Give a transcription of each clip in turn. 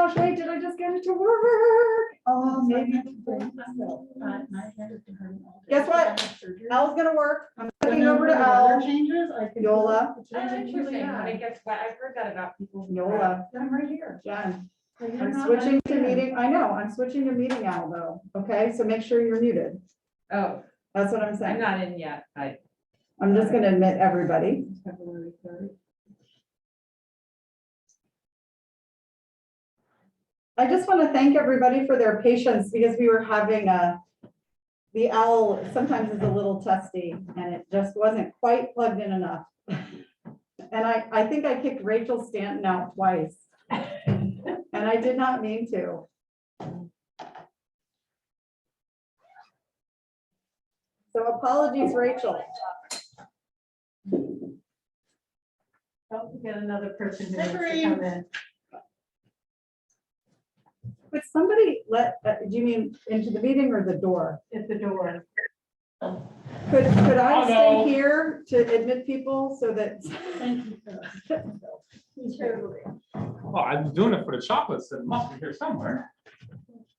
gosh, wait, did I just get it to work? Oh, maybe. Guess what? Al's gonna work. I'm looking over to Al. Changes, I can. Yola. Interesting, when it gets wet, I've heard that about people. Yola. I'm right here. Jen. I'm switching to meeting. I know, I'm switching to meeting Al though. Okay, so make sure you're muted. Oh, That's what I'm I'm saying. not in yet. I'm just gonna admit everybody. February 3rd. I just want to thank everybody for their patience because we were having the owl sometimes is a little testy and it just wasn't quite plugged in enough. And I think I kicked Rachel Stanton out twice. And I did not mean to. So apologies, Rachel. Don't forget another person who Hi, needs to Corinne. come in. Could somebody do you mean into the meeting or the door? At the door. Could I Oh, stay no. here to admit people so that? Thank you. Totally. Well, I was doing it for the chocolates, it must be here somewhere.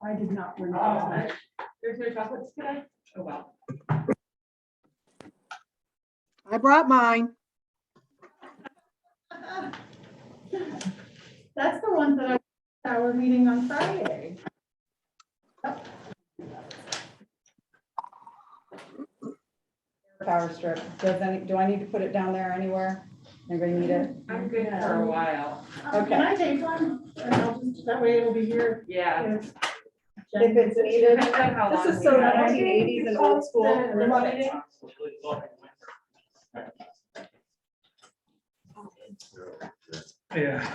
I did not bring it. Oh. There's no chocolates today? Oh, well. I brought mine. That's the one that our meeting on Friday. Power strip. Do I need to put it down there anywhere? Anybody need it? I'm good for a while. Can I take one? And I'll just, that way it'll be here. Yeah. If If it's needed. Depends on how This long is so we have. 1980s and old school. The meeting. Yeah.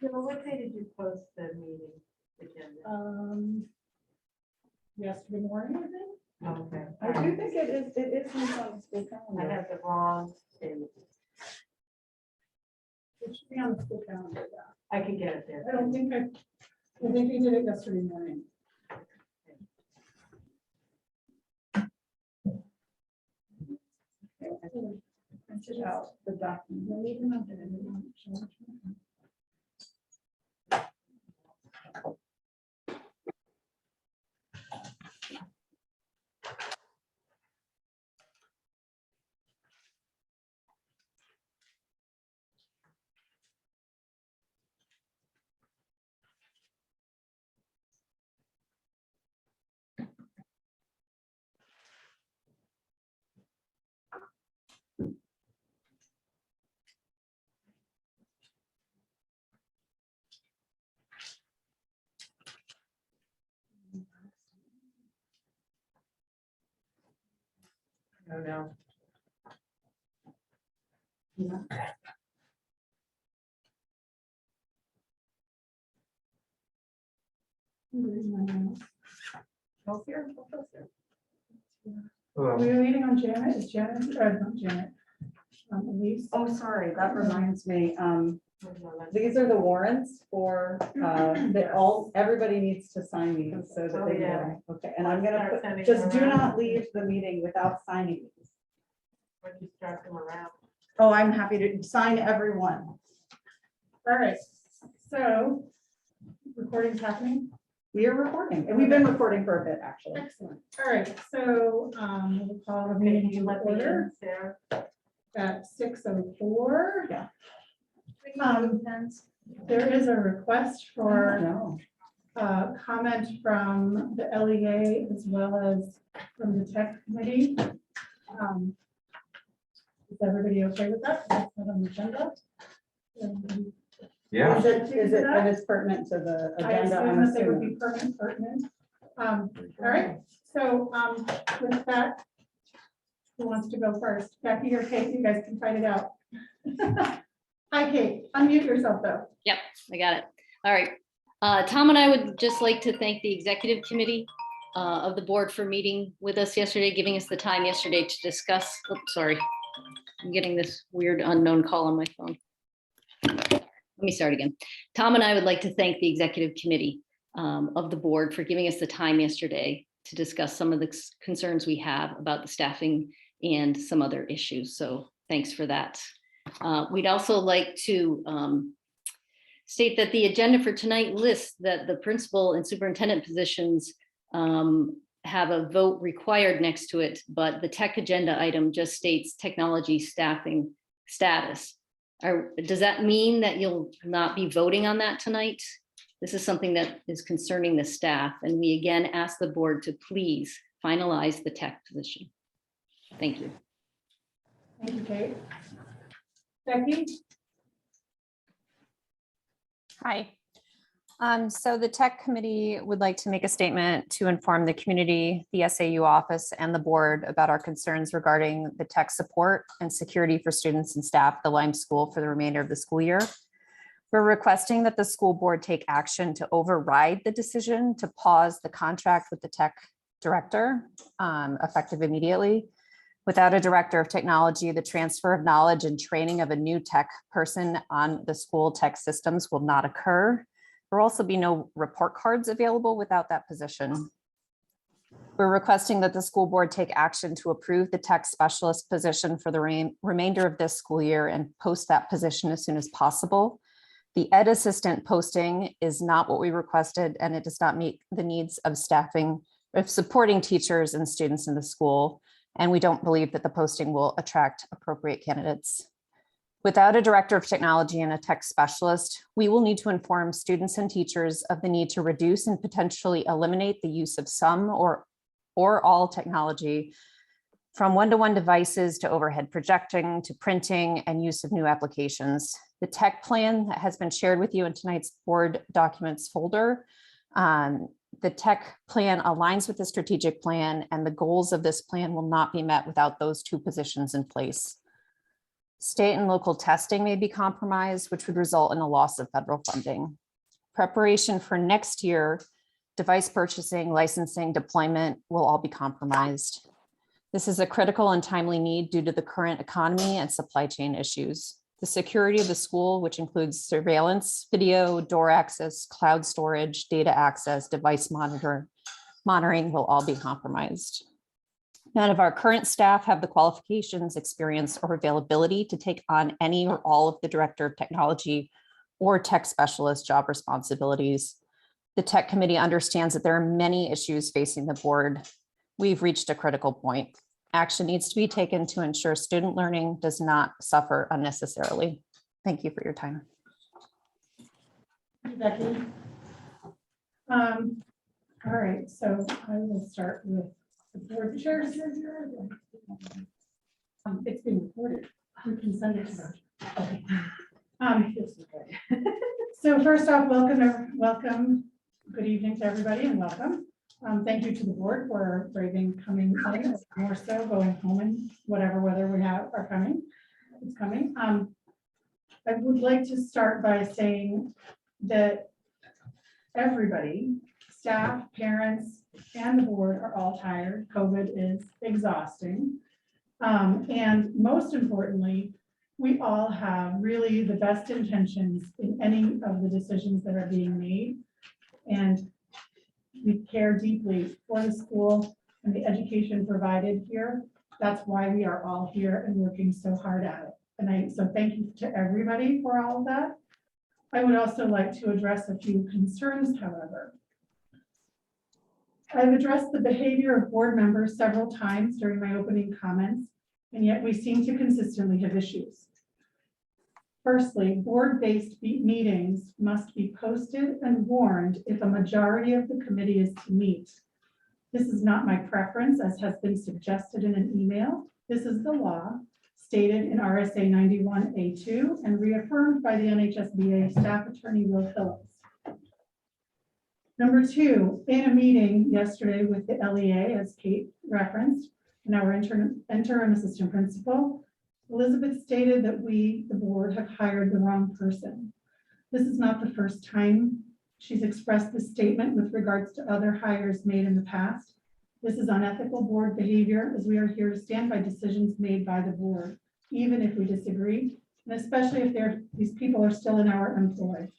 What day did you post the meeting agenda? Yesterday morning, I think. Okay. I do think it is on the school I calendar. have the wrong thing. It should be on the school calendar. I could get it there. I think we did it yesterday morning. Printed out the document. Oh, no. Go here. Oh, We were meeting on Janet. Is Janet, not Janet? Elise. Oh, sorry, that reminds me, these are the warrants for, everybody needs to sign these so that they know. Okay, and I'm gonna Start sending put, just them do around. not leave the meeting without signing these. When you start them around. Oh, I'm happy to sign everyone. All right, so recording's happening. We are recording, and we've been recording for a bit, actually. Excellent. All right, so we'll call the meeting to order at 6:04. Yeah. There is a request for No. comment from the LEA as well as from the tech committee. Is everybody okay with that? That's not on the agenda. Yeah. Is it, and it's pertinent to the I agenda, I'm assume that they would assuming. be pertinent. All right, so with that, who wants to go first? Becky or Kate, you guys can fight it out. Hi, Kate, unmute yourself though. Yep, I got it. All right. Tom and I would just like to thank the executive committee of the board for meeting with us yesterday, giving us the time yesterday to discuss, oops, sorry. I'm getting this weird unknown call on my phone. Let me start again. Tom and I would like to thank the executive committee of the board for giving us the time yesterday to discuss some of the concerns we have about the staffing and some other issues. So thanks for that. We'd also like to state that the agenda for tonight lists that the principal and superintendent positions have a vote required next to it, but the tech agenda item just states technology staffing status. Does that mean that you'll not be voting on that tonight? This is something that is concerning the staff, and we again ask the board to please finalize the tech position. Thank you. Thank you, Kate. Becky? Hi. So the tech committee would like to make a statement to inform the community, the SAU office, and the board about our concerns regarding the tech support and security for students and staff at the Lyme School for the remainder of the school year. We're requesting that the school board take action to override the decision to pause the contract with the tech director, effective immediately. Without a director of technology, the transfer of knowledge and training of a new tech person on the school tech systems will not occur. There will also be no report cards available without that position. We're requesting that the school board take action to approve the tech specialist position for the remainder of this school year and post that position as soon as possible. The ed assistant posting is not what we requested, and it does not meet the needs of staffing, of supporting teachers and students in the school. And we don't believe that the posting will attract appropriate candidates. Without a director of technology and a tech specialist, we will need to inform students and teachers of the need to reduce and potentially eliminate the use of some or all technology, from one-to-one devices to overhead projecting to printing and use of new applications. The tech plan that has been shared with you in tonight's board documents folder. The tech plan aligns with the strategic plan, and the goals of this plan will not be met without those two positions in place. State and local testing may be compromised, which would result in a loss of federal funding. Preparation for next year, device purchasing, licensing, deployment will all be compromised. This is a critical and timely need due to the current economy and supply chain issues. The security of the school, which includes surveillance, video, door access, cloud storage, data access, device monitoring will all be compromised. None of our current staff have the qualifications, experience, or availability to take on any or all of the director of technology or tech specialist job responsibilities. The tech committee understands that there are many issues facing the board. We've reached a critical point. Action needs to be taken to ensure student learning does not suffer unnecessarily. Thank you for your time. Thank you, Becky. All right, so I will start with the board chairs. It's been recorded. We can send it to them. Okay. So first off, welcome. Good evening to everybody and welcome. Thank you to the board for braving coming in, more so going home in whatever weather we have are coming. It's coming. I would like to start by saying that everybody, staff, parents, and the board are all tired. COVID is exhausting. And most importantly, we all have really the best intentions in any of the decisions that are being made. And we care deeply for the school and the education provided here. That's why we are all here and working so hard at it. And so thank you to everybody for all of that. I would also like to address a few concerns, however. I've addressed the behavior of board members several times during my opening comments, and yet we seem to consistently have issues. Firstly, board-based meetings must be posted and warned if a majority of the committee is to meet. This is not my preference, as has been suggested in an email. This is the law stated in RSA 91A2 and reaffirmed by the NHSBA staff attorney Will Phillips. Number two, in a meeting yesterday with the LEA, as Kate referenced, and our interim assistant principal, Elizabeth stated that we, the board, have hired the wrong person. This is not the first time she's expressed this statement with regards to other hires made in the past. This is unethical board behavior, as we are here to stand by decisions made by the board, even if we disagree, and especially if these people are still in our employ.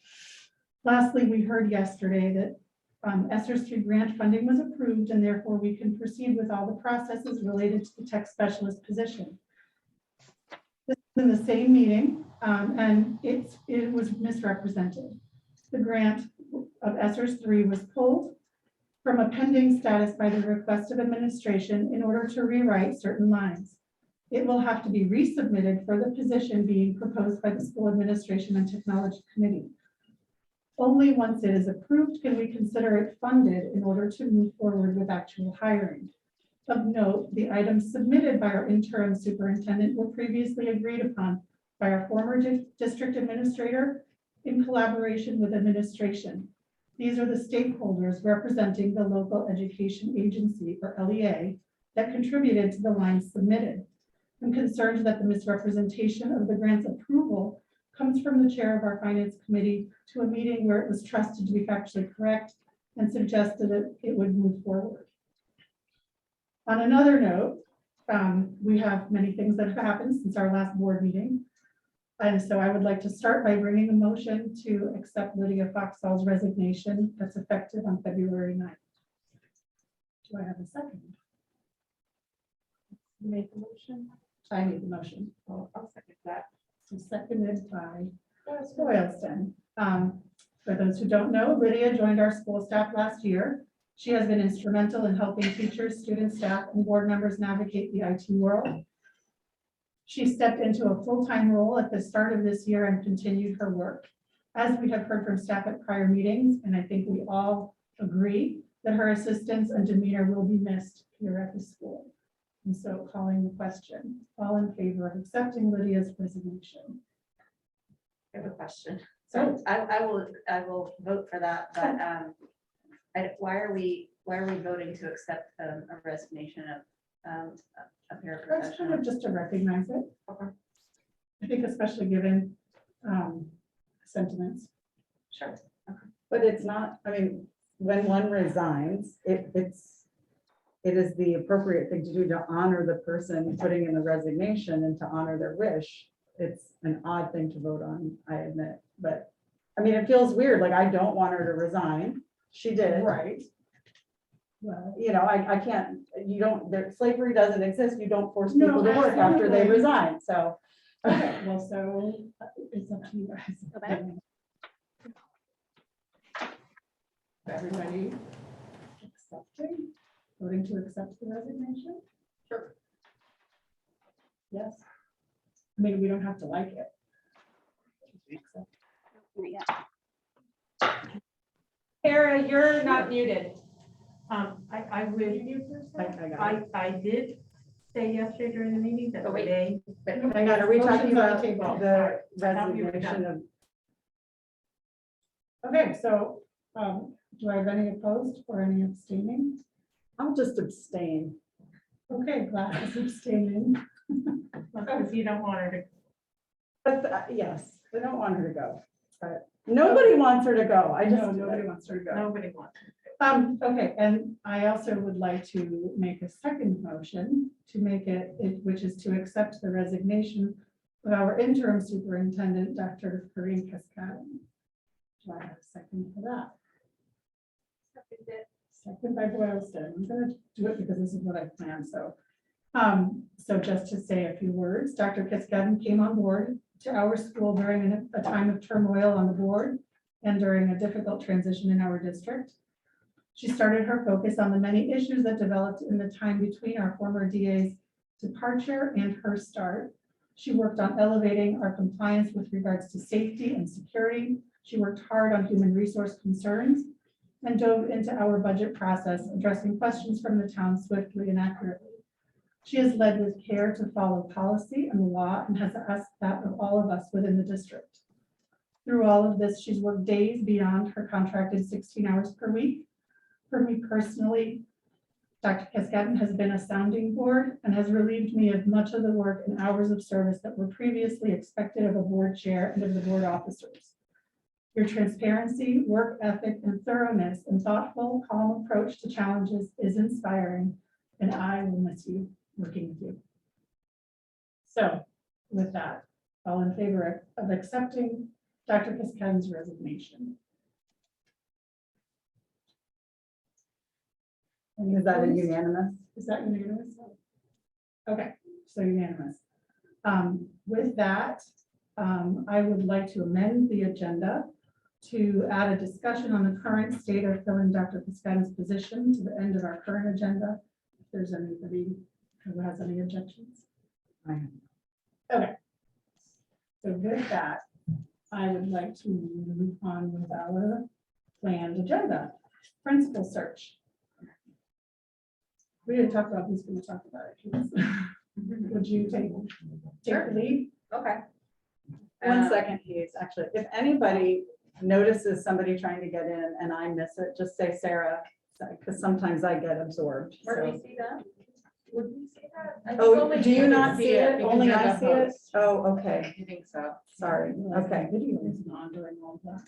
Lastly, we heard yesterday that ESSER 3 grant funding was approved, and therefore we can proceed with all the processes related to the tech specialist position. This is in the same meeting, and it was misrepresented. The grant of ESSER 3 was pulled from a pending status by the request of administration in order to rewrite certain lines. It will have to be resubmitted for the position being proposed by the School Administration and Technology Committee. Only once it is approved can we consider it funded in order to move forward with actual hiring. Of note, the items submitted by our interim superintendent were previously agreed upon by our former district administrator in collaboration with administration. These are the stakeholders representing the local education agency, or LEA, that contributed to the lines submitted. I'm concerned that the misrepresentation of the grant's approval comes from the chair of our finance committee to a meeting where it was trusted to be factually correct and suggested that it would move forward. On another note, we have many things that have happened since our last board meeting. And so I would like to start by bringing a motion to accept Lydia Foxall's resignation that's effective on February 9th. Do I have a second? You made the motion? I need the motion. I'll second that. So seconded by Boylston. For those who don't know, Lydia joined our school staff last year. She has been instrumental in helping teachers, students, staff, and board members navigate the IT world. She stepped into a full-time role at the start of this year and continued her work. As we have heard from staff at prior meetings, and I think we all agree that her assistance and demeanor will be missed here at the school. And so calling the question, all in favor of accepting Lydia's resignation? I have a question. So So I will vote for that, but why are we voting to accept a resignation of a that's kind paraprofessional? of just to recognize it. Okay. I think especially given sentiments. Sure. But it's not, I mean, when one resigns, it is the appropriate thing to do to honor the person putting in the resignation and to honor their wish. It's an odd thing to vote on, I admit, but I mean, it feels weird. Like, I don't want her to resign. She did. Right. Well, You know, I can't, slavery doesn't exist. You don't force No, people to work after they absolutely. resign, so. okay, well, so it's up to you guys. Go back. Everybody voting to accept the resignation? Sure. Yes. I mean, we don't have to like it. Kara, you're not muted. I would, I did say yesterday during the meeting that today. Hang on, are we talking Motion's on about the table. the Thought we were resignation done. of, Okay, so do I have any opposed or any abstaining? I'll just abstain. Okay, Gladys is abstaining. Because you don't want her to. But yes, I don't want her to go, but nobody wants her to go. I just, No, nobody wants her to go. Nobody wants. Okay, and I also would like to make a second motion to make it, which is to accept the resignation of our interim superintendent, Dr. Corinne Cascadon. Do I have a second for that? Second by Boylston. I'm gonna do it because this is what I planned, so. So just to say a few words, Dr. Cascadon came on board to our school during a time of turmoil on the board and during a difficult transition in our district. She started her focus on the many issues that developed in the time between our former DA's departure and her start. She worked on elevating our compliance with regards to safety and security. She worked hard on human resource concerns and dove into our budget process, addressing questions from the town swiftly and accurately. She has led with care to follow policy and law and has asked that of all of us within the district. Through all of this, she's worked days beyond her contracted 16 hours per week. For me personally, Dr. Cascadon has been a sounding board and has relieved me of much of the work and hours of service that were previously expected of a board chair and of the board officers. Your transparency, work ethic, and thoroughness and thoughtful, calm approach to challenges is inspiring, and I will miss you working with you. So with that, all in favor of accepting Dr. Cascadon's resignation? Is that a unanimous? Is that unanimous? Okay, so unanimous. With that, I would like to amend the agenda to add a discussion on the current state of filling Dr. Piscata's position to the end of our current agenda. If there's anybody who has any objections. Okay. So with that, I would like to move on with our planned agenda. Principal search. We didn't talk about who's going to talk about it. Would you take the lead? Okay. One second, please. Actually, if anybody notices somebody trying to get in and I miss it, just say Sarah, because sometimes I get absorbed. Where do we So. see that? Would we see that? I think Oh, only do you you not can see it? because Only you're I the see it? host. Oh, okay. I think so. Sorry. Okay. Video is not doing all that.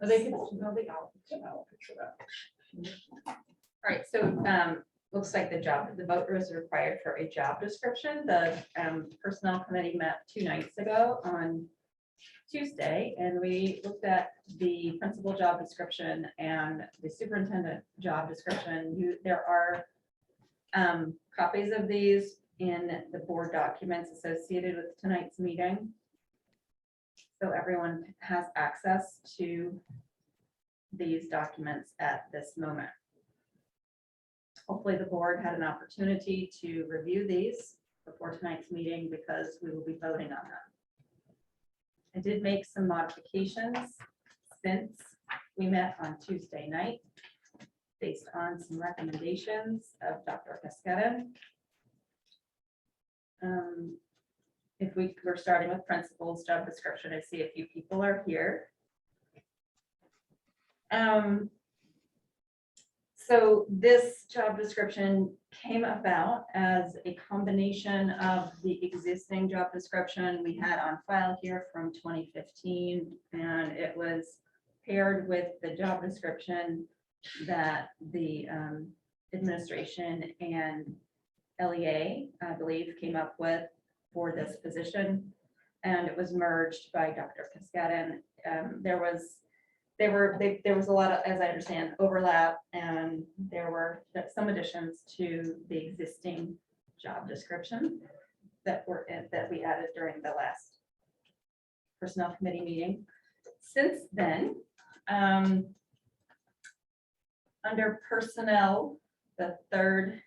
But they could, no, they all. All right, so looks like the vote was required for a job description. The personnel committee met 2 nights ago on Tuesday, and we looked at the principal job description and the superintendent job description. There are copies of these in the board documents associated with tonight's meeting. So everyone has access to these documents at this moment. Hopefully the board had an opportunity to review these before tonight's meeting because we will be voting on them. I did make some modifications since we met on Tuesday night based on some recommendations of Dr. Cascada. If we're starting with principals job description, I see a few people are here. So this job description came about as a combination of the existing job description we had on file here from 2015, and it was paired with the job description that the administration and LEA, I believe, came up with for this position, and it was merged by Dr. Cascada. There was a lot of, as I understand, overlap, and there were some additions to the existing job description that we added during the last personnel committee meeting. Since then, under personnel, the third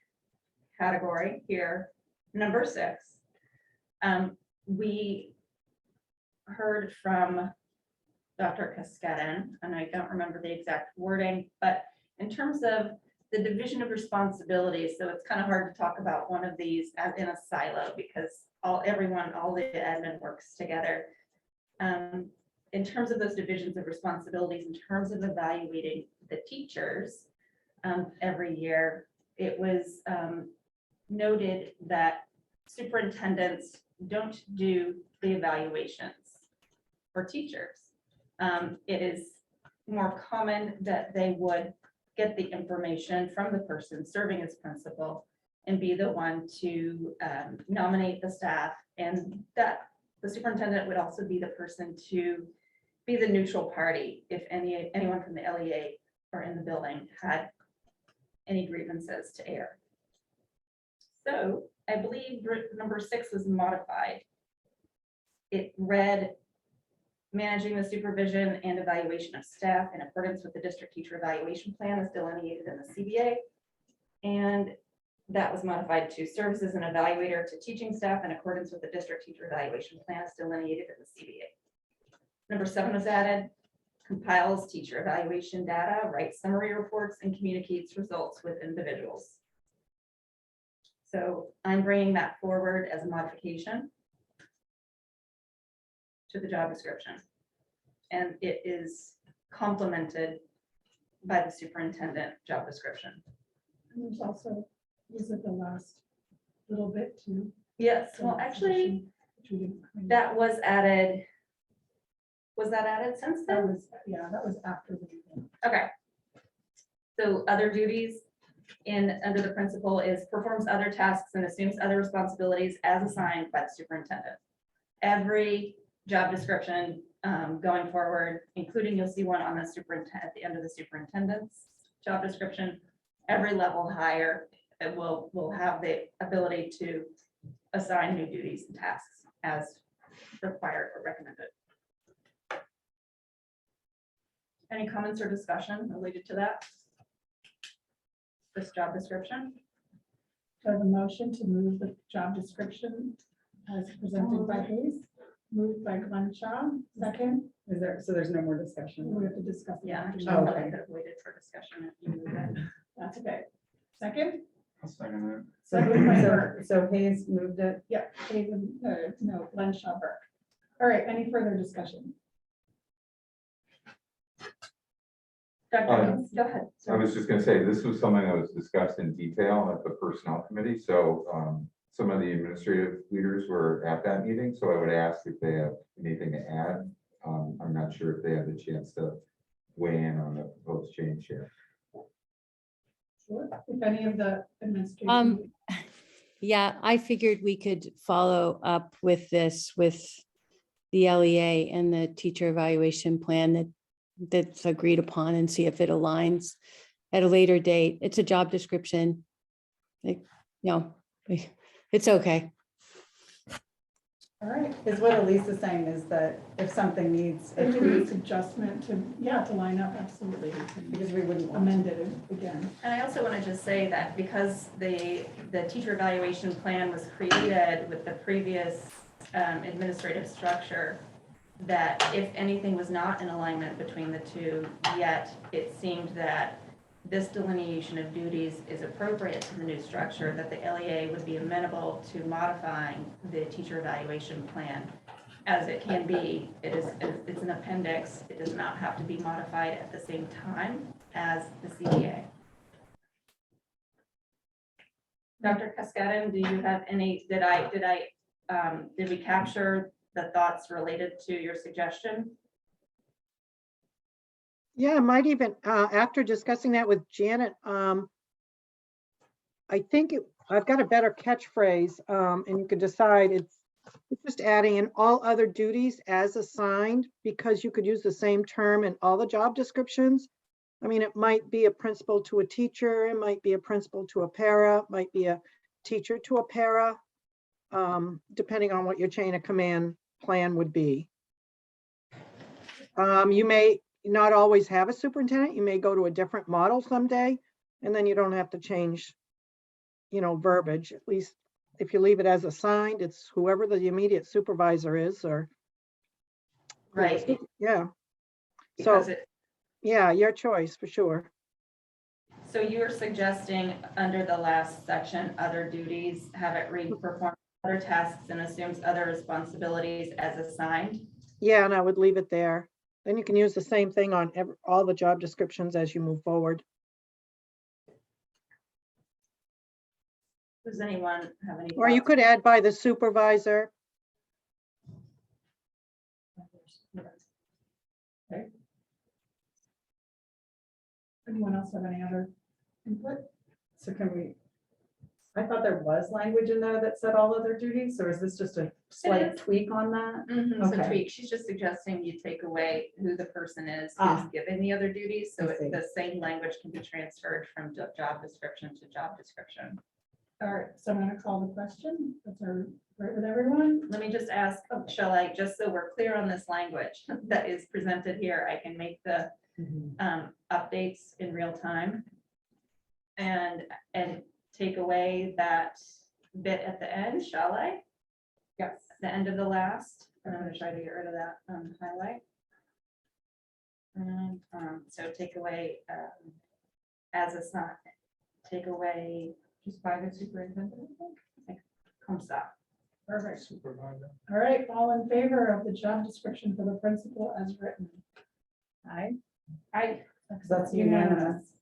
category here, number 6, we heard from Dr. Cascada, and I don't remember the exact wording, but in terms of the division of responsibilities, so it's kind of hard to talk about one of these as in a silo because all the admin works together. In terms of those divisions of responsibilities, in terms of evaluating the teachers every year, it was noted that superintendents don't do the evaluations for teachers. It is more common that they would get the information from the person serving as principal and be the one to nominate the staff, and that the superintendent would also be the person to be the neutral party if anyone from the LEA or in the building had any grievances to air. So I believe number 6 was modified. It read, managing the supervision and evaluation of staff in accordance with the district teacher evaluation plan as delineated in the CBA. And that was modified to services and evaluator to teaching staff in accordance with the district teacher evaluation plan as delineated in the CBA. Number 7 was added, compiles teacher evaluation data, writes summary reports, and communicates results with individuals. So I'm bringing that forward as a modification to the job description. And it is complemented by the superintendent job description. And there's also, was it the last little bit too? Yes, well, actually, Which we didn't claim. that was added. Was that added since That then? was, yeah, that was after the meeting. Okay. So other duties under the principal is performs other tasks and assumes other responsibilities as assigned by the superintendent. Every job description going forward, including you'll see one on the superintendent at the end of the superintendent's job description. every level higher, it will have the ability to assign new duties and tasks as required or recommended. Any comments or discussion related to that? This job description? So the motion to move the job description as presented by Hayes, moved by Glenshaw, second. Is there, so there's no more discussion? We have to discuss. it Yeah, after. I Oh, probably okay. could have waited for discussion if you moved it. That's okay. Second, I'll second that. Second by Burke. So Hayes moved it. yeah, Hayes, no, Glenshaw Burke. All right, any further discussion? Dr. Hayes, go ahead. I was just gonna say, this was something that was discussed in detail at the personnel committee, so some of the administrative leaders were at that meeting, so I would ask if they have anything to add. I'm not sure if they had the chance to weigh in on the proposed change here. Sure. If any of the administration. Yeah, I figured we could follow up with this with the LEA and the teacher evaluation plan that's agreed upon and see if it aligns at a later date. It's a job description. Like, no, it's okay. All right. Is what Elise is saying is that if something needs a If it tweak, needs adjustment to, yeah, to line up, absolutely. we can because we wouldn't want Amend it again. And I also want to just say that because the teacher evaluation plan was created with the previous administrative structure, that if anything was not in alignment between the two, yet it seemed that this delineation of duties is appropriate to the new structure, that the LEA would be amenable to modifying the teacher evaluation plan as it can be. It's an appendix. It does not have to be modified at the same time as the CBA. Dr. Cascadin, do you have any, did we capture the thoughts related to your suggestion? Yeah, I might even, after discussing that with Janet, I think I've got a better catchphrase, and you can decide it's just adding in all other duties as assigned, because you could use the same term in all the job descriptions. I mean, it might be a principal to a teacher, it might be a principal to a para, it might be a teacher to a para, depending on what your chain of command plan would be. You may not always have a superintendent. You may go to a different model someday, and then you don't have to change, verbiage. At least if you leave it as assigned, it's whoever the immediate supervisor is, or. Right. Yeah. Because So, yeah, your choice for sure. So you're suggesting under the last section, other duties, have it read perform other tasks and assumes other responsibilities as assigned? Yeah, and I would leave it there. Then you can use the same thing on all the job descriptions as you move forward. Does anyone have any? Or you thoughts? could add by the supervisor. Okay. Anyone else have any other input? So can we, I thought there was language in there that said all other duties, or is this just a slight is. tweak on that? So Okay. tweak, she's just suggesting you take away who the person is Ah. who's given the other duties, so I see. the same language can be transferred from job description to job description. All right, so I'm going to call the question. That's all right with everyone? Let me just ask, shall I, just so we're clear on this language that is presented here, I can make the updates in real time and take away that bit at the end, shall I? Yes. The end of the last, and I'm gonna try to get rid of that highlight. And so take away as a sign, take away just by the superintendent. Come stop. Perfect. Supervisor. All right, all in favor of the job description for the principal as written? Aye. Aye. That's unanimous.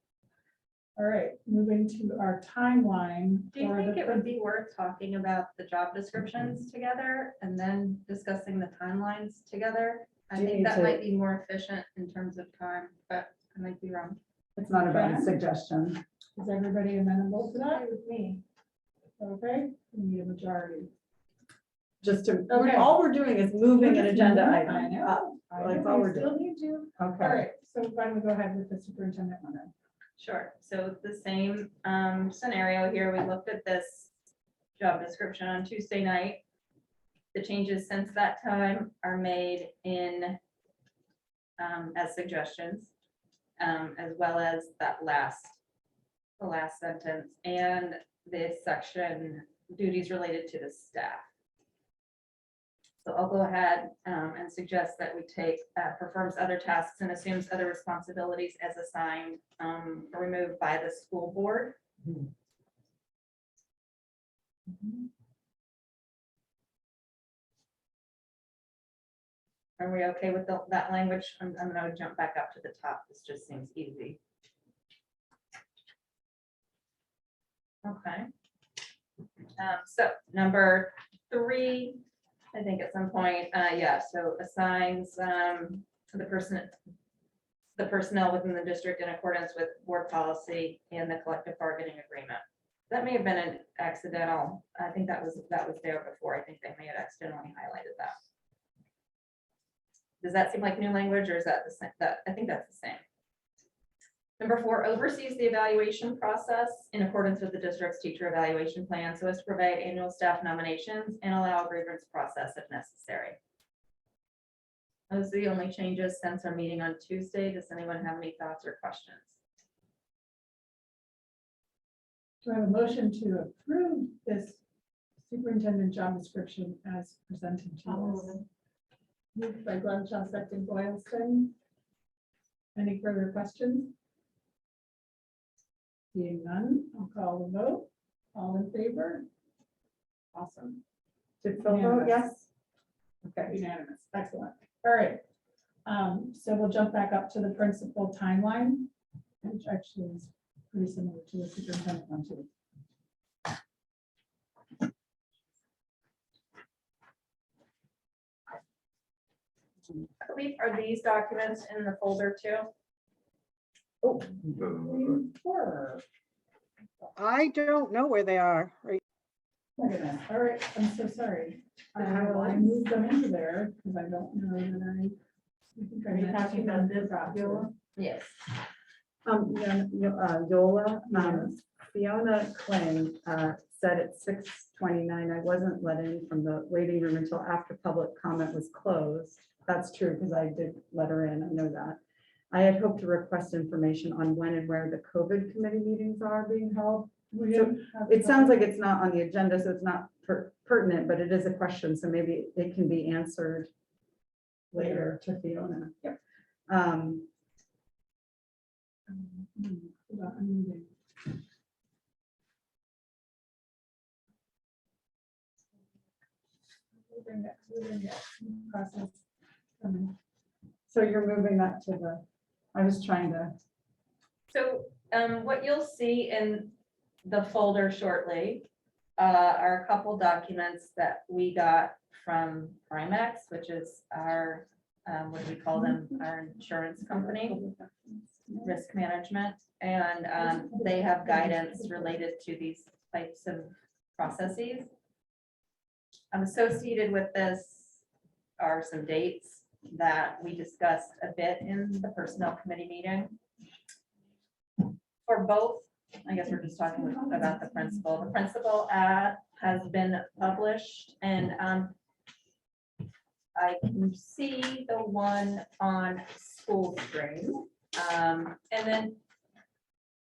All right, moving to our timeline. Do you for think the it would be worth talking about the job descriptions together and then discussing the timelines together? I Do you think need that to- might be more efficient in terms of time, but I might be wrong. It's not about a Okay. suggestion. Is everybody amenable to that with me? Okay, we need a majority. Just to, Okay. all we're doing is moving an agenda I item know. up. I That's know, all we we're still doing. need to. Okay. All right, so why don't we go ahead with the superintendent one then? Sure. So the same scenario here, we looked at this job description on Tuesday night. The changes since that time are made in as suggestions, as well as the last sentence and this section, duties related to the staff. So I'll go ahead and suggest that we take performs other tasks and assumes other responsibilities as assigned, removed by the school board. Are we okay with that language? I'm gonna jump back up to the top. This just seems easy. Okay. So number 3, I think at some point, yeah, so assigns the personnel within the district in accordance with board policy and the collective bargaining agreement. That may have been an accidental. I think that was there before. I think they may have accidentally highlighted that. Does that seem like new language, or is that the same? I think that's the same. Number 4, oversees the evaluation process in accordance with the district's teacher evaluation plan, so as to provide annual staff nominations and allow a grievance process if necessary. Those are the only changes since our meeting on Tuesday. Does anyone have any thoughts or questions? Do I have a motion to approve this superintendent job description as presented to us? Moved by Glenn, second Boylston. Any further questions? Seeing none, I'll call the vote. All in favor? Awesome. Did Phil vote yes? Okay, unanimous. Excellent. All right. So we'll jump back up to the principal timeline, which actually is pretty similar to the superintendent one too. I believe, are these documents in the folder too? Four. I don't know where they are. Right. Look at that. All right, I'm so sorry. I moved them into there because I don't know that I. Are you talking about this, Viola? Yes. Yola, Fiona Kling said at 6:29, I wasn't let in from the waiting room until after public comment was closed. That's true, because I did let her in, I know that. I had hoped to request information on when and where the COVID committee meetings are being held. So it sounds like it's not on the agenda, so it's not pertinent, but it is a question, so maybe it can be answered later to Fiona. Yep. Process. So you're moving that to the, I was trying to. So what you'll see in the folder shortly are a couple documents that we got from Primex, which is our, what do we call them? Our insurance company, risk management. And they have guidance related to these types of processes. Associated with this are some dates that we discussed a bit in the personnel committee meeting. For both, I guess we're just talking about the principal. The principal ad has been published, and I can see the one on school stream. And then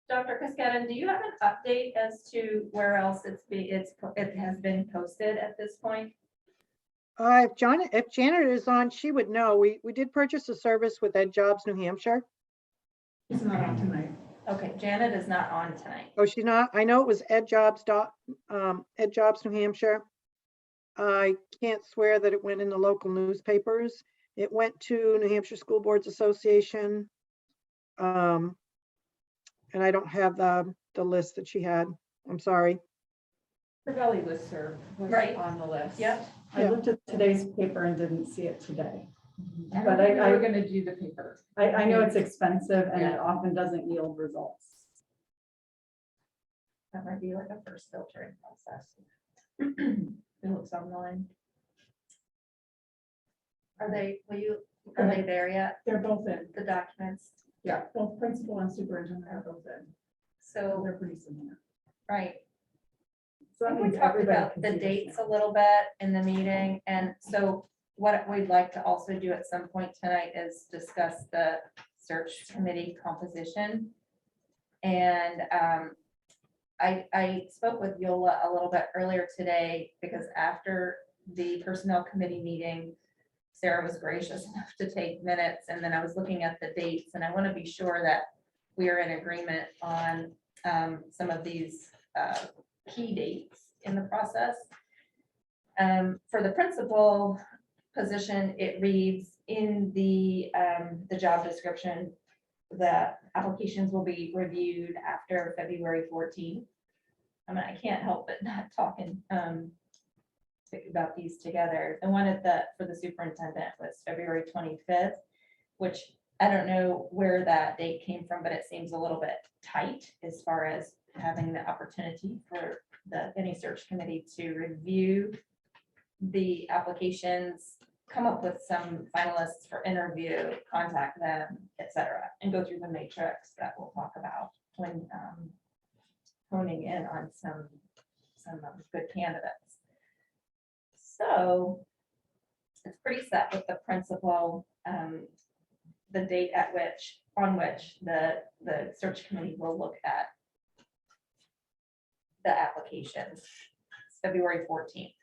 Dr. Cascadden, do you have an update as to where else it has been posted at this point? If Janet is on, she would know. We did purchase a service with Ed Jobs New Hampshire. It's not on tonight. Okay, Janet is not on tonight. Oh, she's not? I know it was Ed Jobs New Hampshire. I can't swear that it went in the local newspapers. It went to New Hampshire School Boards Association. And I don't have the list that she had. I'm sorry. The Valley listserv was Right. on the list. Yep. I looked at today's paper and didn't see it today. I But don't think I- we're gonna do the paper. I know it's expensive and it Yeah. often doesn't yield results. That might be like a first filtering process. It looks online. Are they there yet? They're both in. The documents? Yeah, both principal and superintendent are both in, so So, they're pretty similar. right. So I that think we means talked everybody about can the see this dates now. a little bit in the meeting, and so what we'd like to also do at some point tonight is discuss the search committee composition. And I spoke with Yola a little bit earlier today, because after the personnel committee meeting, Sarah was gracious enough to take minutes, and then I was looking at the dates, and I want to be sure that we are in agreement on some of these key dates in the process. For the principal position, it reads in the job description that applications will be reviewed after February 14th. I mean, I can't help but not talking about these together. The one for the superintendent was February 25th, which I don't know where that date came from, but it seems a little bit tight as far as having the opportunity for any search committee to review the applications, come up with some finalists for interview, contact them, et cetera, and go through the matrix that we'll talk about when honing in on some good candidates. So it's pretty set with the principal, the date on which the search committee will look at the applications, February 14th.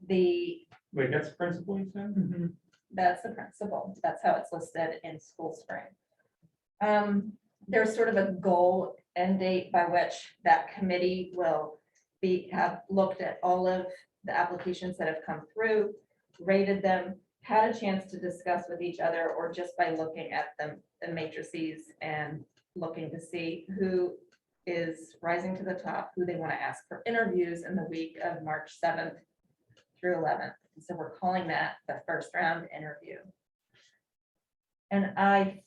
Wait, that's principal you said? That's the principal. That's how it's listed in School Spring. There's sort of a goal end date by which that committee will have looked at all of the applications that have come through, rated them, had a chance to discuss with each other, or just by looking at the matrices and looking to see who is rising to the top, who they want to ask for interviews in the week of March 7th through 11th. So we're calling that the first round interview. And I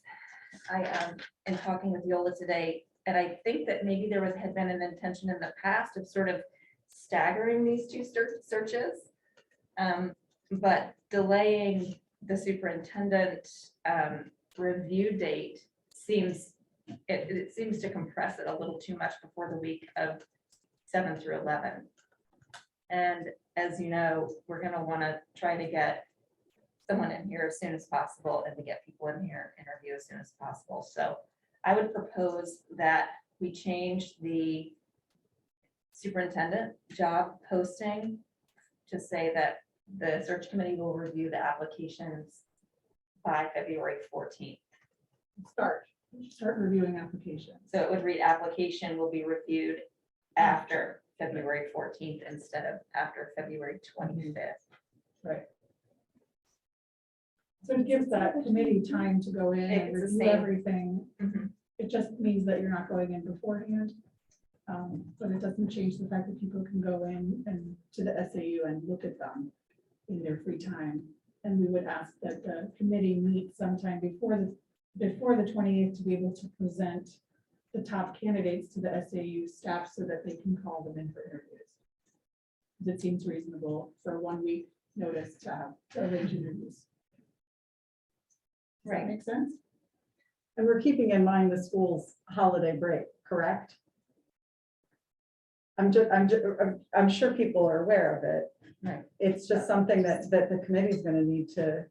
am talking with Yola today, and I think that maybe there had been an intention in the past of sort of staggering these two searches, but delaying the superintendent review date seems to compress it a little too much before the week of 7 through 11. And as you know, we're going to want to try to get someone in here as soon as possible and to get people in here interview as soon as possible. So I would propose that we change the superintendent job posting to say that the search committee will review the applications by February 14th. Start reviewing applications. So it would read application will be reviewed after February 14th instead of after February 25th. Right. So it gives that committee time to go in and It's the review same. everything. Mhm. It just means that you're not going in beforehand. But it doesn't change the fact that people can go in and to the SAU and look at them in their free time. And we would ask that the committee meet sometime before the 28th to be able to present the top candidates to the SAU staff so that they can call them in for interviews. It seems reasonable for 1 week notice to have arrange interviews. Does that Right. make sense? And we're keeping in mind the school's holiday break, correct? I'm sure people are aware of it. Right. It's just something that the committee's gonna need to,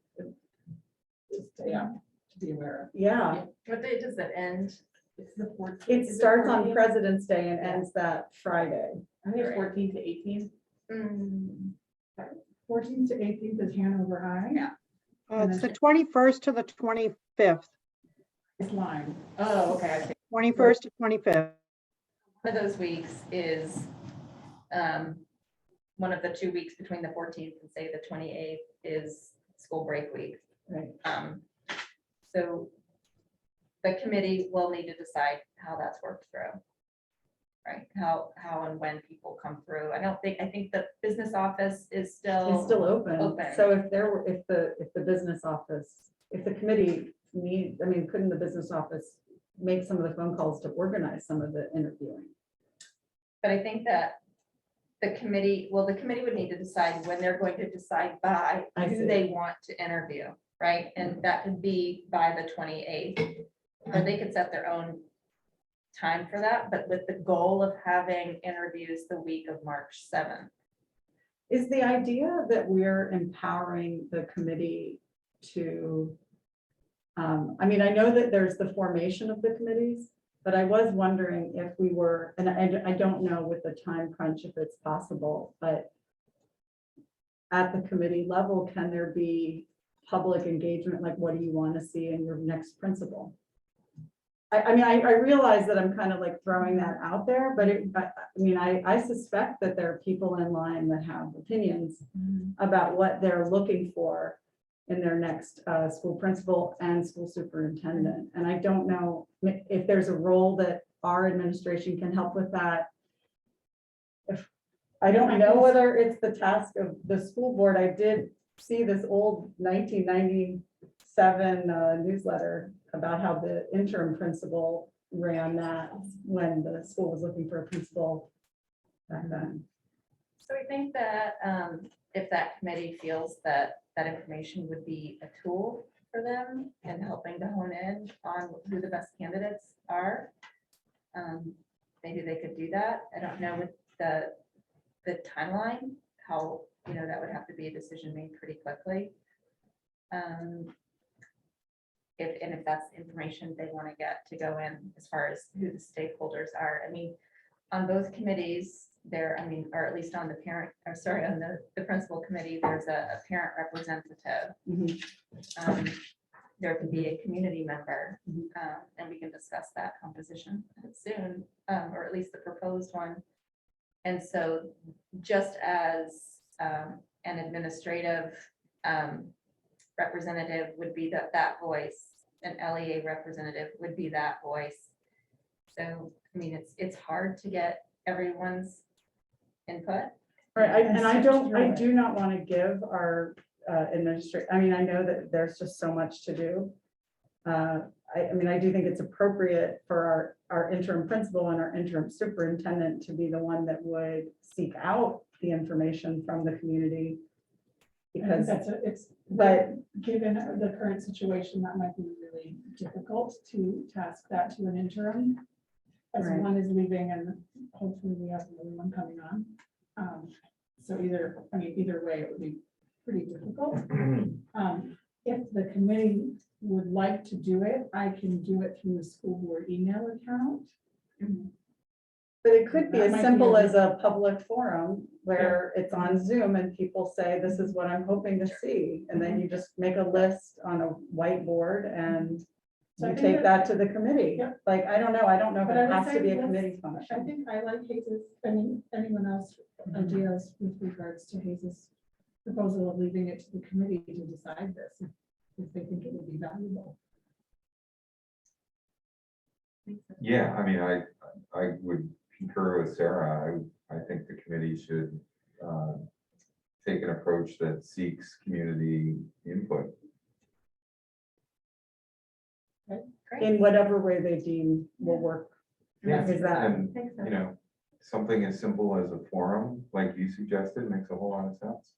Yeah, to be aware of. yeah. What day does it end? It's the 14th. It starts on President's Day and ends that Friday. I think it's 14 to 18. 14th to 18th is Hanover High. Yeah. It's the 21st to the 25th, It's Lyme. Oh, okay. 21st to 25th. One of those weeks is one of the 2 weeks between the 14th and say the 28th is school break week. Right. So the committee will need to decide how that's worked through. Right, how and when people come through. I think the business office is It's still, still open. open. So if the business office, if the committee couldn't the business office make some of the phone calls to organize some of the interviewing? but I think that the committee would need to decide when they're going to decide by I who see. they want to interview. right? And that could be by the 28th, or they could set their own time for that, but with the goal of having interviews the week of March 7th. Is the idea that we're empowering the committee to, I mean, I know that there's the formation of the committees, but I was wondering if we were, and I don't know with the time crunch if it's possible, but at the committee level, can there be public engagement? Like, what do you want to see in your next principal? I mean, I realize that I'm kind of like throwing that out there, but I mean, I suspect that there are people in line that have opinions about what they're looking for in their next school principal and school superintendent. And I don't know if there's a role that our administration can help with that. If I don't know whether it's the task of the school board. I did see this old 1997 newsletter about how the interim principal ran that when the school was looking for a principal back then. So I think that if that committee feels that that information would be a tool for them in helping to hone in on who the best candidates are, maybe they could do that. I don't know with the timeline, how, that would have to be a decision made pretty quickly. If that's information they want to get to go in as far as who the stakeholders are. I mean, on both committees there, or at least on the parent, on the principal committee, there's a parent representative. There could be a community member, and we can discuss that composition soon, or at least the proposed one. And so just as an administrative representative would be that voice, an LEA representative would be that voice. So, I mean, it's hard to get everyone's input. Right, I do not want to give our administrator, I know that there's just so much to do. I do think it's appropriate for our interim principal and our interim superintendent to be the one that would seek out the information from the community. Because given the current situation, that might be really difficult to task that to an interim. As Right. one is leaving and hopefully we have another one coming on. So either way, it would be pretty difficult. If the committee would like to do it, I can do it through the school board email account. But it could be That as might simple be a- as a public forum where it's on Zoom and people say, this is what I'm hoping to see. And then you just make a list on a whiteboard and So I you think take that to the committee. Yeah. Like, I don't know if But I it would has to say be a let's- committee I function. think I like Hazel's, anyone else ideas with regards to Hazel's proposal of leaving it to the committee to decide this, if they think it would be valuable. Yeah, I would concur with Sarah. I think the committee should take an approach that seeks community input. In whatever way they deem will work. Yeah, Is that, and, something as simple as a forum, like you suggested, makes a whole lot of sense.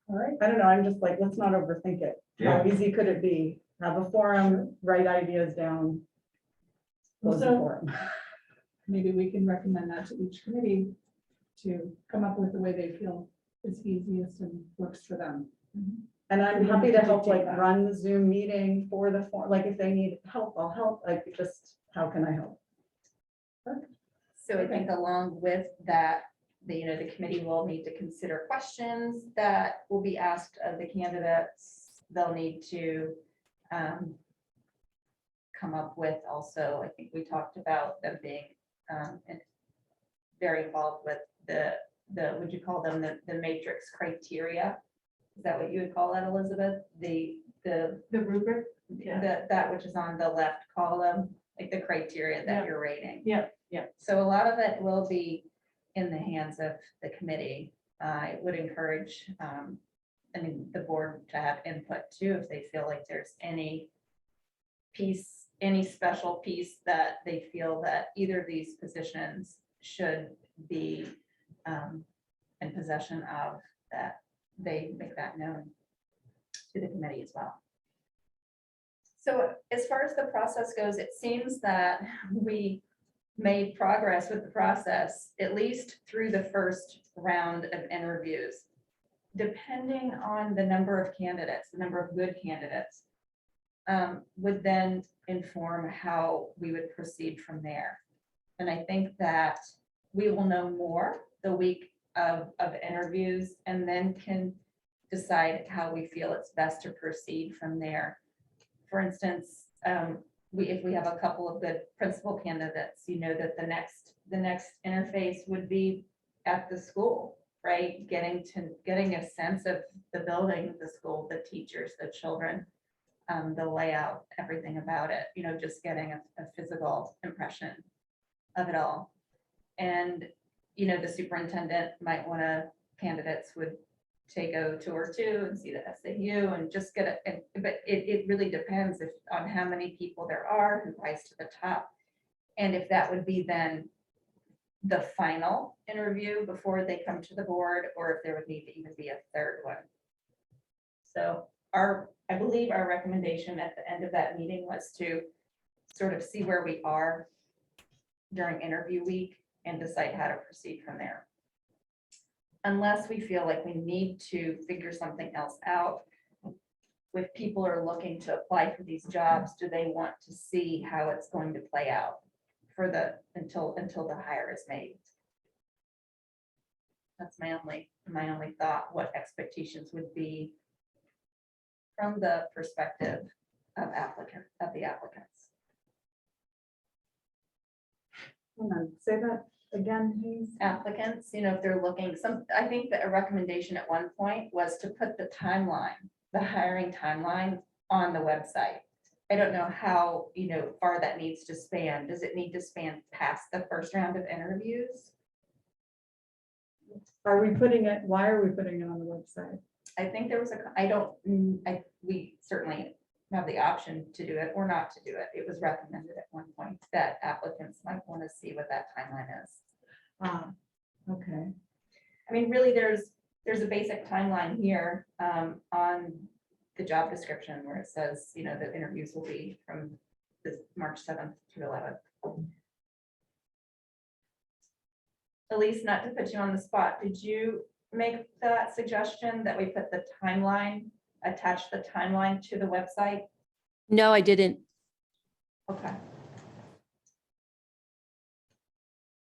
All right, I don't know, I'm just like, let's not overthink it. How Yeah. easy could it be? Have a forum, write ideas down. Close the So- forum. maybe we can recommend that to each committee to come up with the way they feel is easiest and works for them. And I'm We don't happy to have to help, like, dictate that. run the Zoom meeting for the forum, like, if they need help, I'll help, like, just, how can I help? So I think along with that, the committee will need to consider questions that will be asked of the candidates. They'll need to come up with also, I think we talked about them being very involved with the, would you call them the matrix criteria? Is that what you would call that, Elizabeth? The rubric? that which is on the left column, like the criteria that Yeah. you're rating. Yeah. So a lot of it will be in the hands of the committee. I would encourage, the board to have input too, if they feel like there's any special piece that they feel that either of these positions should be in possession of, that they make that known. to the committee as well. So as far as the process goes, it seems that we made progress with the process, at least through the first round of interviews. Depending on the number of candidates, the number of good candidates, would then inform how we would proceed from there. And I think that we will know more the week of interviews and then can decide how we feel it's best to proceed from there. For instance, if we have a couple of good principal candidates, you know that the next interface would be at the school, right? Getting a sense of the building, the school, the teachers, the children, the layout, everything about it, you know, just getting a physical impression of it all. And, you know, the superintendent might want to, candidates would take a tour too and see the SAU and just get it. But it really depends on how many people there are, who rise to the top. And if that would be then the final interview before they come to the board, or if there would need to even be a third one. So I believe our recommendation at the end of that meeting was to sort of see where we are during interview week and decide how to proceed from there. Unless we feel like we need to figure something else out, if people are looking to apply for these jobs, do they want to see how it's going to play out for until the hire is made? That's my only thought, what expectations would be from the perspective of the applicants. Hold on, say that again, please. Applicants, you know, if they're looking, I think that a recommendation at one point was to put the timeline, the hiring timeline on the website. I don't know how, you know, far that needs to span. Does it need to span past the first round of interviews? Why are we putting it on the website? I think there was we certainly have the option to do it or not to do it. It was recommended at one point that applicants might want to see what that timeline is. Okay. I mean, really, there's a basic timeline here on the job description where it says, you know, the interviews will be from this March 7th to 11th. Elise, not to put you on the spot, did you make that suggestion that we put the timeline, attach the timeline to the website? No, I didn't. Okay.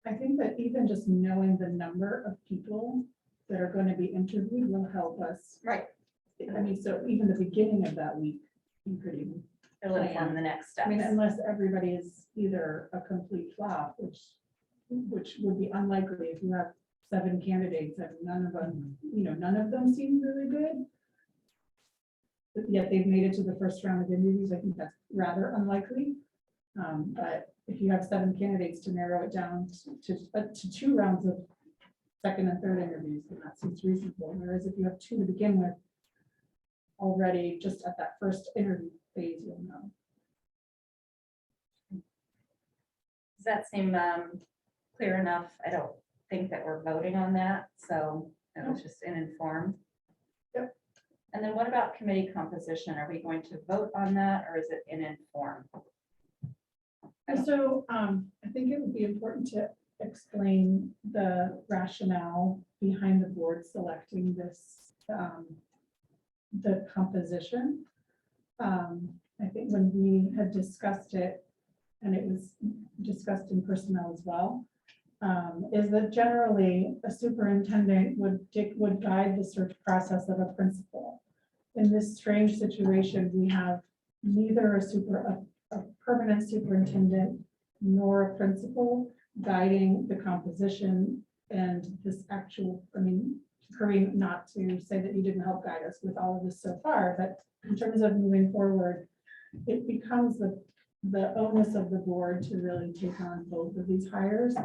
I think that even just knowing the number of people that are going to be interviewed will help us. Right. I mean, so even the beginning of that week, you could even, It'll inform the next I steps. mean, unless everybody is either a complete flop, which would be unlikely if you have 7 candidates and none of them, you know, none of them seem really good. But yet they've made it to the first round of interviews. I think that's rather unlikely. But if you have 7 candidates to narrow it down to 2 rounds of second and third interviews, then that seems reasonable. Whereas if you have 2 to begin with already, just at that first interview phase, you'll know. Does that seem clear enough? I don't think that we're voting on that, so it was just an informed. Yep. And then what about committee composition? Are we going to vote on that, or is it an informed? So I think it would be important to explain the rationale behind the board selecting this, the composition. I think when we had discussed it, and it was discussed in personnel as well, is that generally a superintendent would guide the search process of a principal. In this strange situation, we have neither a permanent superintendent nor a principal guiding the composition and this actual, I mean, Kareem, not to say that you didn't help guide us with all of this so far, but in terms of moving forward, it becomes the onus of the board to really take on both of these hires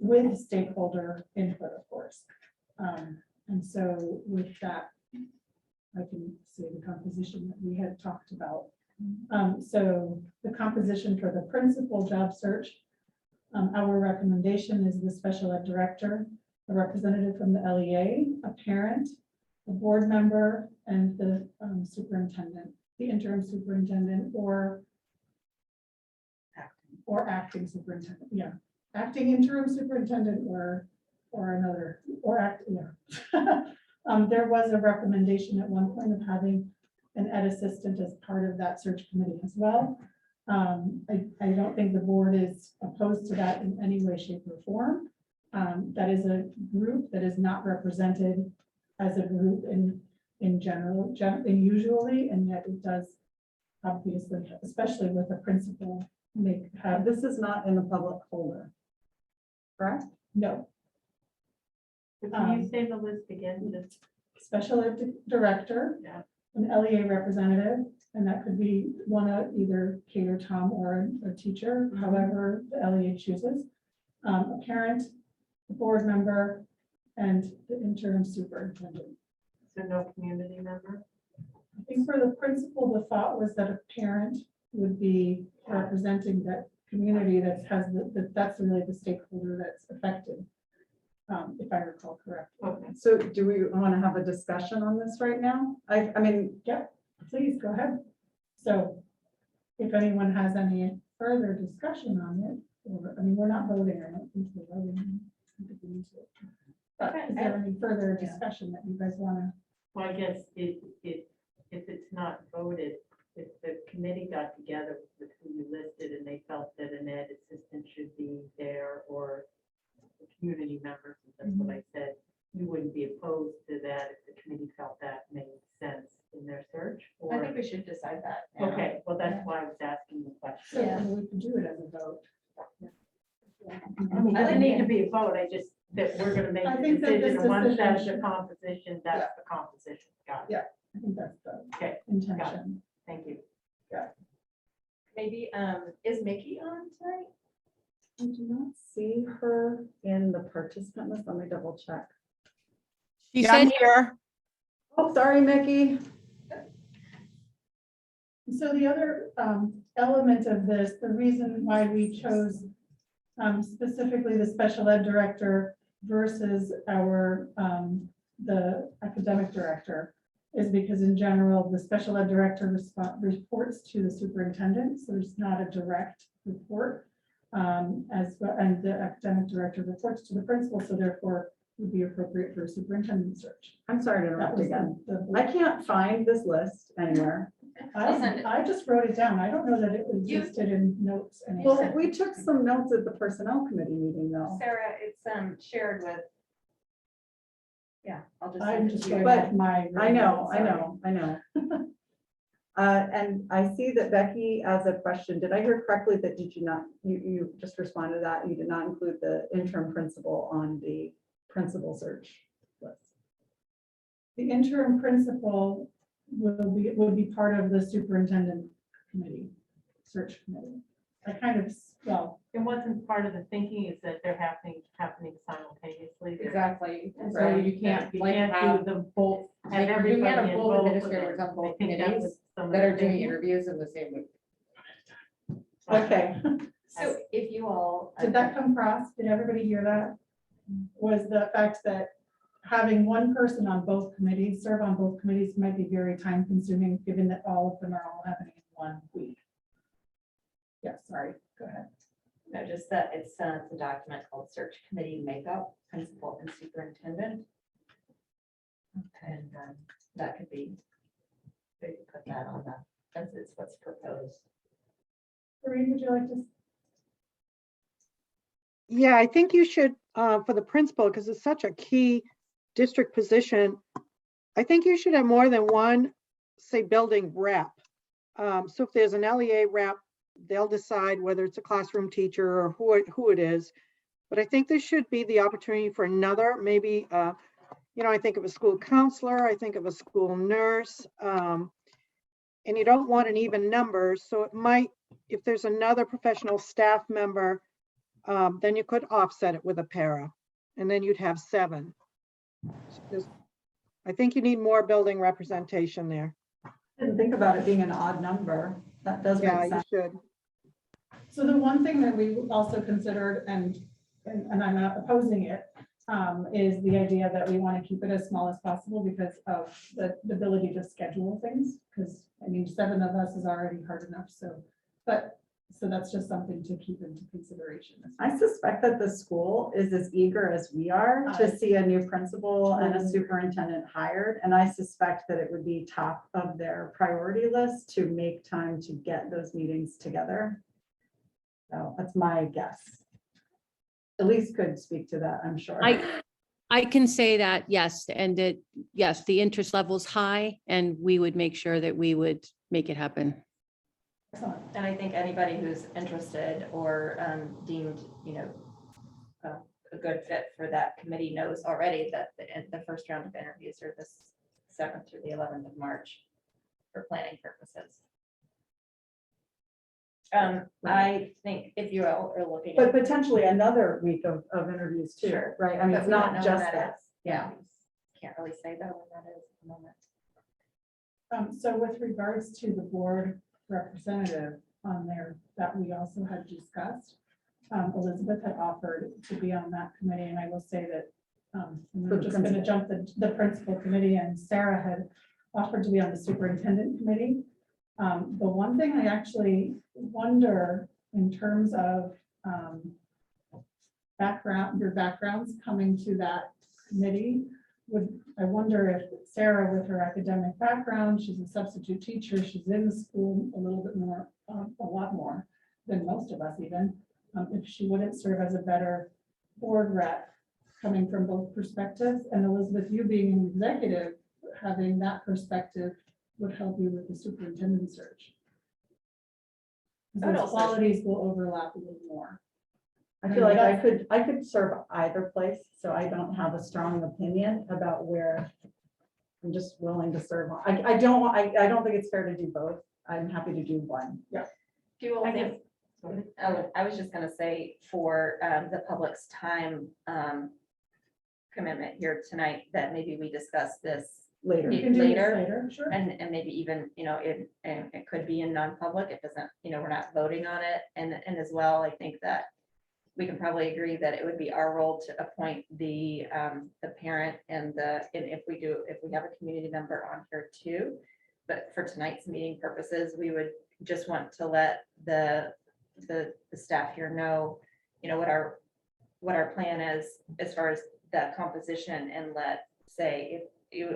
with stakeholder input, of course. And so with that, I can say the composition that we had talked about. So the composition for the principal job search, our recommendation is the special ed director, a representative from the LEA, a parent, a board member, and the superintendent, the interim superintendent, or acting superintendent, yeah. Acting interim superintendent or another, or yeah. There was a recommendation at one point of having an ed assistant as part of that search committee as well. I don't think the board is opposed to that in any way, shape, or form. That is a group that is not represented as a group in general, and usually, and yet it does obviously, especially with a principal, have, This is not in the public folder, correct? no. But can you say the list again? Just Special ed director, Yeah. an LEA representative, and that could be one of either Kate or Tom or a teacher, however the LEA chooses. A parent, a board member, and the interim superintendent. so no community member? I think for the principal, the thought was that a parent would be representing that community that has that's really the stakeholder that's affected. If I recall correctly. Okay. So do we want to have a discussion on this right now? I mean, Yep, please go ahead. So if anyone has any further discussion on it, or, I mean, we're not voting on it. Since we're voting, I think we need to. But is there any further discussion that you guys want to? Well, I guess if it's not voted, if the committee got together with who you listed and they felt that an ed assistant should be there or the community members, that's what I said, you wouldn't be opposed to that if the committee felt that made sense in their search? I Or, think we should decide that. now. okay, well, that's why I was asking the So question. we can do it as a vote. I mean, it doesn't need to be a vote, I just, that we're gonna make I the think that decision, this and once decision that's the should- composition, that's the composition. Got it. Yeah. I think that's the Okay, intention. thank you. Maybe, is Mickey on tonight? I do not see her in the participant list. Let me double check. She I'm said, here. Oh, sorry, Mickey. So the other element of this, the reason why we chose specifically the special ed director versus our, the academic director is because in general, the special ed director reports to the superintendent, so there's not a direct report. As well, and the academic director reports to the principal, so therefore would be appropriate for a superintendent search. I'm sorry to That interrupt was again. the. I can't find this list anywhere. I just wrote it down. I don't know that it existed in notes. Well, anywhere. we took some notes at the personnel committee meeting though. Sarah, it's shared with. Yeah, I'll just. I'm send it just to you. going But off my. I know. Sorry. And I see that Becky has a question. Did I hear correctly that did you not, you just responded to that, you did not include the interim principal on the principal search list? The interim principal would be part of the superintendent committee, search committee. I kind of, well, It wasn't part of the thinking, is that they're happening simultaneously. They're- Exactly, and so you can't you like can't have do them both. like, Have you can't everybody have in both both of administrators them. on both I think that committees was some of that the are doing thinking. interviews in the same week. Okay, So if you all. did that come across? Did everybody hear that? Was the fact that having one person on both committees, serve on both committees might be very time consuming, given that all of them are all happening in 1 week. Yeah, sorry, go ahead. No, just that it's a document called Search Committee Makeup, Principal and Superintendent. And that could be, they could put that on the, that's what's proposed. Maureen, would you like to? Yeah, I think you should, for the principal, because it's such a key district position, I think you should have more than one, say, building rep. So if there's an LEA rep, they'll decide whether it's a classroom teacher or who it is. But I think there should be the opportunity for another, maybe, I think of a school counselor, I think of a school nurse. And you don't want an even number, so it might, if there's another professional staff member, then you could offset it with a para, and then you'd have 7. So I think you need more building representation there. didn't think about it being an odd number. That does Yeah, make you sense. should. So the one thing that we also considered, and I'm not opposing it, is the idea that we want to keep it as small as possible because of the ability to schedule things. Because, I mean, 7 of us is already hard enough, so, so that's just something to keep into consideration. I suspect that the school is as eager as we are to see a new principal and a superintendent hired. And I suspect that it would be top of their priority list to make time to get those meetings together. So that's my guess. Elise could speak to that, I'm sure. I can say that, yes, and that, yes, the interest level's high, and we would make sure that we would make it happen. Excellent. And I think anybody who's interested or deemed, a good fit for that committee knows already that the first round of interviews are this 7th through the 11th of March for planning purposes. I think if you all are looking. But at- potentially another week of interviews too, Sure. right? I mean, but it's we don't not know when just that that. is. Yeah. Can't really say though when that is at the moment. So with regards to the board representative on there that we also had discussed, Elizabeth had offered to be on that committee, and I will say that we're just going to jump the principal committee, and Sarah had offered to be on the superintendent committee. The one thing I actually wonder in terms of your backgrounds coming to that committee, I wonder if Sarah, with her academic background, she's a substitute teacher, she's in the school a little bit more, a lot more than most of us even, if she wouldn't serve as a better board rep coming from both perspectives. And Elizabeth, you being an executive, having that perspective would help you with the superintendent search. I would Those also- qualities will overlap a little more. I feel like I could serve either place, so I don't have a strong opinion about where I'm just willing to serve. I don't think it's fair to do both. I'm happy to do one. Yeah. Do you all I think, I was just gonna say for the public's time commitment here tonight, that maybe we discuss this Later. You can do this later. later, sure. And maybe even, it could be in non-public, it doesn't, we're not voting on it, and as well, I think that we can probably agree that it would be our role to appoint the parent and if we have a community member on here too. But for tonight's meeting purposes, we would just want to let the staff here know, what our plan is as far as that composition, and say if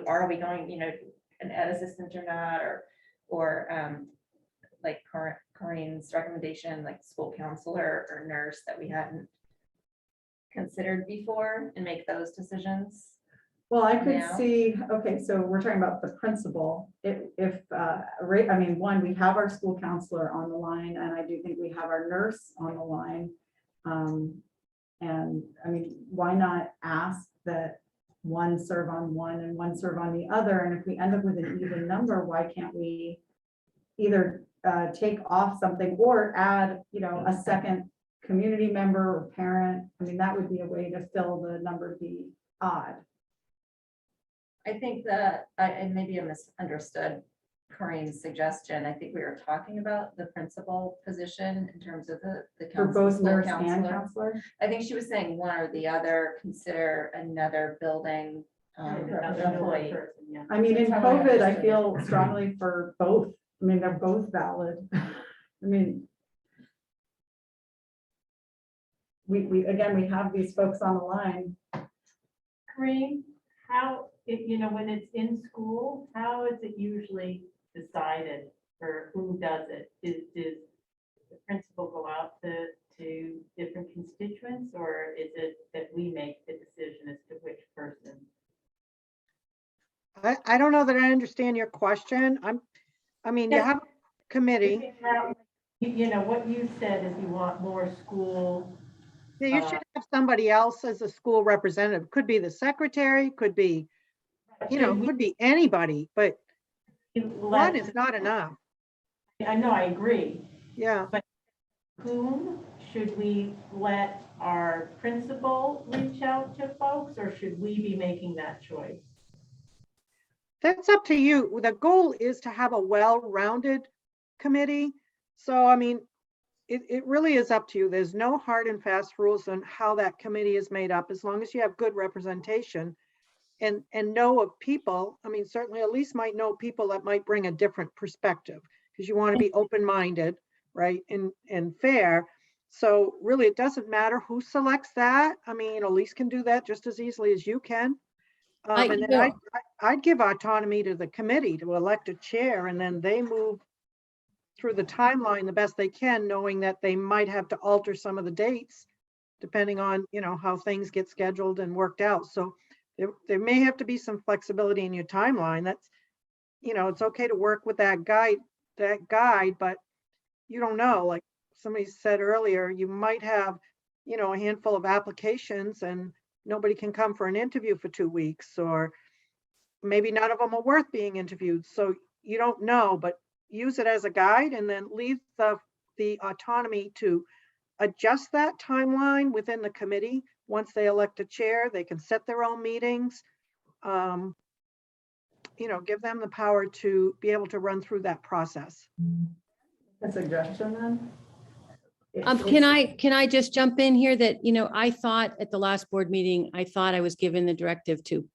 are we going, an ed assistant or not, or like Corinne's recommendation, like school counselor or nurse that we hadn't considered before, and make those decisions. Well, I could now. see, okay, so we're talking about the principal. I mean, one, we have our school counselor on the line, and I do think we have our nurse on the line. And I mean, why not ask that one serve on one and one serve on the other? And if we end up with an even number, why can't we either take off something or add, a second community member or parent? I mean, that would be a way to fill the number be odd. I think that, and maybe I misunderstood Corinne's suggestion. I think we were talking about the principal position in terms of the For both school nurse and counselor. counselor? I think she was saying one or the other, consider another building employee. Yeah. I mean, in That's how I COVID, I understood feel strongly for both. I mean, they're both valid. I mean, we have these folks on the line. Kareem, how, when it's in school, how is it usually decided for who does it? Does the principal go out to different constituents, or is it that we make the decision as to which person? I don't know that I understand your question. You have a committee. What you said is you want more school. Yeah, you should have somebody else as a school representative. Could be the secretary, could be, could be anybody, but one is not enough. I know, I agree. Yeah. Whom should we let our principal reach out to folks, or should we be making that choice? That's up to you. The goal is to have a well-rounded committee. So, I mean, it really is up to you. There's no hard and fast rules on how that committee is made up, as long as you have good representation and know of people. I mean, certainly Elise might know people that might bring a different perspective, because you want to be open-minded, right, and fair. So really, it doesn't matter who selects that. I mean, Elise can do that just as easily as you can. And you then know- I'd give autonomy to the committee to elect a chair, and then they move through the timeline the best they can, knowing that they might have to alter some of the dates depending on, how things get scheduled and worked out. So there may have to be some flexibility in your timeline. That's, it's okay to work with that guide, but you don't know, like somebody said earlier, you might have, a handful of applications and nobody can come for an interview for 2 weeks, or maybe none of them are worth being interviewed. So you don't know, but use it as a guide, and then leave the autonomy to adjust that timeline within the committee. Once they elect a chair, they can set their own meetings. Give them the power to be able to run through that process. A suggestion then? Can I just jump in here that, I thought at the last board meeting, I thought I was given the directive to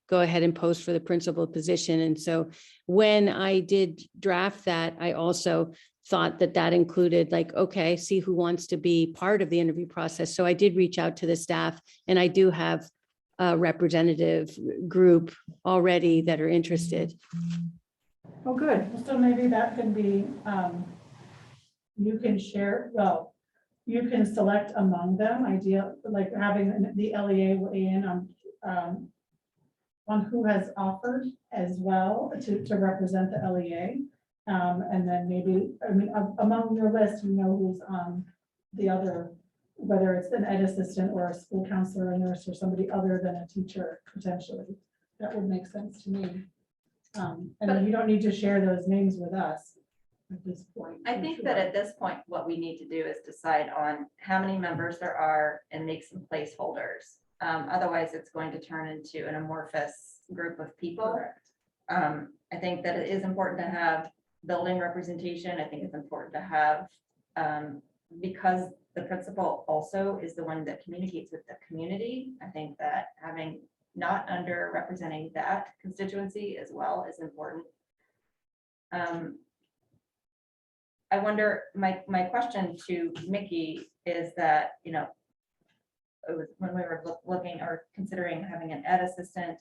go ahead and post for the principal position. And so when I did draft that, I also thought that included, like, okay, see who wants to be part of the interview process. So I did reach out to the staff, and I do have a representative group already that are interested. Oh, good. So maybe that can be, you can share, well, you can select among them, like having the LEA weigh in on who has offered as well to represent the LEA. And then maybe, among your list, who's on the other, whether it's an ed assistant or a school counselor, a nurse, or somebody other than a teacher, potentially. That would make sense to me. And then you don't need to share those names with us at this point. I think that at this point, what we need to do is decide on how many members there are and make some placeholders. Otherwise, it's going to turn into an amorphous group of people. Correct. I think that it is important to have building representation. I think it's important to have, because the principal also is the one that communicates with the community. I think that having not underrepresenting that constituency as well is important. I wonder, my question to Mickey is that, it was when we were looking or considering having an ed assistant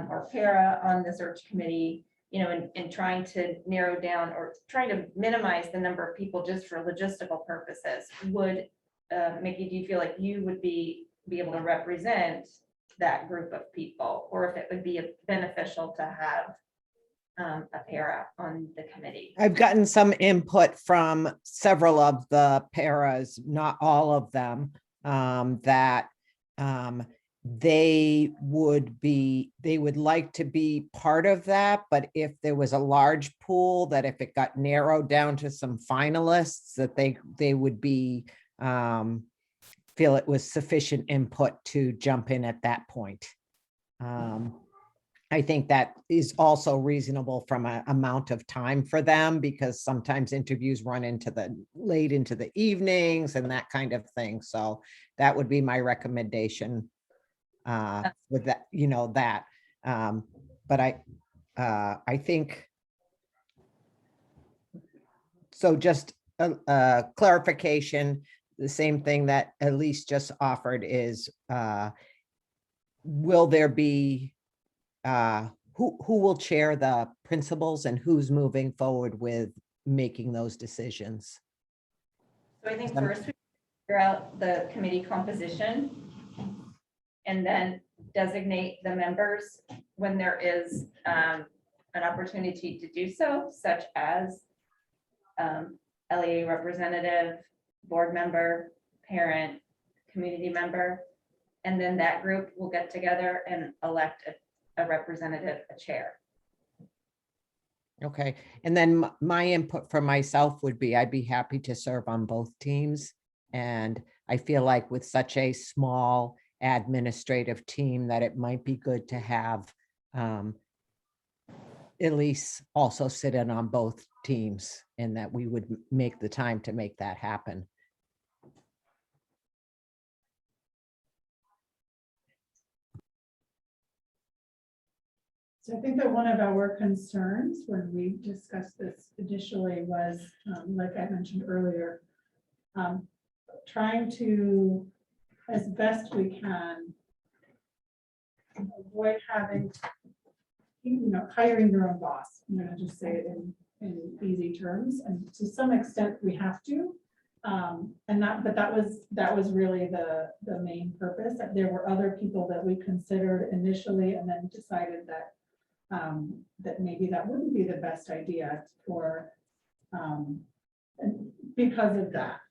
or para on the search committee, and trying to narrow down or trying to minimize the number of people just for logistical purposes. Would, Mickey, do you feel like you would be able to represent that group of people, or if it would be beneficial to have a para on the committee? I've gotten some input from several of the paras, not all of them, that they would like to be part of that, but if there was a large pool, that if it got narrowed down to some finalists, that they would be feel it was sufficient input to jump in at that point. I think that is also reasonable from an amount of time for them, because sometimes interviews run late into the evenings and that kind of thing. So that would be my recommendation with that, that. But I think, so just a clarification, the same thing that Elise just offered is, will there be, who will chair the principals and who's moving forward with making those decisions? So I think first we figure out the committee composition and then designate the members when there is an opportunity to do so, such as LEA representative, board member, parent, community member, and then that group will get together and elect a representative, a chair. Okay, and then my input for myself would be, I'd be happy to serve on both teams. And I feel like with such a small administrative team that it might be good to have Elise also sit in on both teams and that we would make the time to make that happen. So I think that one of our concerns when we discussed this initially was, like I mentioned earlier, trying to, as best we can, avoid having, hiring your own boss. I'm gonna just say it in easy terms, and to some extent we have to. But that was really the main purpose. That there were other people that we considered initially and then decided that that maybe that wouldn't be the best idea for, and because of that.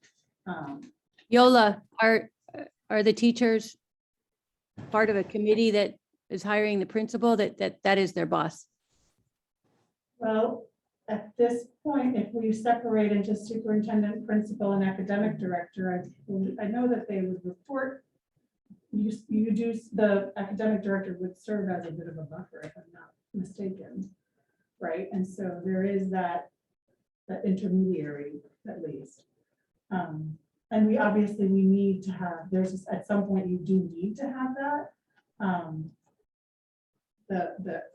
Yola, are the teachers part of a committee that is hiring the principal, that is their boss? Well, at this point, if we separate into superintendent, principal, and academic director, I know that they would report. You do, the academic director would serve as a bit of a buffer, if I'm not mistaken, right? And so there is that intermediary at least. And we obviously, we need to have, at some point you do need to have that.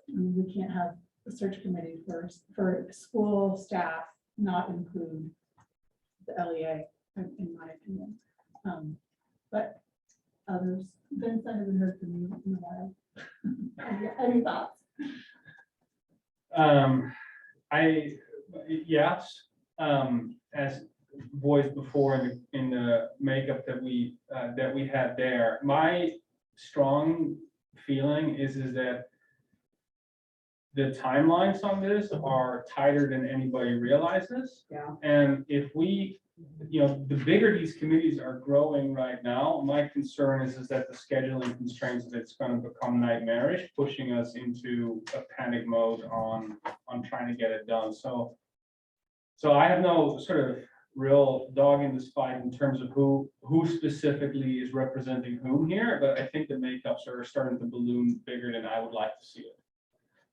We can't have a search committee for school staff not include the LEA, in my opinion. But others, Vince, I haven't heard from you in a while. Any thoughts? Yes, as voiced before in the makeup that we had there, my strong feeling is that the timelines on this are tighter than anybody realizes. Yeah. And if we, the bigger these committees are growing right now, my concern is that the scheduling constraints of it's going to become nightmarish, pushing us into a panic mode on trying to get it done. So I have no sort of real dog in this fight in terms of who specifically is representing whom here, but I think the makeups are starting to balloon bigger than I would like to see it.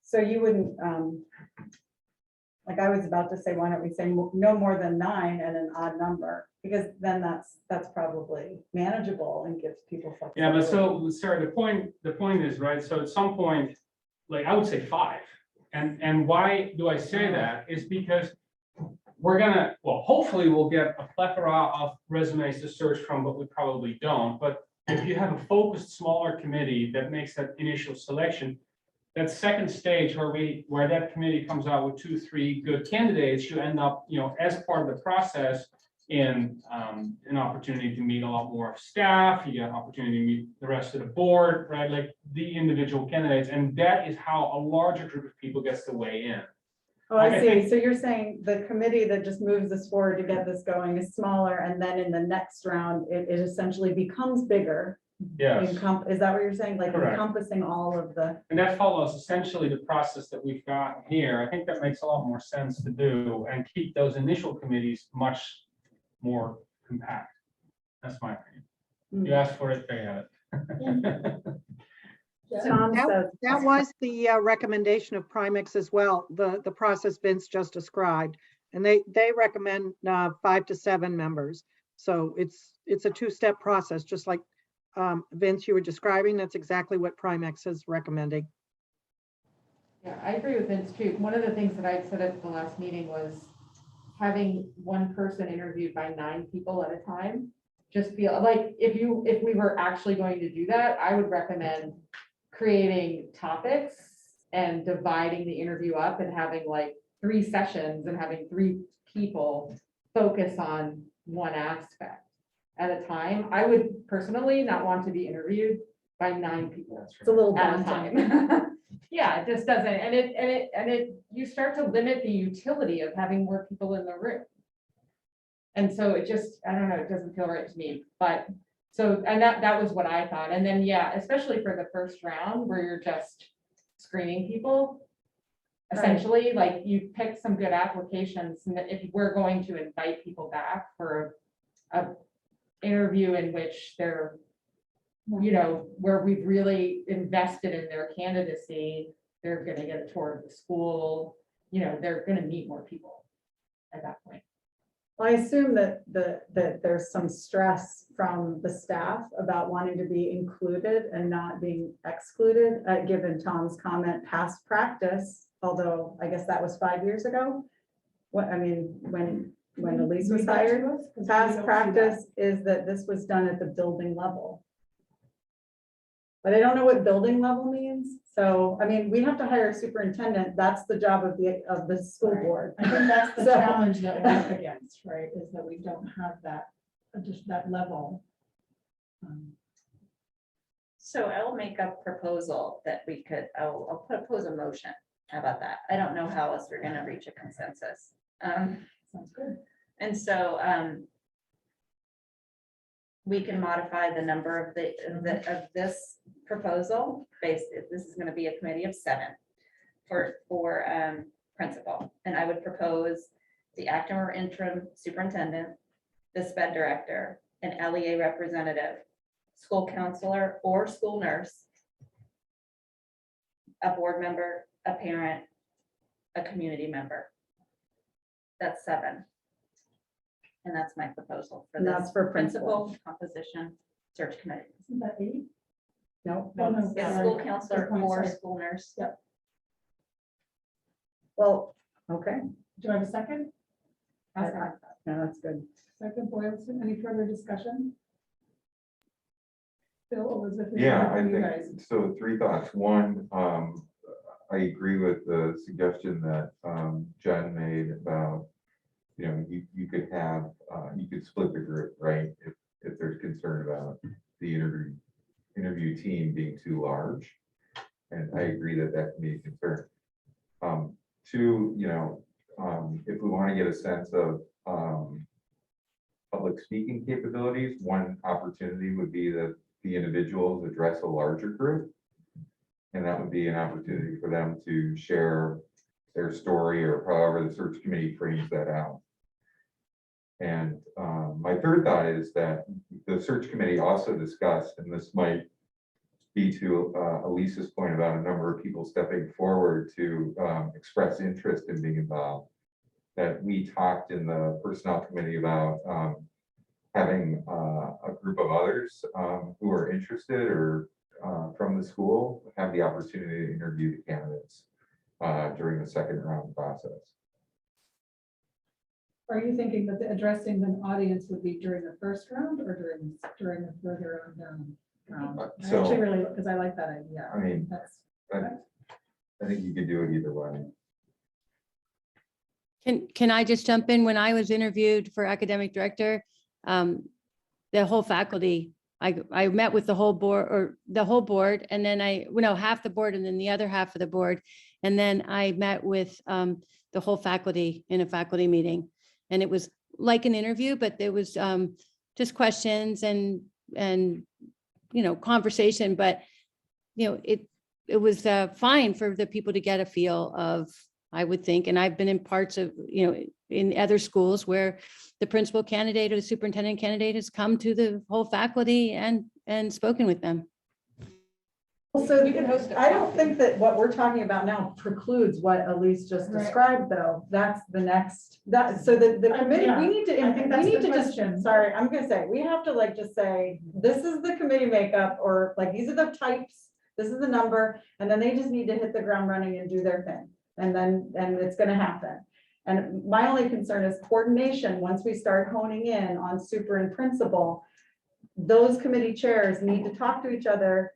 So you wouldn't, like I was about to say, why don't we say no more than 9 and an odd number? Because then that's probably manageable and gives people flexibility. Yeah, but so, Sarah, the point is, right, so at some point, like I would say 5. And why do I say that? Is because we're gonna, well, hopefully we'll get a plethora of resumes to search from, but we probably don't. But if you have a focused, smaller committee that makes that initial selection, that second stage where that committee comes out with 2, 3 good candidates, you end up, as part of the process in an opportunity to meet a lot more staff, you get an opportunity to meet the rest of the board, right? Like the individual candidates, and that is how a larger group of people gets to weigh in. Oh, I see. So you're saying the committee that just moves this forward to get this going is smaller, and then in the next round, it essentially becomes bigger. Yes. Is that what you're saying? Like Correct. encompassing all of the. And that follows essentially the process that we've got here. I think that makes a lot more sense to do and keep those initial committees much more compact. That's my opinion. You asked for it, they have it. Tom says, That was the recommendation of Primex as well, the process Vince just described. And they recommend 5 to 7 members. So it's a 2-step process, just like Vince, you were describing. That's exactly what Primex is recommending. Yeah, I agree with Vince too. One of the things that I said at the last meeting was having one person interviewed by 9 people at a time. Just feel like if we were actually going to do that, I would recommend creating topics and dividing the interview up and having like 3 sessions and having 3 people focus on one aspect at a time. I would personally not want to be interviewed by 9 people it's a little at a daunting. time. Yeah, it just doesn't, and it you start to limit the utility of having more people in the room. And so it just, I don't know, it doesn't feel right to me, but so, and that was what I thought. And then, yeah, especially for the first round where you're just screening people. Essentially, like you pick some good applications, and if we're going to invite people back for a interview in which they're, where we've really invested in their candidacy, they're gonna get a tour of the school, you know, they're gonna meet more people at that point. I assume that that there's some stress from the staff about wanting to be included and not being excluded, given Tom's comment, past practice, although I guess that was 5 years ago. What, I mean, when Elise was hired, past practice is that this was done at the building level. But I don't know what building level means. So, I mean, we have to hire a superintendent. That's the job of the school Right. board. I think that's the So- challenge that we're up against, right, is that we don't have that, just that level. So I will make a proposal that we could, I'll propose a motion. How about that? I don't know how else we're gonna reach a consensus. Sounds good. And so we can modify the number of of this proposal based, if this is gonna be a committee of 7 for principal. And I would propose the acting or interim superintendent, the sped director, an LEA representative, school counselor or school nurse, a board member, a parent, a community member. That's 7. And that's my proposal for And this that's for principal. principal composition search committee. Isn't that 8? No, Oh, no, It's sorry. school counselor Good point, or sorry. school nurse. Yep. well, okay, Do I have a second? I'll second that. no, that's good. Second, Boylston, any further discussion? Bill, Elizabeth? any Yeah, from I you guys? think, so 3 thoughts. One, I agree with the suggestion that Jen made about, you know, you could have, you could split the group, right? If there's concern about the interview team being too large. And I agree that that can be a concern. 2, you know, if we want to get a sense of public speaking capabilities, one opportunity would be that the individuals address a larger group. And that would be an opportunity for them to share their story or however the search committee frames that out. And my third thought is that the search committee also discussed, and this might be to Elisa's point about a number of people stepping forward to express interest in being involved, that we talked in the personnel committee about having a group of others who are interested or from the school have the opportunity to interview the candidates during the second round process. Are you thinking that addressing the audience would be during the first round or during the further on down round? I So- actually really, because I like that idea. I mean, That's, I think you could do it either way. Can I just jump in? When I was interviewed for academic director, the whole faculty, I met with the whole board, and then half the board and then the other half of the board. And then I met with the whole faculty in a faculty meeting. And it was like an interview, but there was just questions and conversation, but it was fine for the people to get a feel of, I would think, and I've been in parts of, in other schools where the principal candidate or the superintendent candidate has come to the whole faculty and spoken with them. So We can host a I don't coffee. think that what we're talking about now precludes what Elise just Right. described, though. That's the next, so the committee, Yeah, we need to, I think that's we need the to just, question. sorry, I'm gonna say, we have to just say, this is the committee makeup, or these are the types, this is the number, and then they just need to hit the ground running and do their thing. And it's gonna happen. And my only concern is coordination. Once we start honing in on super and principal, those committee chairs need to talk to each other,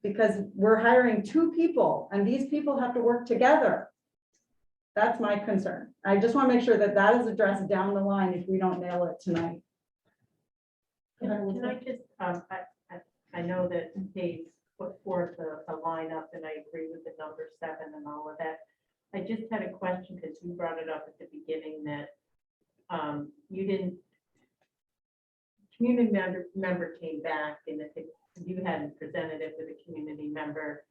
because we're hiring 2 people and these people have to work together. That's my concern. I just want to make sure that that is addressed down the line if we don't nail it tonight. Can I just, I know that Dave put forth a lineup, and I agree with the number 7 and all of that. I just had a question, because you brought it up at the beginning, that you didn't, community member came back, and I think you hadn't presented it with a community member.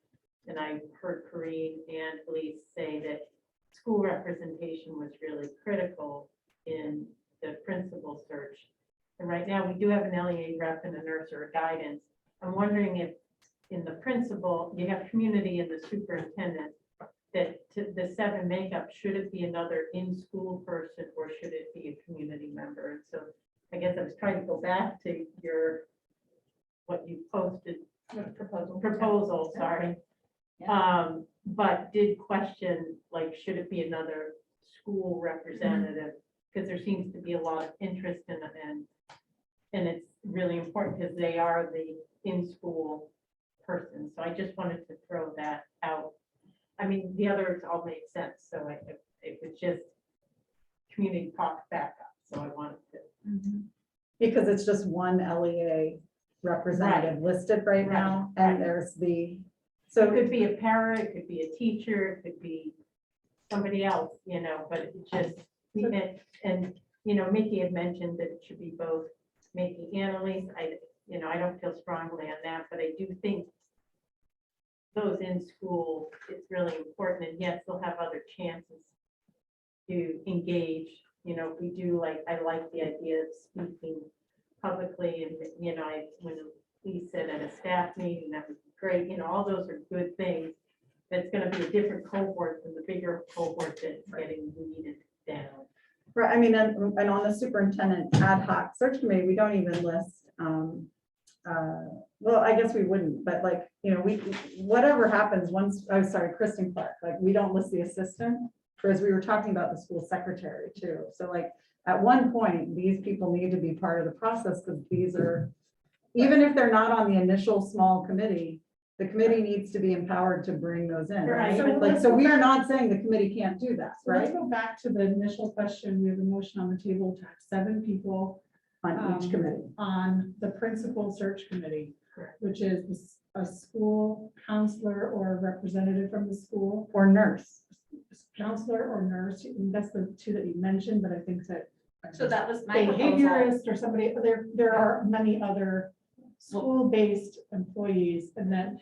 And I heard Corinne and Elise say that school representation was really critical in the principal search. And right now, we do have an LEA rep and a nurse or a guidance. I'm wondering if in the principal, you have community and the superintendent, the 7 makeup, should it be another in-school person or should it be a community member? And so I guess I was trying to go back to what you posted, proposal, sorry. But did question, like, should it be another school representative? Because there seems to be a lot of interest in it, and it's really important because they are the in-school person. So I just wanted to throw that out. I mean, the others all made sense, so it was just community talk backup, so I wanted to. Because it's just one LEA representative listed right now, and there's the, So so it could be a parent, it could be a teacher, it could be somebody else, but it just, and, Mickey had mentioned that it should be both Mickey and Elise. I don't feel strongly on that, but I do think those in school, it's really important, and yes, they'll have other chances to engage. If we do, I like the idea of speaking publicly, and, when Lee said at a staff meeting, that was great, all those are good things. That's gonna be a different cohort than the bigger cohort that's getting weeded down. right, I mean, and on the superintendent ad hoc search committee, we don't even list, well, I guess we wouldn't, but whatever happens once, oh, sorry, Kristen Clark, we don't list the assistant, whereas we were talking about the school secretary too. So at one point, these people need to be part of the process, because these are, even if they're not on the initial small committee, the committee needs to be empowered to bring those in, right? Right. So we are not saying the committee can't do that, So let's right? go back to the initial question. We have a motion on the table to have 7 people On each committee. on the principal search committee, Correct. which is a school counselor or a representative from the school, Or nurse. counselor or nurse. That's the 2 that you mentioned, but I think that So that was my proposal. behaviorist or somebody, there are many other school-based employees, and then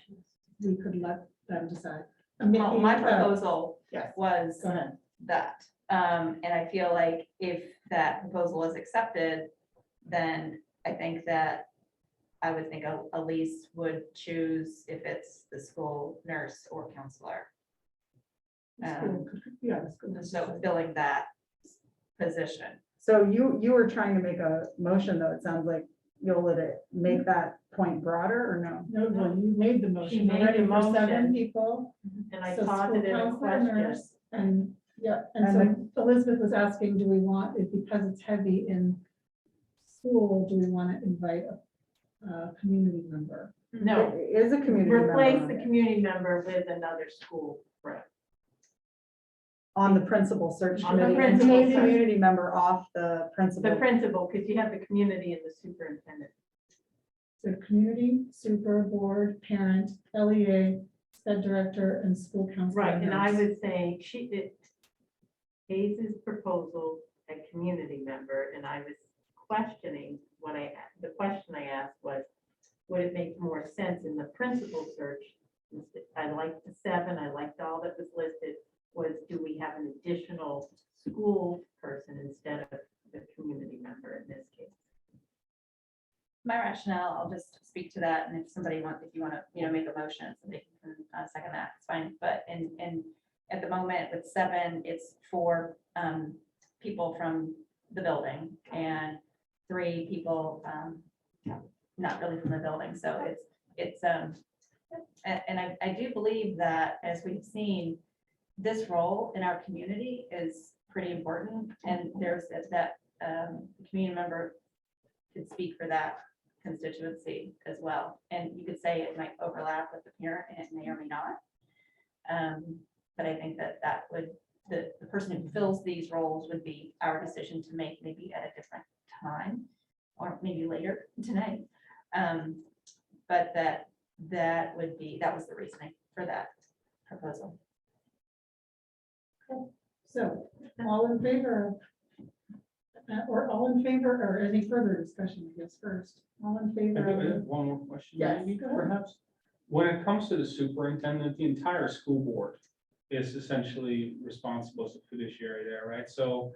we could let them decide. Well, my proposal Yes. was Go ahead. that. And I feel like if that proposal is accepted, then I think that I would think Elise would choose if it's the school nurse or counselor. Yeah. the school. So filling that position. So you were trying to make a motion, though, it sounds like you'll let it make that point broader, or no? No, well, you made the motion. She made already the for 7 motion. people. And I So taught it school in a counselor, question. nurse, And, yeah, and so Elizabeth was asking, do we want it, because it's heavy in school, do we want to invite a community member? No, It is a community member replace on the it. community member with another school rep. On the principal search On the committee, and principal take search. community member off the principal. The principal, because you have the community and the superintendent. So community, super board, parent, LEA, SPED director, and school counselor. Right, and I nurse. was saying, Hayes's proposal, a community member, and I was questioning the question I asked was, would it make more sense in the principal search? I liked the 7, I liked all that was listed, was do we have an additional school person instead of the community member in this case? My rationale, I'll just speak to that, and if you want to, make a motion, somebody can second that, it's fine. But at the moment with 7, it's 4 people from the building and 3 people not really from the building. So it's and I do believe that, as we've seen, this role in our community is pretty important, and there's that community member could speak for that constituency as well. And you could say it might overlap with the parent, and it may or may not. But I think that would, the person who fills these roles would be our decision to make, maybe at a different time, or maybe later tonight. But that was the reasoning for that proposal. So, all in favor or any further discussion, I guess, first? All in I favor do have of, one more question, Yes, maybe, go ahead. perhaps. When it comes to the superintendent, the entire school board is essentially responsible as a fiduciary there, right? So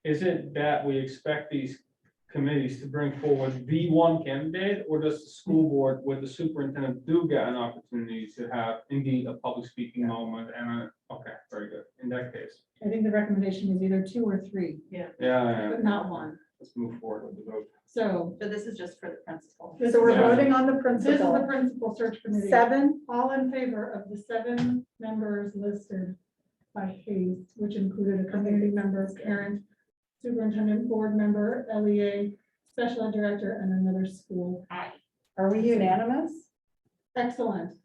is it that we expect these committees to bring forward the one candidate, or does the school board with the superintendent do get an opportunity to have indeed a public speaking moment and okay, very good. In that case, I think the recommendation is either 2 or 3, yeah. but not 1. Let's move forward with the vote. So So this is just for the principal. this So we're is- Yeah. voting on the this is the principal. principal search committee. 7, All in favor of the 7 members listed by Hayes, which included a community member, parent, superintendent, board member, LEA, special ed director, and another school. are we unanimous? Excellent.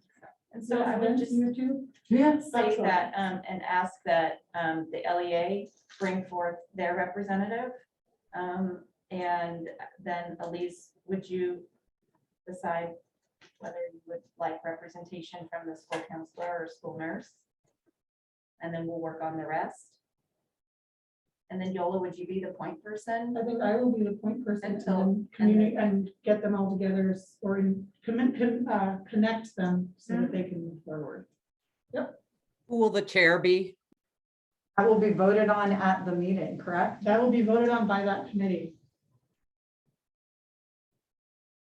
And so I would just You too? Yes. say that, and ask that, the LEA bring forth their representative. And then Elise, would you decide whether you would like representation from the school counselor or school nurse? And then we'll work on the rest. And then Yola, would you be the point person? I think I will be the point person Until- and communicate and get them all together or connect them so that they can move forward. Who will the chair be? That will be voted on at the meeting, correct? That will be voted on by that committee.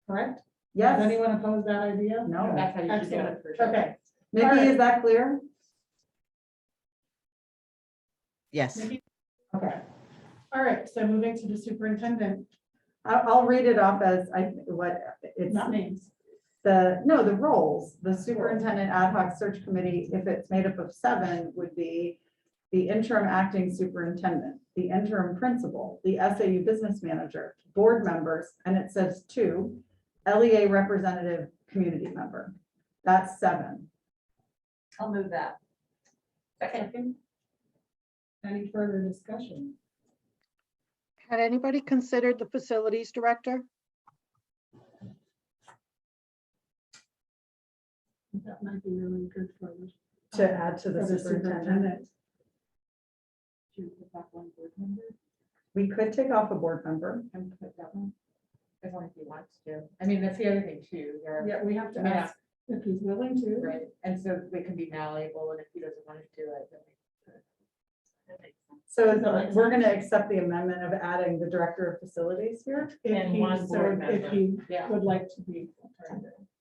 Correct? Does Yes, anyone oppose that idea? no. That's how you should do Excellent. it for sure. Okay. Nikki, All right. is that clear? Yes. Okay. All right, so moving to the superintendent, I'll read it off as it's not names. the roles. The superintendent ad hoc search committee, if it's made up of 7, would be the interim acting superintendent, the interim principal, the SAU business manager, board members, and it says 2, LEA representative community member. That's 7. I'll move that. Second. Any further discussion? Had anybody considered the facilities director? That might be really good for you. To add to the For the superintendent. Should we put back 1 board member We could take off a board member. and put that one? As long as he wants to. I mean, that's the other thing too. There, Yeah, we have to I mean, ask if he's willing to. right, and so they can be malleable, and if he doesn't want to do it, then So Does that make we're going to accept the amendment of adding the director of facilities here. If And he, one so board if member. he Yeah. would like to be.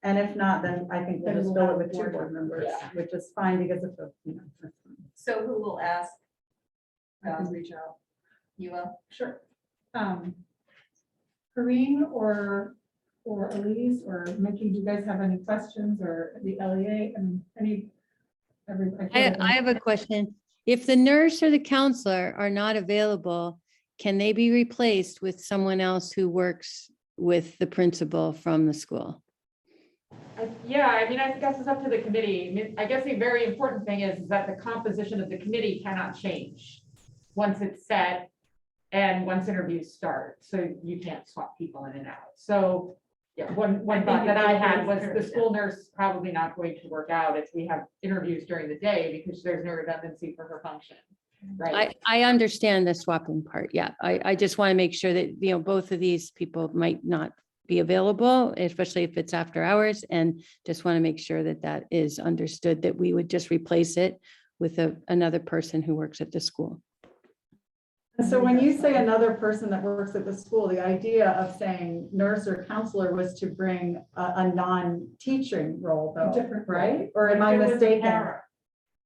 And if not, then I think we'll Then just we'll go have with 2 board board members, Yeah. which is fine because of the, that's fine. So who will ask? I can reach out. You will? Sure. Kareen or Elise or Mickey, do you guys have any questions or the LEA and I have a question. If the nurse or the counselor are not available, can they be replaced with someone else who works with the principal from the school? yeah, I mean, I guess it's up to the committee. I mean, I guess the very important thing is that the composition of the committee cannot change once it's set and once interviews start, so you can't swap people in and out. So, yeah, one think thought that I it's had was fair, the yeah. school nurse probably not going to work out if we have interviews during the day because there's no redundancy for her function, right? I understand the swapping part. Yeah, I just want to make sure that, both of these people might not be available, especially if it's after hours, and just want to make sure that that is understood, that we would just replace it with another person who works at the school. So when you say another person that works at the school, the idea of saying nurse or counselor was to bring a non-teaching role though, Different role. right? Or am I If it was a mistaken? para,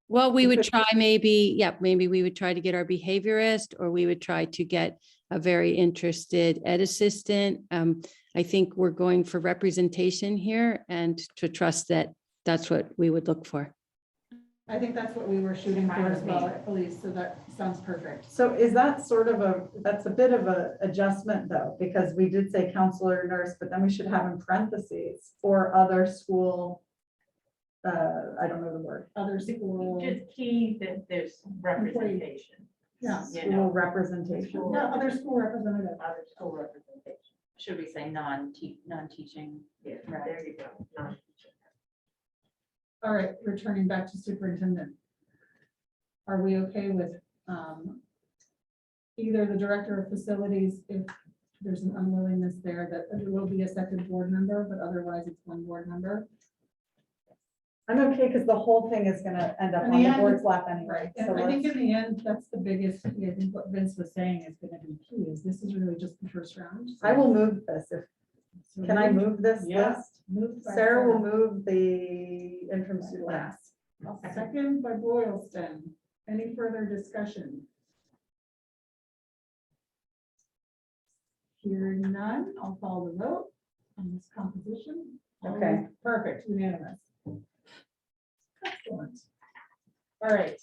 Well, we If would it's- try maybe we would try to get our behaviorist, or we would try to get a very interested ed assistant. I think we're going for representation here and to trust that that's what we would look for. I think that's what we were shooting for Fine as with well, me. Elise, so that sounds perfect. So is that that's a bit of a adjustment though, because we did say counselor, nurse, but then we should have in parentheses or other school. I don't know the word, Other school, just key that there's representation. yeah, You school know, representation. yeah, other school representative. other school representation. Should we say non-teaching? Yeah, Right. there you go. Non-teaching. All right, returning back to superintendent. Are we okay with either the director of facilities, if there's an unwillingness there, that there will be a second board member, but otherwise it's 1 board member? I'm okay, because the whole thing is gonna end up In on the the end, board's lap anyway. And So I think let's, in the end, that's the biggest, I think what Vince was saying is gonna be key, is this is really just the first round. I will move this. So Can I move this Yeah. list? Moved by Sarah will move the interim student. Last. Second by Boylston. Any further discussion? Hearing none, I'll call the vote on this composition. Okay. Perfect, unanimous. Excellent. All right.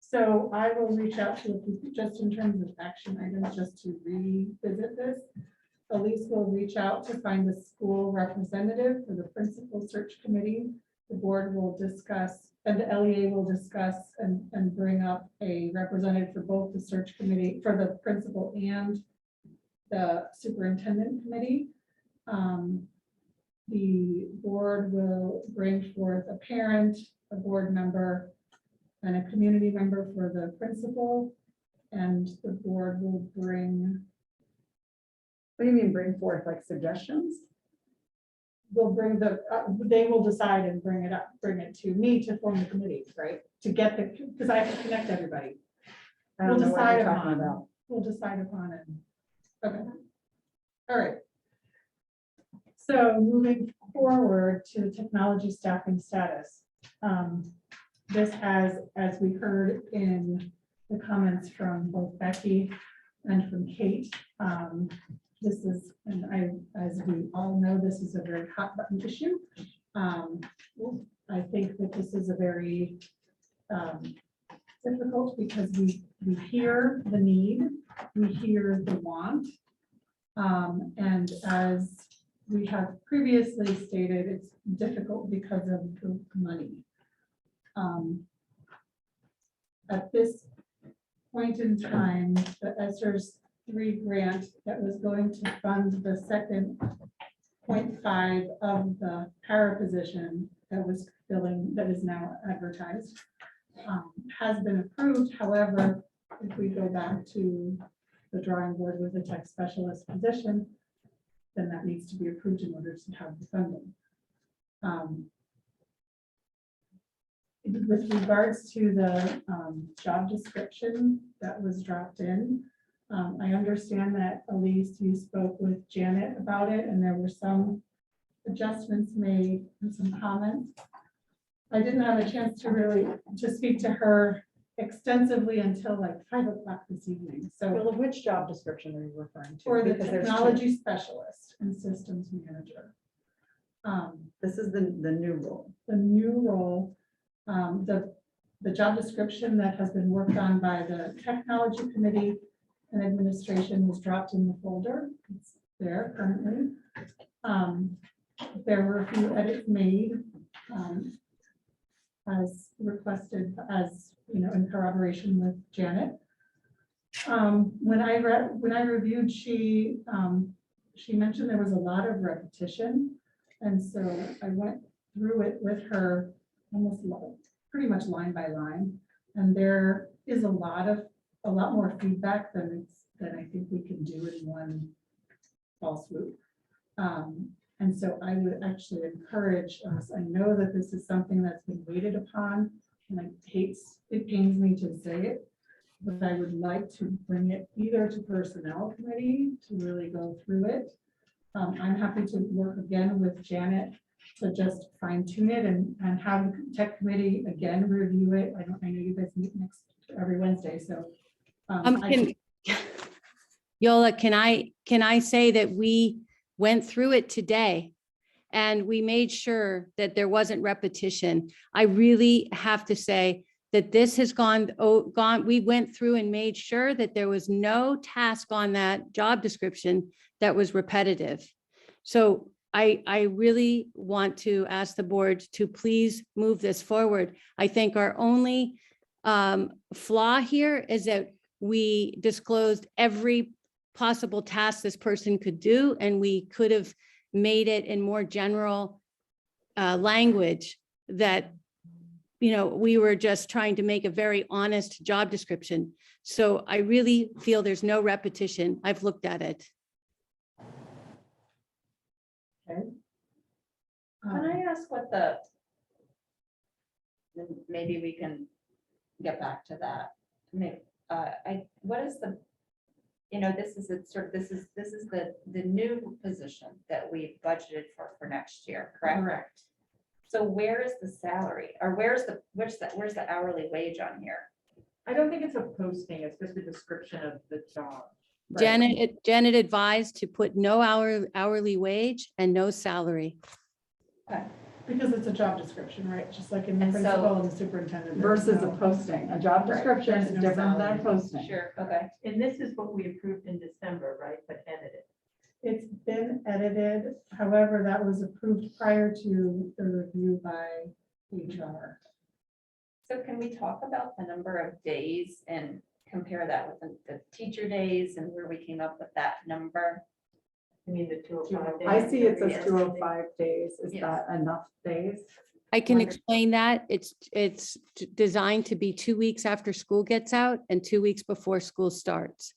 So I will reach out to, just in terms of action items, just to revisit this. Elise will reach out to find a school representative for the principal search committee. The board will discuss, and the LEA will discuss and bring up a representative for both the search committee, for the principal and the superintendent committee. The board will bring forth a parent, a board member, and a community member for the principal. And the board will bring, What do you mean bring forth, like suggestions? will bring the, they will decide and bring it up, bring it to me to form the committee, right? To get the, because I have to connect everybody. I don't We'll know what decide you're talking upon. about. We'll decide upon it. Okay. All right. So moving forward to the technology staffing status. This has, as we heard in the comments from both Becky and from Kate, this is, and as we all know, this is a very hot button issue. I think that this is a very difficult because we hear the need, we hear the want. And as we have previously stated, it's difficult because of the money. At this point in time, the ESSER's 3 grant that was going to fund the second 0.5 of the para position that was filling, that is now advertised, has been approved. However, if we go back to the drawing board with a tech specialist position, then that needs to be approved in order to have the funding. With regards to the job description that was dropped in, I understand that Elise, you spoke with Janet about it, and there were some adjustments made and some comments. I didn't have a chance to really speak to her extensively until like 5 o'clock this evening. So Well, which job description are you referring to? for the Because there's two. technology specialist and systems manager. This is the new role. The new role, the job description that has been worked on by the technology committee and administration was dropped in the folder. It's there currently. There were a few edits made as requested, as you know, in corroboration with Janet. When I reviewed, she mentioned there was a lot of repetition, and so I went through it with her almost pretty much line by line, and there is a lot more feedback than I think we can do in one fall swoop. And so I would actually encourage us, I know that this is something that's been waited upon, and it pains me to say it, but I would like to bring it either to personnel committee to really go through it. I'm happy to work again with Janet to just fine tune it and have the tech committee again review it. I know you guys meet every Wednesday, so. Yola, can I say that we went through it today and we made sure that there wasn't repetition. I really have to say that this has gone, we went through and made sure that there was no task on that job description that was repetitive. So I really want to ask the board to please move this forward. I think our only flaw here is that we disclosed every possible task this person could do, and we could have made it in more general language that, you know, we were just trying to make a very honest job description. So I really feel there's no repetition. I've looked at it. Okay. Can I ask what the, then maybe we can get back to that. What is the, this is a sort of, this is the new position that we budgeted for next year, correct? Correct. So where is the salary, or where's the hourly wage on here? I don't think it's a posting, it's just a description of the job. Janet advised to put no hourly wage and no salary. Okay. Because it's a job description, right? Just like in the And so- principal and the superintendent. there's Versus a no- posting. A job Right. description is There's no different than a salary. posting. Sure, okay. And this is what we approved in December, right, but edited. It's been edited, however, that was approved prior to the review by HR. So can we talk about the number of days and compare that with the teacher days and where we came up with that number? I mean, the 205 days. I see it says Yes. 205 days. Is Yes. that enough days? I can Wonderful. explain that. It's designed to be 2 weeks after school gets out and 2 weeks before school starts.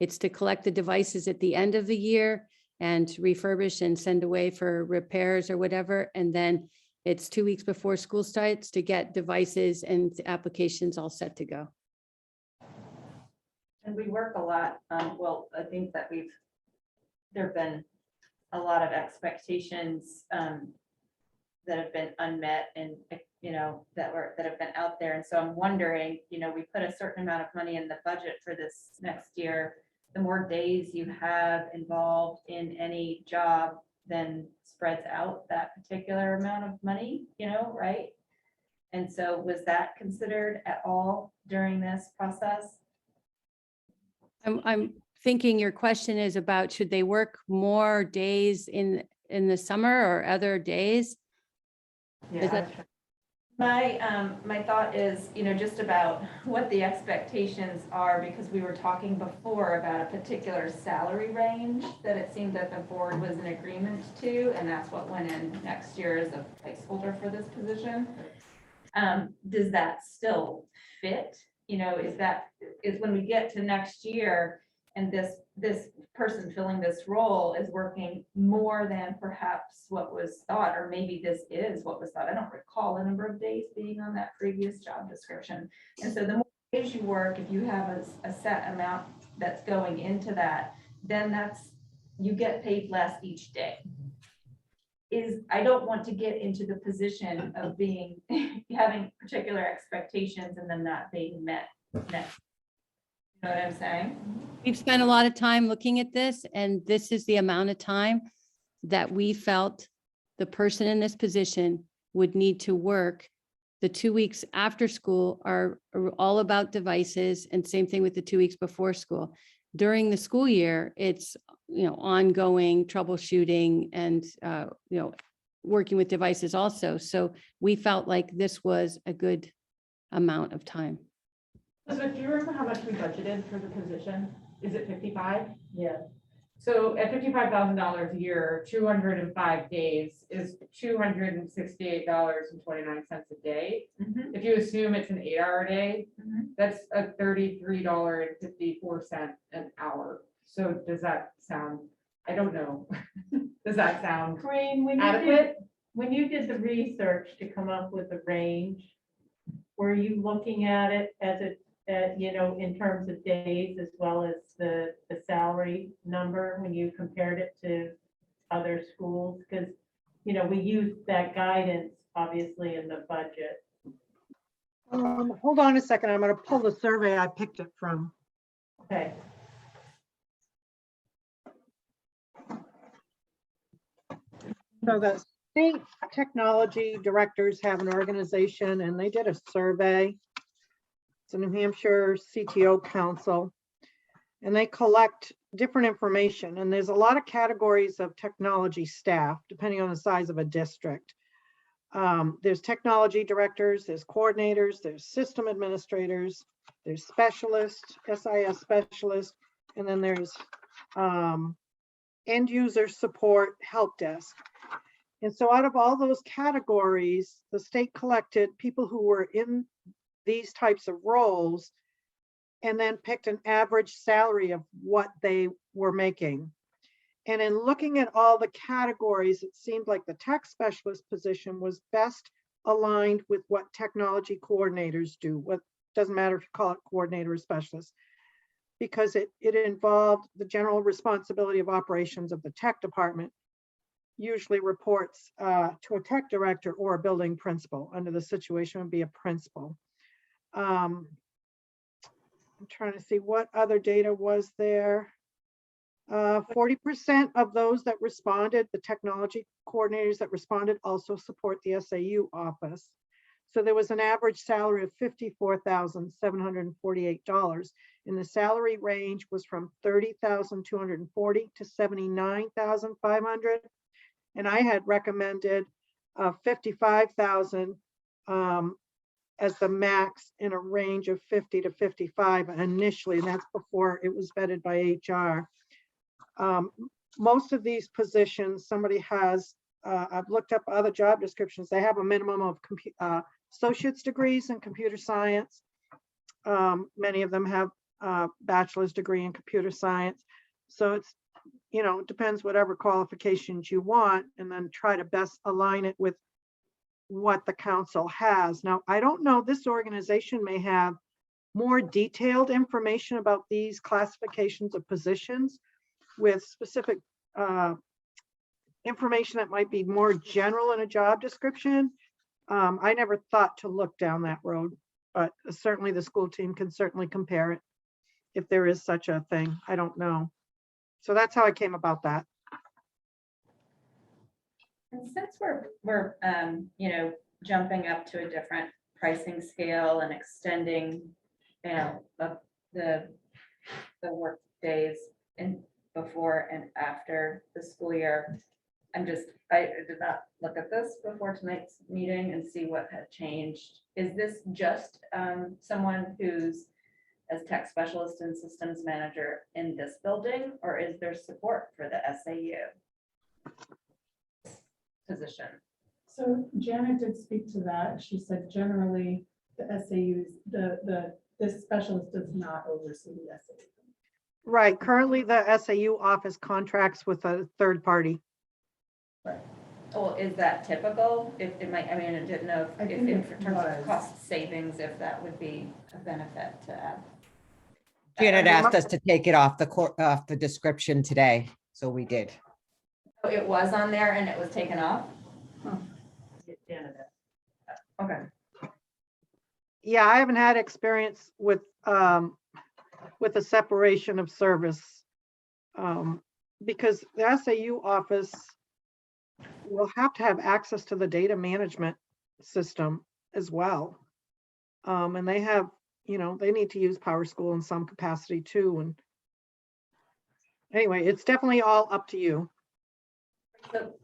It's to collect the devices at the end of the year and refurbish and send away for repairs or whatever. And then it's 2 weeks before school starts to get devices and applications all set to go. And we work a lot, well, I think that there've been a lot of expectations that have been unmet and, that have been out there. And so I'm wondering, we put a certain amount of money in the budget for this next year. The more days you have involved in any job, then spreads out that particular amount of money, right? And so was that considered at all during this process? I'm thinking your question is about, should they work more days in the summer or other days? Yeah, that- My thought is, just about what the expectations are, because we were talking before about a particular salary range that it seemed that the board was in agreement to, and that's what went in next year as a placeholder for this position. Does that still fit? Is when we get to next year and this person filling this role is working more than perhaps what was thought, or maybe this is what was thought. I don't recall the number of days being on that previous job description. And so the more days you work, if you have a set amount that's going into that, then you get paid less each day. I don't want to get into the position of having particular expectations and then not being met. You know what I'm saying? We've spent a lot of time looking at this, and this is the amount of time that we felt the person in this position would need to work. The 2 weeks after school are all about devices, and same thing with the 2 weeks before school. During the school year, it's, ongoing troubleshooting and, working with devices also. So we felt like this was a good amount of time. Elizabeth, do you remember how much we budgeted for the position? Is it 55? Yeah. So at $55,000 a year, 205 days is $268.29 a day. Mhm. If you assume it's an 8-hour day, Mhm. that's a $33.54 an hour. So does that sound, I don't know. Does that sound Corinne, adequate? when you did the research to come up with a range, were you looking at it as in terms of days as well as the salary number when you compared it to other schools? Because, we used that guidance obviously in the budget. Hold on a second. I'm going to pull the survey I picked it from. Okay. So the state technology directors have an organization and they did a survey. It's a New Hampshire CTO Council. And they collect different information. And there's a lot of categories of technology staff, depending on the size of a district. There's technology directors, there's coordinators, there's system administrators, there's specialists, SIS specialists, and then there's end user support help desk. And so out of all those categories, the state collected people who were in these types of roles and then picked an average salary of what they were making. And in looking at all the categories, it seemed like the tech specialist position was best aligned with what technology coordinators do. What doesn't matter if you call it coordinator or specialist, because it involved the general responsibility of operations of the tech department, usually reports to a tech director or a building principal. Under the situation would be a principal. I'm trying to see what other data was there. 40% of those that responded, the technology coordinators that responded, also support the SAU office. So there was an average salary of $54,748, and the salary range was from $30,240 to $79,500. And I had recommended $55,000 as the max in a range of 50 to 55 initially, and that's before it was vetted by HR. Most of these positions, somebody has, I've looked up other job descriptions, they have a minimum of associate's degrees in computer science. Many of them have a bachelor's degree in computer science. So it's, it depends whatever qualifications you want, and then try to best align it with what the council has. Now, I don't know, this organization may have more detailed information about these classifications of positions with specific information that might be more general in a job description. I never thought to look down that road, but certainly the school team can certainly compare it if there is such a thing. I don't know. So that's how I came about that. And since we're jumping up to a different pricing scale and extending, the work days and before and after the school year, I did not look at this before tonight's meeting and see what had changed. Is this just someone who's as tech specialist and systems manager in this building, or is there support for the SAU position? So Janet did speak to that. She said generally the SAUs, this specialist does not oversee the SAU. Right. Currently, the SAU office contracts with a third party. Right. Well, is that typical? It might, I didn't know if in terms of cost savings, if that would be a benefit to add. Janet asked us to take it off the description today, so we did. Oh, it was on there and it was taken off? Okay. Yeah, I haven't had experience with a separation of service because the SAU office will have to have access to the data management system as well. And they have, they need to use PowerSchool in some capacity too. And anyway, it's definitely all up to you. So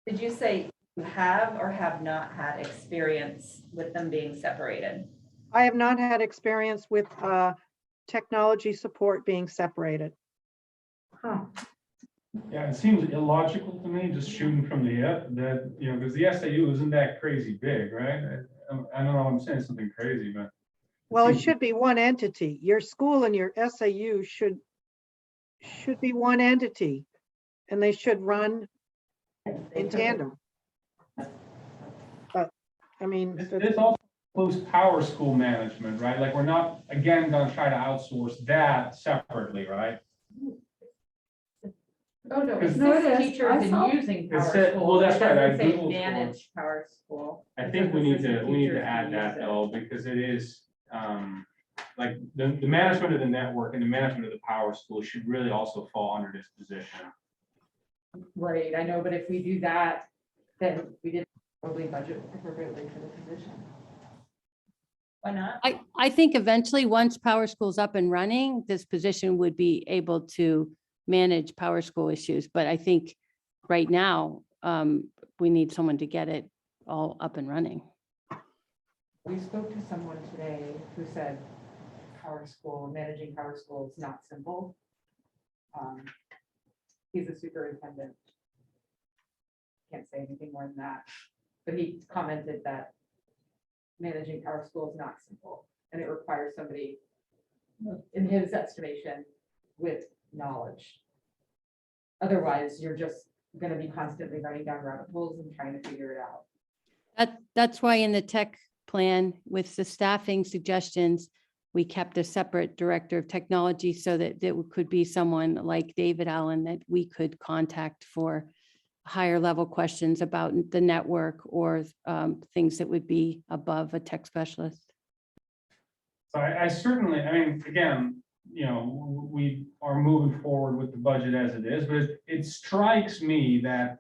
did you say you have or have not had experience with them being separated? I have not had experience with technology support being separated. Huh. Yeah, it seems illogical to me, just shooting from the hip, that, because the SAU isn't that crazy big, right? I don't know, I'm saying something crazy, but. Well, it should be one entity. Your school and your SAU should be one entity, and they should run in tandem. But This also includes power school management, right? Like, we're not, again, gonna try to outsource that separately, right? Oh, no, it's No, it is. teachers I and saw- using It Power said- School. well, that's It right, I doesn't say Googled for it. Manage Power School. I It think says we need assistant to teachers add can that use it. though, because it is, like, the management of the network and the management of the power school should really also fall under this position. Right, I know, but if we do that, then we didn't probably budget appropriately for the position. Why not? I think eventually, once Power School's up and running, this position would be able to manage Power School issues. But I think right now, we need someone to get it all up and running. We spoke to someone today who said managing Power School is not simple. He's a superintendent. Can't say anything more than that, but he commented that managing Power School is not simple, and it requires somebody, in his estimation, with knowledge Otherwise, you're just gonna be constantly running down rabbit holes and trying to figure it out. That's why in the tech plan with the staffing suggestions, we kept a separate director of technology so that there could be someone like David Allen that we could contact for higher level questions about the network or things that would be above a tech specialist. So I certainly, I mean, again, you know, we are moving forward with the budget as it is, but it strikes me that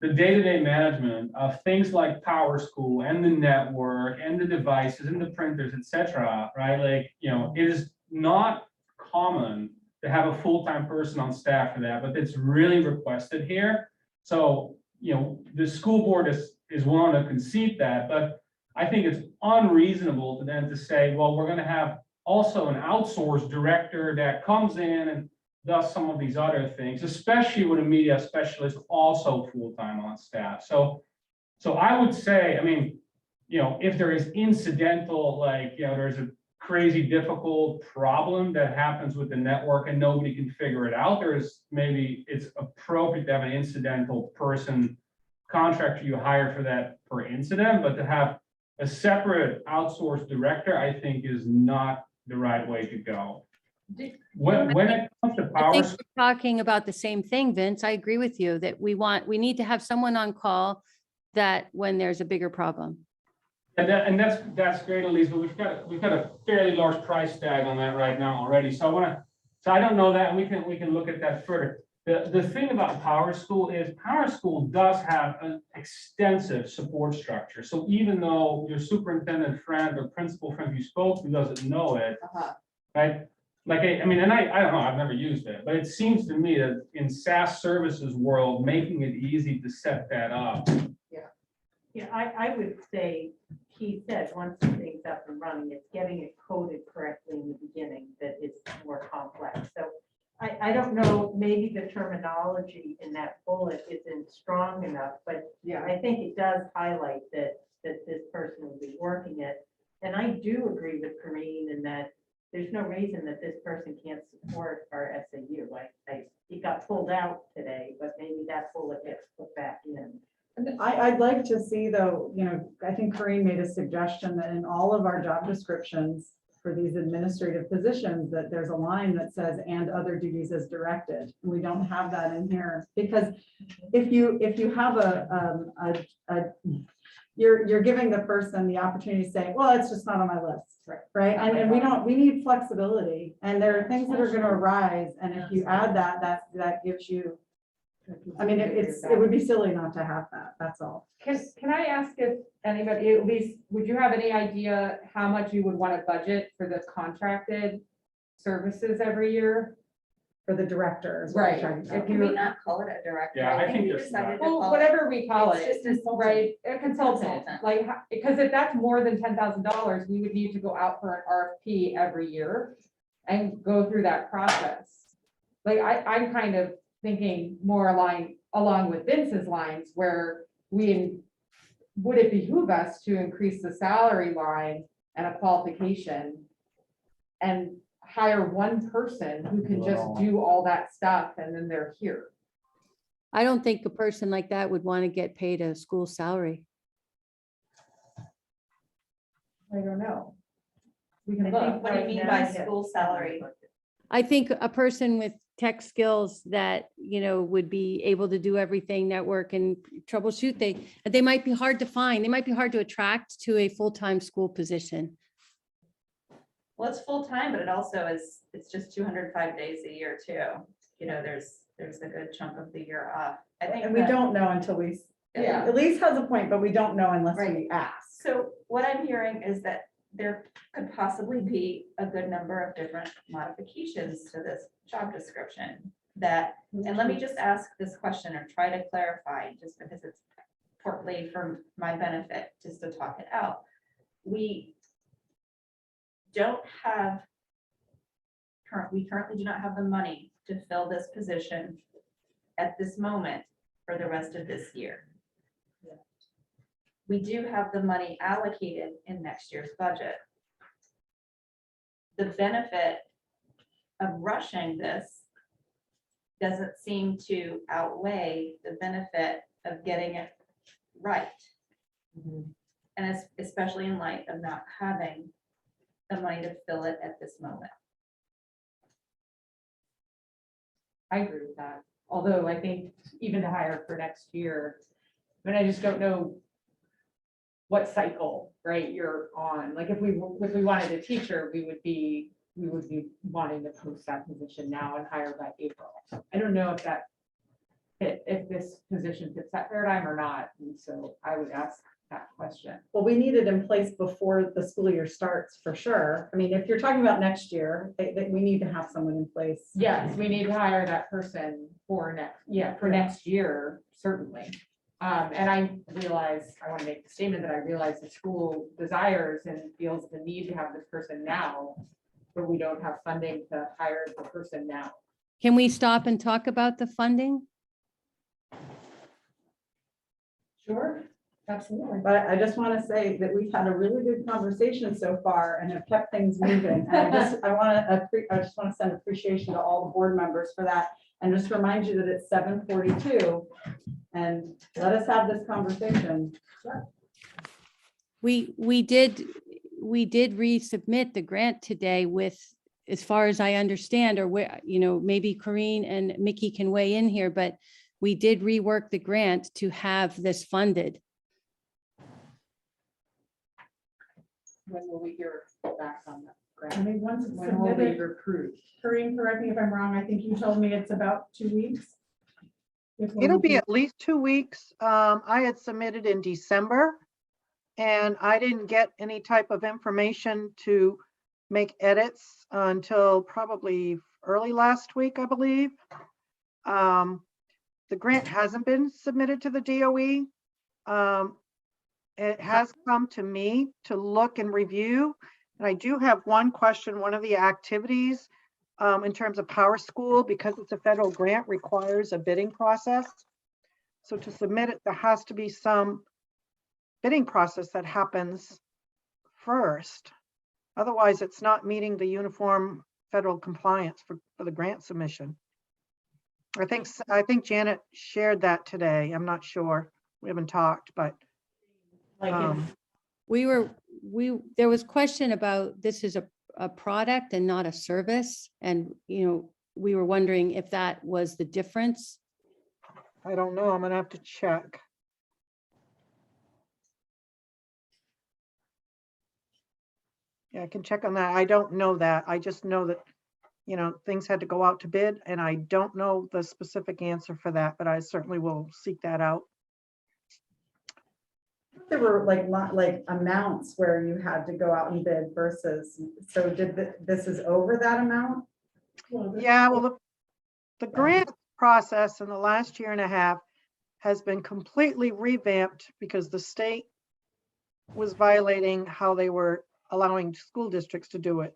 the day-to-day management of things like Power School and the network and the devices and the printers, et cetera, right? Like, you know, it is not common to have a full-time person on staff for that, but it's really requested here. So, you know, the school board is willing to concede that, but I think it's unreasonable to then to say, well, we're gonna have also an outsourced director that comes in and does some of these other things, especially with a media specialist also full-time on staff. So I would say, I mean, you know, if there is incidental, like, you know, there's a crazy difficult problem that happens with the network and nobody can figure it out, maybe it's appropriate to have an incidental person contractor you hire for that per incident, but to have a separate outsourced director, I think is not the right way to go. When it comes to I Power think we're talking about the same thing, Vince. I agree with you that we need to have someone on call that when there's a bigger problem. And that's great, Elise, but we've got a fairly large price tag on that right now already. So I don't know that, and we can look at that further. The thing about Power School is Power School does have an extensive support structure. So even though your superintendent friend or principal friend you spoke to doesn't know it, right? Like, I mean, and I don't know, I've never used it, but it seems to me that in SaaS services world, making it easy to set that up. Yeah, I would say, he said, once the thing's up and running, it's getting it coded correctly in the beginning that it's more complex. So I don't know, maybe the terminology in that bullet isn't strong enough, but Yeah. I think it does highlight that this person will be working it. And I do agree with Corinne in that there's no reason that this person can't support our SAU. It got pulled out today, but maybe that bullet gets put back in. I'd like to see though, you know, I think Corinne made a suggestion that in all of our job descriptions for these administrative positions, that there's a line that says, and other duties as directed. And we don't have that in here, because if you have you're giving the person the opportunity to say, well, it's just not on my list, right? And we need flexibility, and there are things that are gonna arise, and if you add that gives you, I mean, it would be silly not to have that, that's all. Can I ask if anybody, at least, would you have any idea how much you would want to budget for the contracted services every year? For the director. is what Right. we're talking about. If Can we you, not call it a director? Yeah, I think we that's decided to well, call it- whatever we call It's it, just a consultant. right, a consultant, Consultant. like, because if that's more than $10,000, we would need to go out for an RFP every year and go through that process. Like, I'm kind of thinking more along with Vince's lines, where would it behoove us to increase the salary line and a qualification and hire one person who can just do all that stuff and then they're here? I don't think a person like that would want to get paid a school salary. I don't know. We can I look. think What do you right mean now by we have school salary? I think a person with tech skills that, you know, would be able to do everything, network and troubleshoot, they might be hard to find. They might be hard to attract to a full-time school position. Well, it's full-time, but it also it's just 205 days a year too. You know, there's a good chunk of the year off. I think And we that- don't know until we, Yeah. Elise has a point, but we don't know unless we Right. ask. So what I'm hearing is that there could possibly be a good number of different modifications to this job description that, and let me just ask this question or try to clarify, just because it's partly for my benefit, just to talk it out. We currently do not have the money to fill this position at this moment for the rest of this year. We do have the money allocated in next year's budget. The benefit of rushing this doesn't seem to outweigh the benefit of getting it right. And especially in light of not having the money to fill it at this moment. I agree with that. Although I think even to hire for next year, I mean, I just don't know what cycle, right, you're on. Like if we wanted a teacher, we would be wanting to post that position now and hire by April. I don't know if this position fits that paradigm or not. And so I would ask that question. Well, we need it in place before the school year starts, for sure. I mean, if you're talking about next year, we need to have someone in place. Yes, we need to hire that person for next year, certainly. And I realize, I want to make the statement that I realize the school desires and feels the need to have this person now, but we don't have funding to hire the person now. Can we stop and talk about the funding? Sure, absolutely. But I just want to say that we've had a really good conversation so far and have kept things moving. And I just want to send appreciation to all the board members for that. And just remind you that it's 7:42 and let us have this conversation. We did resubmit the grant today with, as far as I understand, or where, maybe Corinne and Mickey can weigh in here, but we did rework the grant to have this funded. When will we hear back on that grant? I mean, once it's When will it be submitted, approved? Corinne, correct me if I'm wrong, I think you told me it's about 2 weeks. It'll be at least 2 weeks. I had submitted in December and I didn't get any type of information to make edits until probably early last week, I believe. The grant hasn't been submitted to the DOE. It has come to me to look and review. And I do have one question. One of the activities in terms of Power School, because it's a federal grant, requires a bidding process. So to submit it, there has to be some bidding process that happens first. Otherwise, it's not meeting the uniform federal compliance for the grant submission. I think Janet shared that today. I'm not sure. We haven't talked, but There was question about this is a product and not a service. And, we were wondering if that was the difference. I don't know. I'm gonna have to check. Yeah, I can check on that. I don't know that. I just know that, things had to go out to bid, and I don't know the specific answer for that, but I certainly will seek that out. There were like amounts where you had to go out and bid versus, so this is over that amount? Yeah, well, the grant process in the last year and a half has been completely revamped because the state was violating how they were allowing school districts to do it.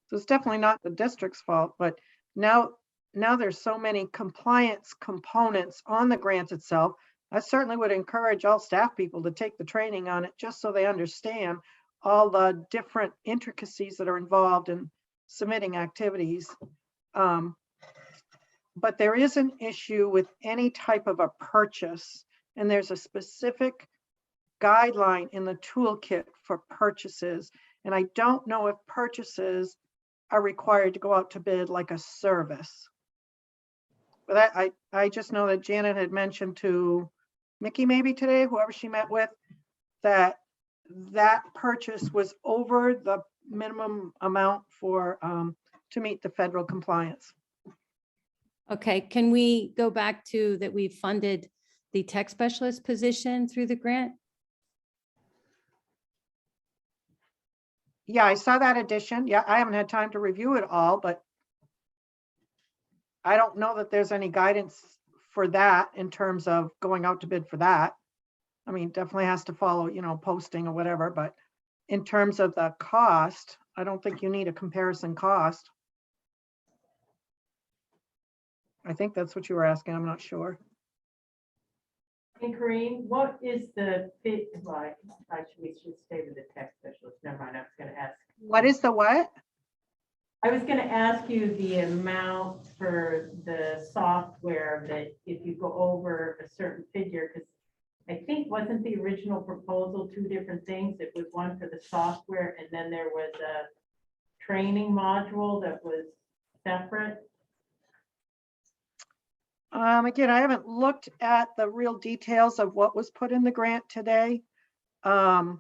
So it's definitely not the district's fault, but now there's so many compliance components on the grant itself. I certainly would encourage all staff people to take the training on it just so they understand all the different intricacies that are involved in submitting activities. But there is an issue with any type of a purchase, and there's a specific guideline in the toolkit for purchases. And I don't know if purchases are required to go out to bid like a service. But I just know that Janet had mentioned to Mickey maybe today, whoever she met with, that purchase was over the minimum amount for to meet the federal compliance. Okay, can we go back to that we funded the tech specialist position through the grant? Yeah, I saw that addition. Yeah, I haven't had time to review it all, but I don't know that there's any guidance for that in terms of going out to bid for that. I mean, definitely has to follow, posting or whatever, but in terms of the cost, I don't think you need a comparison cost. I think that's what you were asking. I'm not sure. And Corinne, what is the fit, like, we should stay with the tech specialist, never mind, I was gonna ask. What is the what? I was gonna ask you the amount for the software that if you go over a certain figure, because I think wasn't the original proposal two different things? It was one for the software and then there was a training module that was separate. Again, I haven't looked at the real details of what was put in the grant today. The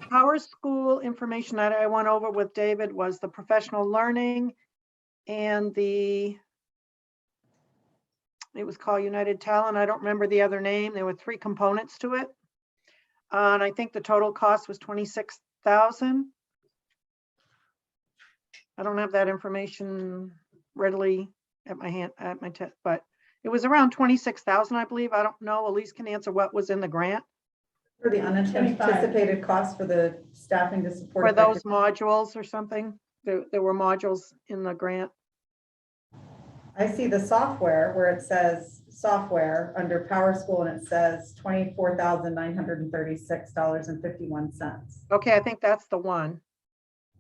Power School information that I went over with David was the professional learning and it was called United Talent. I don't remember the other name. There were 3 components to it. And I think the total cost was 26,000. I don't have that information readily at my hand, but it was around 26,000, I believe. I don't know. Elise can answer what was in the grant For the unanticipated cost for the staffing to support. for those modules or something. There were modules in the grant. I see the software where it says software under Power School and it says $24,936.51. Okay, I think that's the one.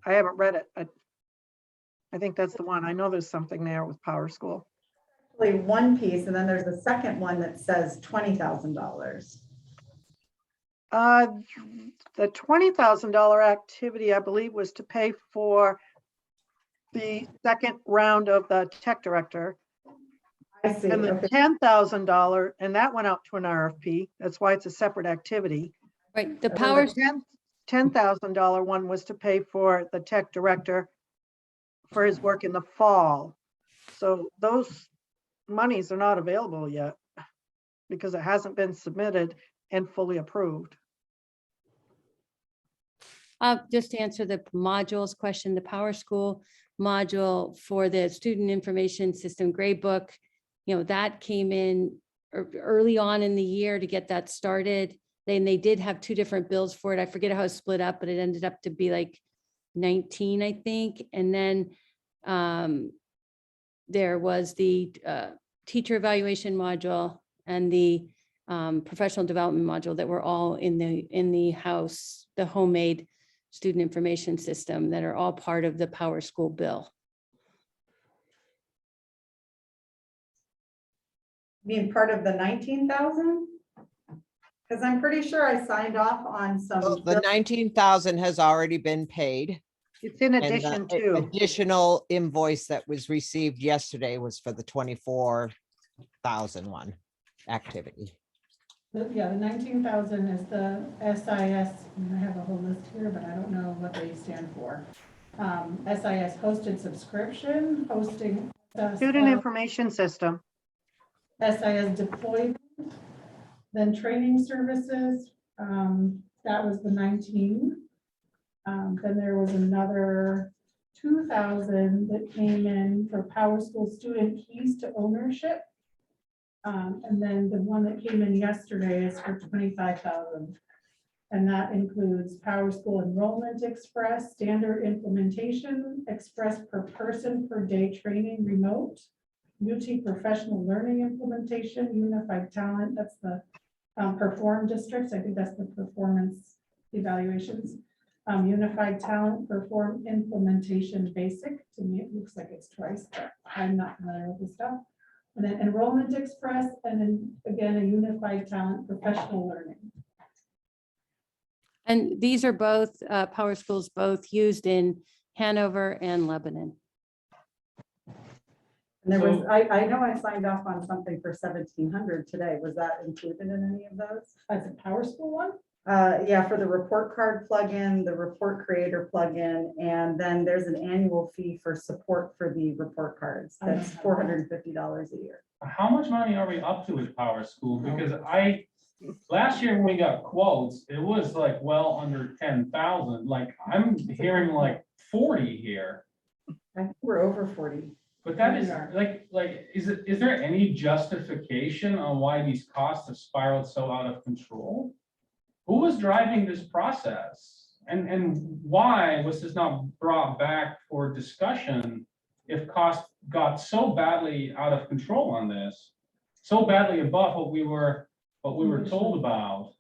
I haven't read it. I think that's the one. I know there's something there with Power School. Actually, one piece, and then there's a second one that says $20,000. The $20,000 activity, I believe, was to pay for the second round of the tech director. I see. And the Okay. $10,000, and that went out to an RFP. That's why it's a separate activity. Right, the And then power, the $10,000 one was to pay for the tech director for his work in the fall. So those monies are not available yet because it hasn't been submitted and fully approved. just to answer the modules question, the Power School module for the student information system grade book, that came in early on in the year to get that started. Then they did have 2 different bills for it. I forget how it split up, but it ended up to be like 19, I think. And then there was the teacher evaluation module and the professional development module that were all in the house, the homemade student information system that are all part of the Power School bill. Being part of the 19,000? Because I'm pretty sure I signed off on some. So the 19,000 has already been paid. It's in And the addition to, additional invoice that was received yesterday was for the 24,000 one activity. Yeah, the 19,000 is the SIS, and I have a whole list here, but I don't know what they stand for. SIS hosted subscription, hosting. student information system. SIS deployment, then training services, that was the 19. Then there was another 2,000 that came in for Power School student keys to ownership. And then the one that came in yesterday is for 25,000. And that includes Power School Enrollment Express, Standard Implementation, Express per person per day training remote, UT Professional Learning Implementation, Unified Talent, that's the Perform districts, I think that's the performance evaluations. Unified Talent Perform Implementation Basic, to me it looks like it's twice, but I'm not familiar with this stuff. And then Enrollment Express, and then again, a Unified Talent Professional Learning. And these are both, Power Schools, both used in Hanover and Lebanon. And there was, I know I signed off on something for 1,700 today. Was that included in any of those? That's a Power School one? Yeah, for the report card plugin, the report creator plugin, and then there's an annual fee for support for the report cards. That's $450 a year. How much money are we up to with Power School? Because last year when we got quotes, it was like well under 10,000. Like I'm hearing like 40 here. I think we're over 40. But that is is there any justification on why these costs have spiraled so out of control? Who was driving this process? And why was this not brought back for discussion if costs got so badly out of control on this? So badly above what we were told about?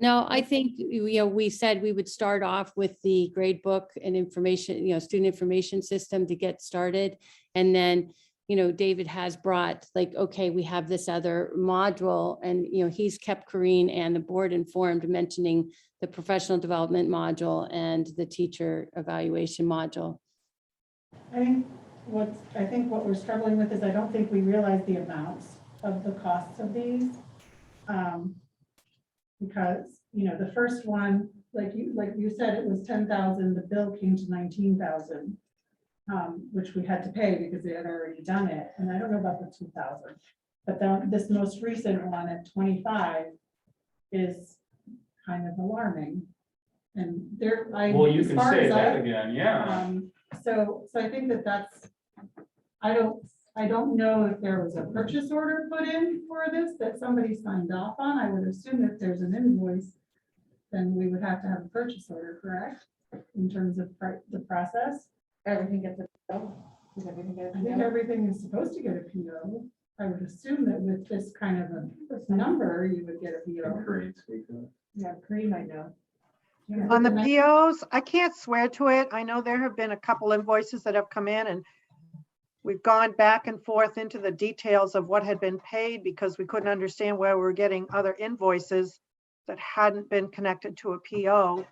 No, I think, we said we would start off with the grade book and information, student information system to get started. And then, David has brought like, okay, we have this other module and, he's kept Corinne and the board informed, mentioning the professional development module and the teacher evaluation module. I think what we're struggling with is I don't think we realize the amounts of the costs of these. Because, the first one, like you said, it was 10,000, the bill came to 19,000. Which we had to pay because they had already done it, and I don't know about the 2,000. But then this most recent one at 25 is kind of alarming. And there, Well, you as can far say as that again, yeah. So I think that's, I don't know if there was a purchase order put in for this that somebody signed off on. I would assume if there's an invoice, then we would have to have a purchase order, correct? In terms of the process. Everything gets a PO? Does everything get a I think PO? everything is supposed to get a PO. I would assume that with this kind of a number, you would get a PO. Yeah, Kareem might know. On the POs, I can't swear to it. I know there have been a couple invoices that have come in and we've gone back and forth into the details of what had been paid because we couldn't understand where we were getting other invoices that hadn't been connected to a PO.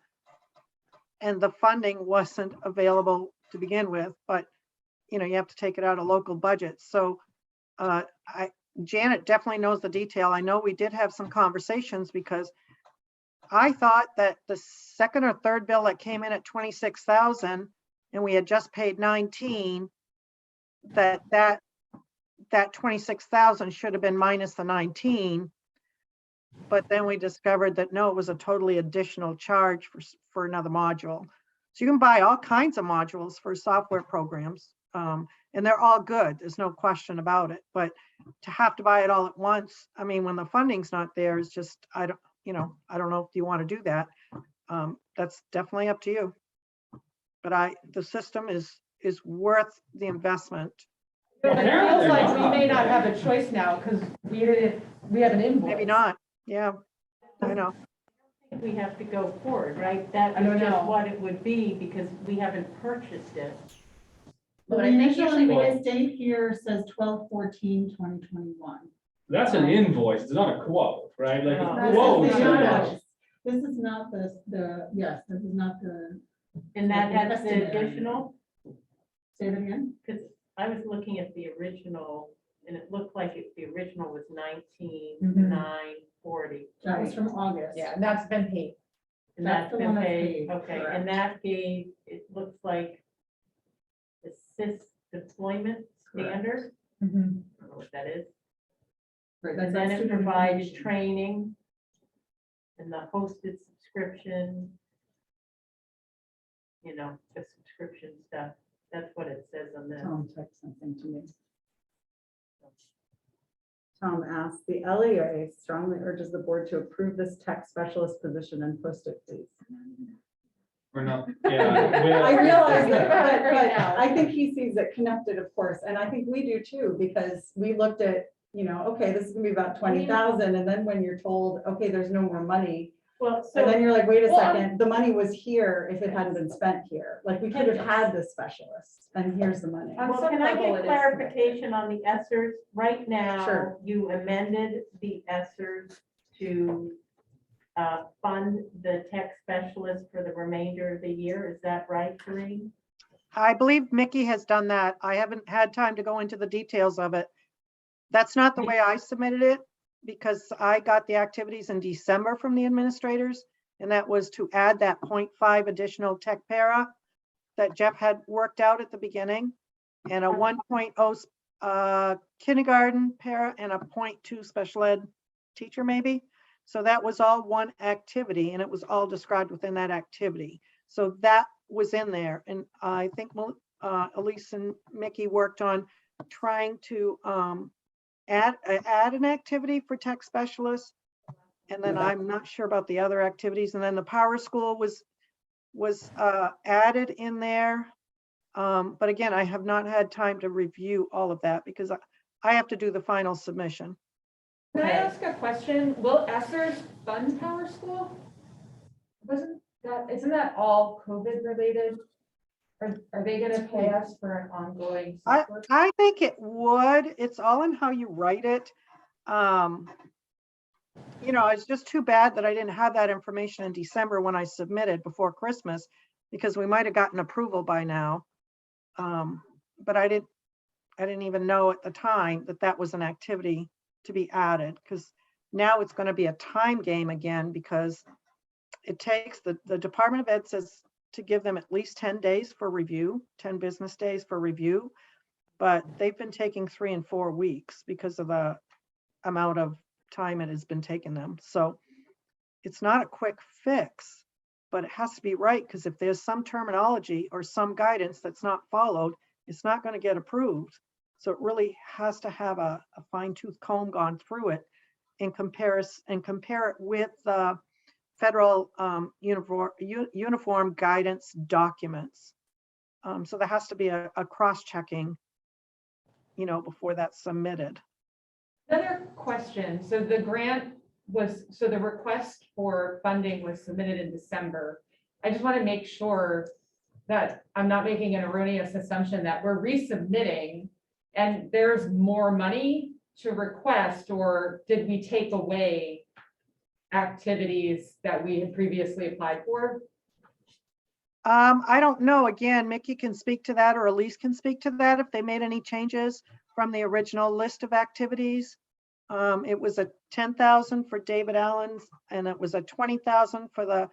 And the funding wasn't available to begin with, but you have to take it out of local budgets. So Janet definitely knows the detail. I know we did have some conversations because I thought that the second or third bill that came in at 26,000 and we had just paid 19, that 26,000 should have been minus the 19. But then we discovered that no, it was a totally additional charge for another module. So you can buy all kinds of modules for software programs, and they're all good. There's no question about it. But to have to buy it all at once, I mean, when the funding's not there, is just I don't know if you want to do that. That's definitely up to you. But the system is worth the investment. But it feels like we may not have a choice now because we have an invoice. Maybe not. Yeah, I know. We have to go forward, right? That I don't was just know. what it would be because we haven't purchased it. But But the I think initial usually we invoice date here says 12/14/2021. That's an invoice, it's not a quote, right? Like No. a This quote. is the says- invoice. This is not yes, this is not the, And that had the Estimate. additional, say it again. because I was looking at the original and it looked like the original was 19,940. That was from August. Yeah, and that's been paid. And That's that's the one been that's paid, paid, okay, correct. and that gave, it looks like the SIS deployment standard, I don't know what that is. Right, And then it provided training and the hosted subscription, the subscription stuff. That's what it says on this. Tom texted something to me. Tom asked, the LEA strongly urges the board to approve this tech specialist position and post it, please. We're not, yeah. I realize that, Right but now. I think he sees it connected, of course, and I think we do too, because we looked at, okay, this is gonna be about 20,000, and then when you're told, okay, there's no more money, Well, and then so, you're like, wait a Well, second, the money was here if it hadn't been spent here, like, we could have had this specialist, and here's the money. On well, some can I level, it get is clarification on the ESSERs? Right now, Sure. you amended the ESSERs to fund the tech specialist for the remainder of the year. Is that right, Corinne? I believe Mickey has done that. I haven't had time to go into the details of it. That's not the way I submitted it because I got the activities in December from the administrators. And that was to add that 0.5 additional tech para that Jeff had worked out at the beginning and a 1.0 kindergarten para and a 0.2 special ed teacher maybe. So that was all one activity and it was all described within that activity. So that was in there. And I think Elise and Mickey worked on trying to add an activity for tech specialists. And then I'm not sure about the other activities. And then the Power School was added in there. But again, I have not had time to review all of that because I have to do the final submission. Can I ask a question? Will ESSERS Fun Power School? Isn't that all COVID related? Are they gonna pay us for an ongoing software? I think it would. It's all in how you write it. You know, it's just too bad that I didn't have that information in December when I submitted before Christmas, because we might have gotten approval by now. But I didn't even know at the time that that was an activity to be added, because now it's going to be a time game again, because it takes the Department of Ed says to give them at least 10 days for review, 10 business days for review. But they've been taking 3 and 4 weeks because of the amount of time it has been taking them. So it's not a quick fix, but it has to be right, because if there's some terminology or some guidance that's not followed, it's not going to get approved. So it really has to have a fine tooth comb gone through it and compare it with the federal uniform guidance documents. So there has to be a cross-checking, you know, before that's submitted. Another question, so the request for funding was submitted in December. I just want to make sure that I'm not making an erroneous assumption that we're resubmitting and there's more money to request, or did we take away activities that we had previously applied for? I don't know. Again, Mickey can speak to that, or Elise can speak to that if they made any changes from the original list of activities. It was a 10,000 for David Allen's, and it was a 20,000 for the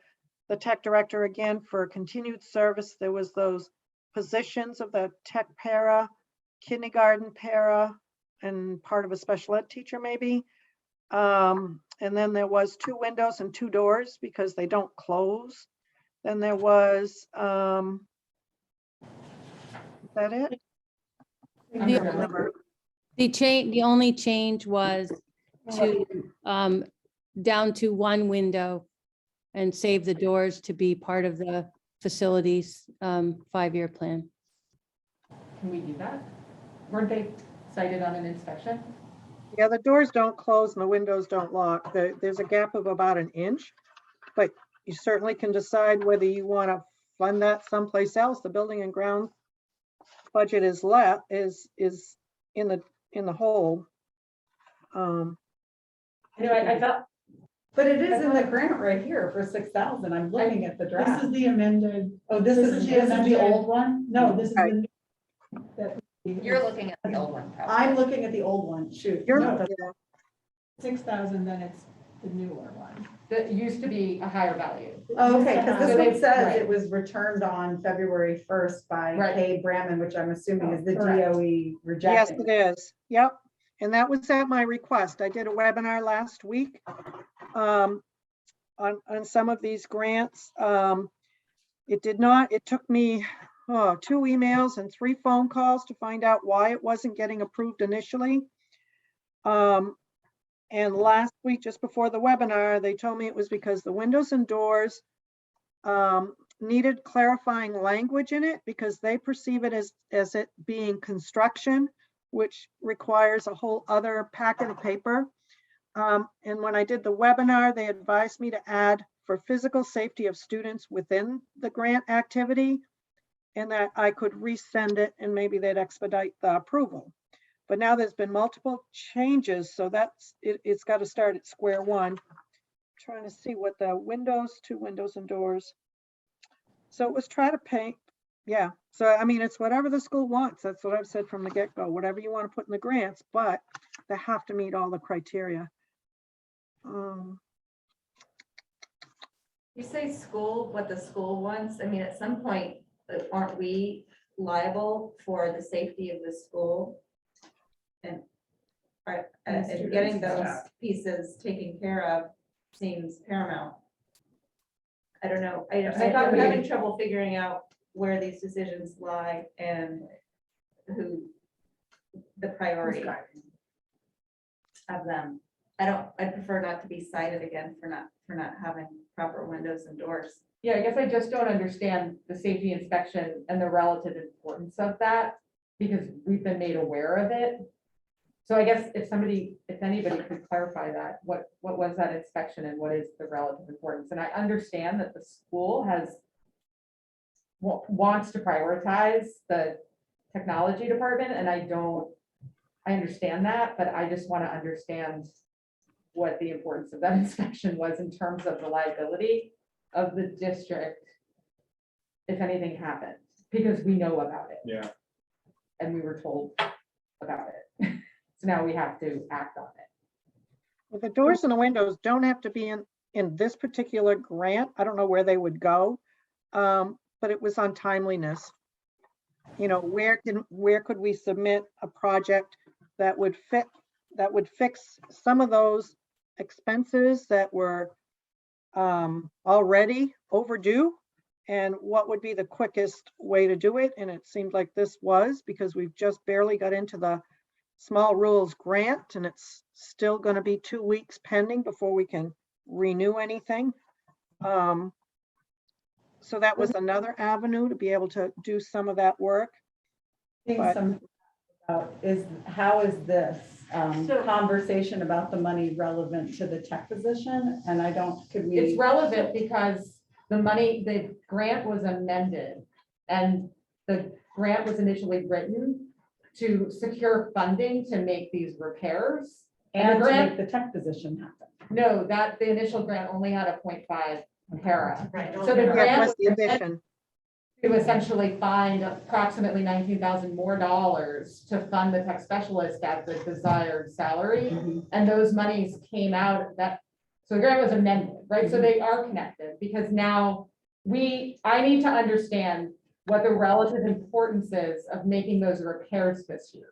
tech director again for continued service. There was those positions of the tech para, kindergarten para, and part of a special ed teacher maybe. And then there was 2 windows and 2 doors because they don't close. Then there was, is that it? The only change was to, down to 1 window and save the doors to be part of the facilities 5-year plan. Can we do that? Weren't they cited on an inspection? Yeah, the doors don't close and the windows don't lock. There's a gap of about 1 inch, but you certainly can decide whether you want to fund that someplace else. The building and ground budget is in the hole. I felt. But it is in the grant right here for 6,000. I'm looking at the draft. This is the amended. Oh, this is the old one? No, this is Right. the. You're looking at the old one, probably. I'm looking at the old one. Shoot. You're, No, yeah. 6,000, then it's the newer one. That used to be a higher value. Oh, okay, because So this they- one says right. it was returned on February 1st by Right. Kay Bramman, which I'm assuming is the Correct. DOE Yes, rejecting. it is. Yep. And that was at my request. I did a webinar last week on some of these grants. It took me 2 emails and 3 phone calls to find out why it wasn't getting approved initially. And last week, just before the webinar, they told me it was because the windows and doors needed clarifying language in it because they perceive it as it being construction, which requires a whole other packet of paper. And when I did the webinar, they advised me to add for physical safety of students within the grant activity, and that I could resend it and maybe they'd expedite the approval. But now there's been multiple changes, so it's got to start at square one. Trying to see what the windows, 2 windows and doors. So it was try to paint, yeah. So I mean, it's whatever the school wants. That's what I've said from the get-go. Whatever you want to put in the grants, but they have to meet all the criteria. You say school, what the school wants, I mean, at some point, aren't we liable for the safety of the school? And getting those pieces taken care of seems paramount. I don't know, I'm having trouble figuring out where these decisions lie and who the priority of them. I prefer not to be cited again for not having proper windows and doors. Yeah, I guess I just don't understand the safety inspection and the relative importance of that, because we've been made aware of it. So I guess if anybody could clarify that, what was that inspection and what is the relative importance? And I understand that the school wants to prioritize the technology department, and I understand that, but I just want to understand what the importance of that inspection was in terms of the liability of the district if anything happened, because we know about it. Yeah. And we were told about it. So now we have to act on it. Well, the doors and the windows don't have to be in this particular grant. I don't know where they would go. But it was on timeliness. You know, where could we submit a project that would fix some of those expenses that were already overdue? And what would be the quickest way to do it? And it seemed like this was, because we've just barely got into the small rules grant, and it's still going to be 2 weeks pending before we can renew anything. So that was another avenue to be able to do some of that work. But- How is this conversation about the money relevant to the tech position? And It's relevant because the grant was amended, and the grant was initially written to secure funding to make these repairs. And the to grant, make the tech position happen. no, the initial grant only had a 0.5 para. Right. So the That grant was was the addition. to essentially find approximately $19,000 more to fund the tech specialist at the desired salary. And those monies came out of that. So the grant was amended, right? So they are connected, because now I need to understand what the relative importance is of making those repairs this year.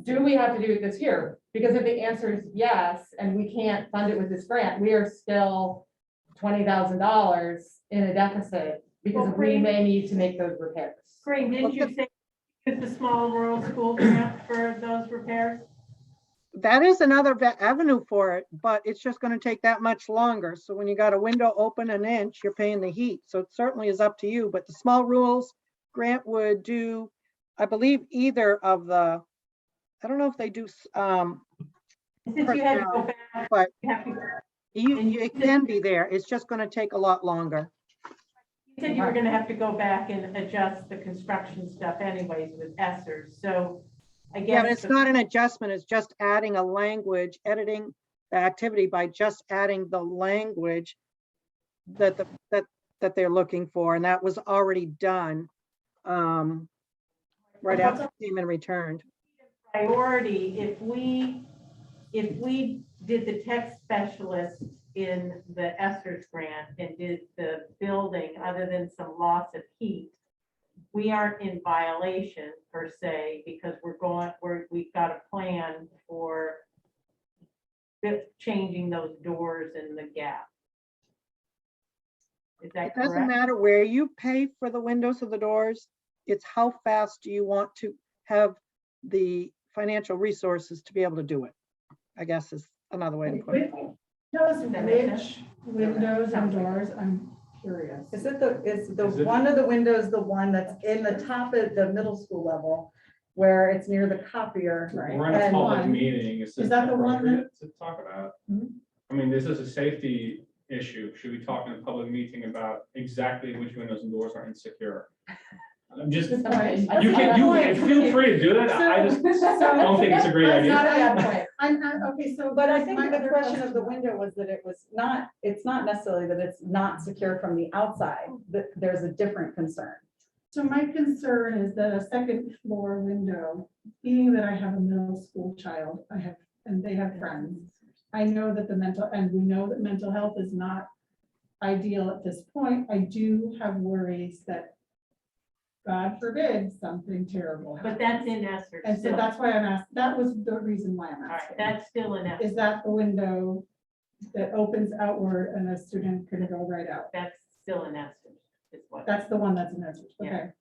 Do we have to do it this year? Because if the answer is yes, and we can't fund it with this grant, we are still $20,000 in a deficit, because we may need to make those repairs. Greg, didn't you say use the small rural school grant for those repairs? That is another avenue for it, but it's just going to take that much longer. So when you got a window open an inch, you're paying the heat. So it certainly is up to you, but the small rules grant would do, I believe, either of the, I don't know if they do, Since you had to go back, but you have to- it can be there. It's just going to take a lot longer. you said you were gonna have to go back and adjust the construction stuff anyways with Essers, so I Yeah, but guess. it's not an adjustment. It's just adding a language, editing the activity by just adding the language that that they're looking for, and that was already done right after it came and returned. Priority, if we did the tech specialist in the Essers grant and did the building, other than some loss of heat, we aren't in violation per se, because we've got a plan for changing those doors in the gap. Is that It doesn't correct? matter where you pay for the windows or the doors. It's how fast do you want to have the financial resources to be able to do it, I guess is another way to put it. Which windows and doors, I'm curious. Is one of the windows, the one that's in the top of the middle school level, where it's near the copier? We're in a And public one- meeting. Is this that the one appropriate to talk about? Mhm. I mean, this is a safety issue. Should we talk in a public meeting about exactly which windows and doors are insecure? I'm just, you can feel free to do that. I just don't think it's a great idea. Not at that point. I'm not, okay, so. But I think my the other question of the window was that it's not necessarily that it's not secure from the outside, that there's a different concern. So my concern is that a second floor window, being that I have a middle school child, and they have friends. I know that we know that mental health is not ideal at this point. I do have worries that, God forbid, something terrible But happens. that's in Essers. And so still. that's why I'm asked, that was the reason why I'm All right, asking. that's still in Essers. Is that the window that opens outward and a student can go right out? That's still in Essers, is what. That's the one that's in Essence, Yeah. okay.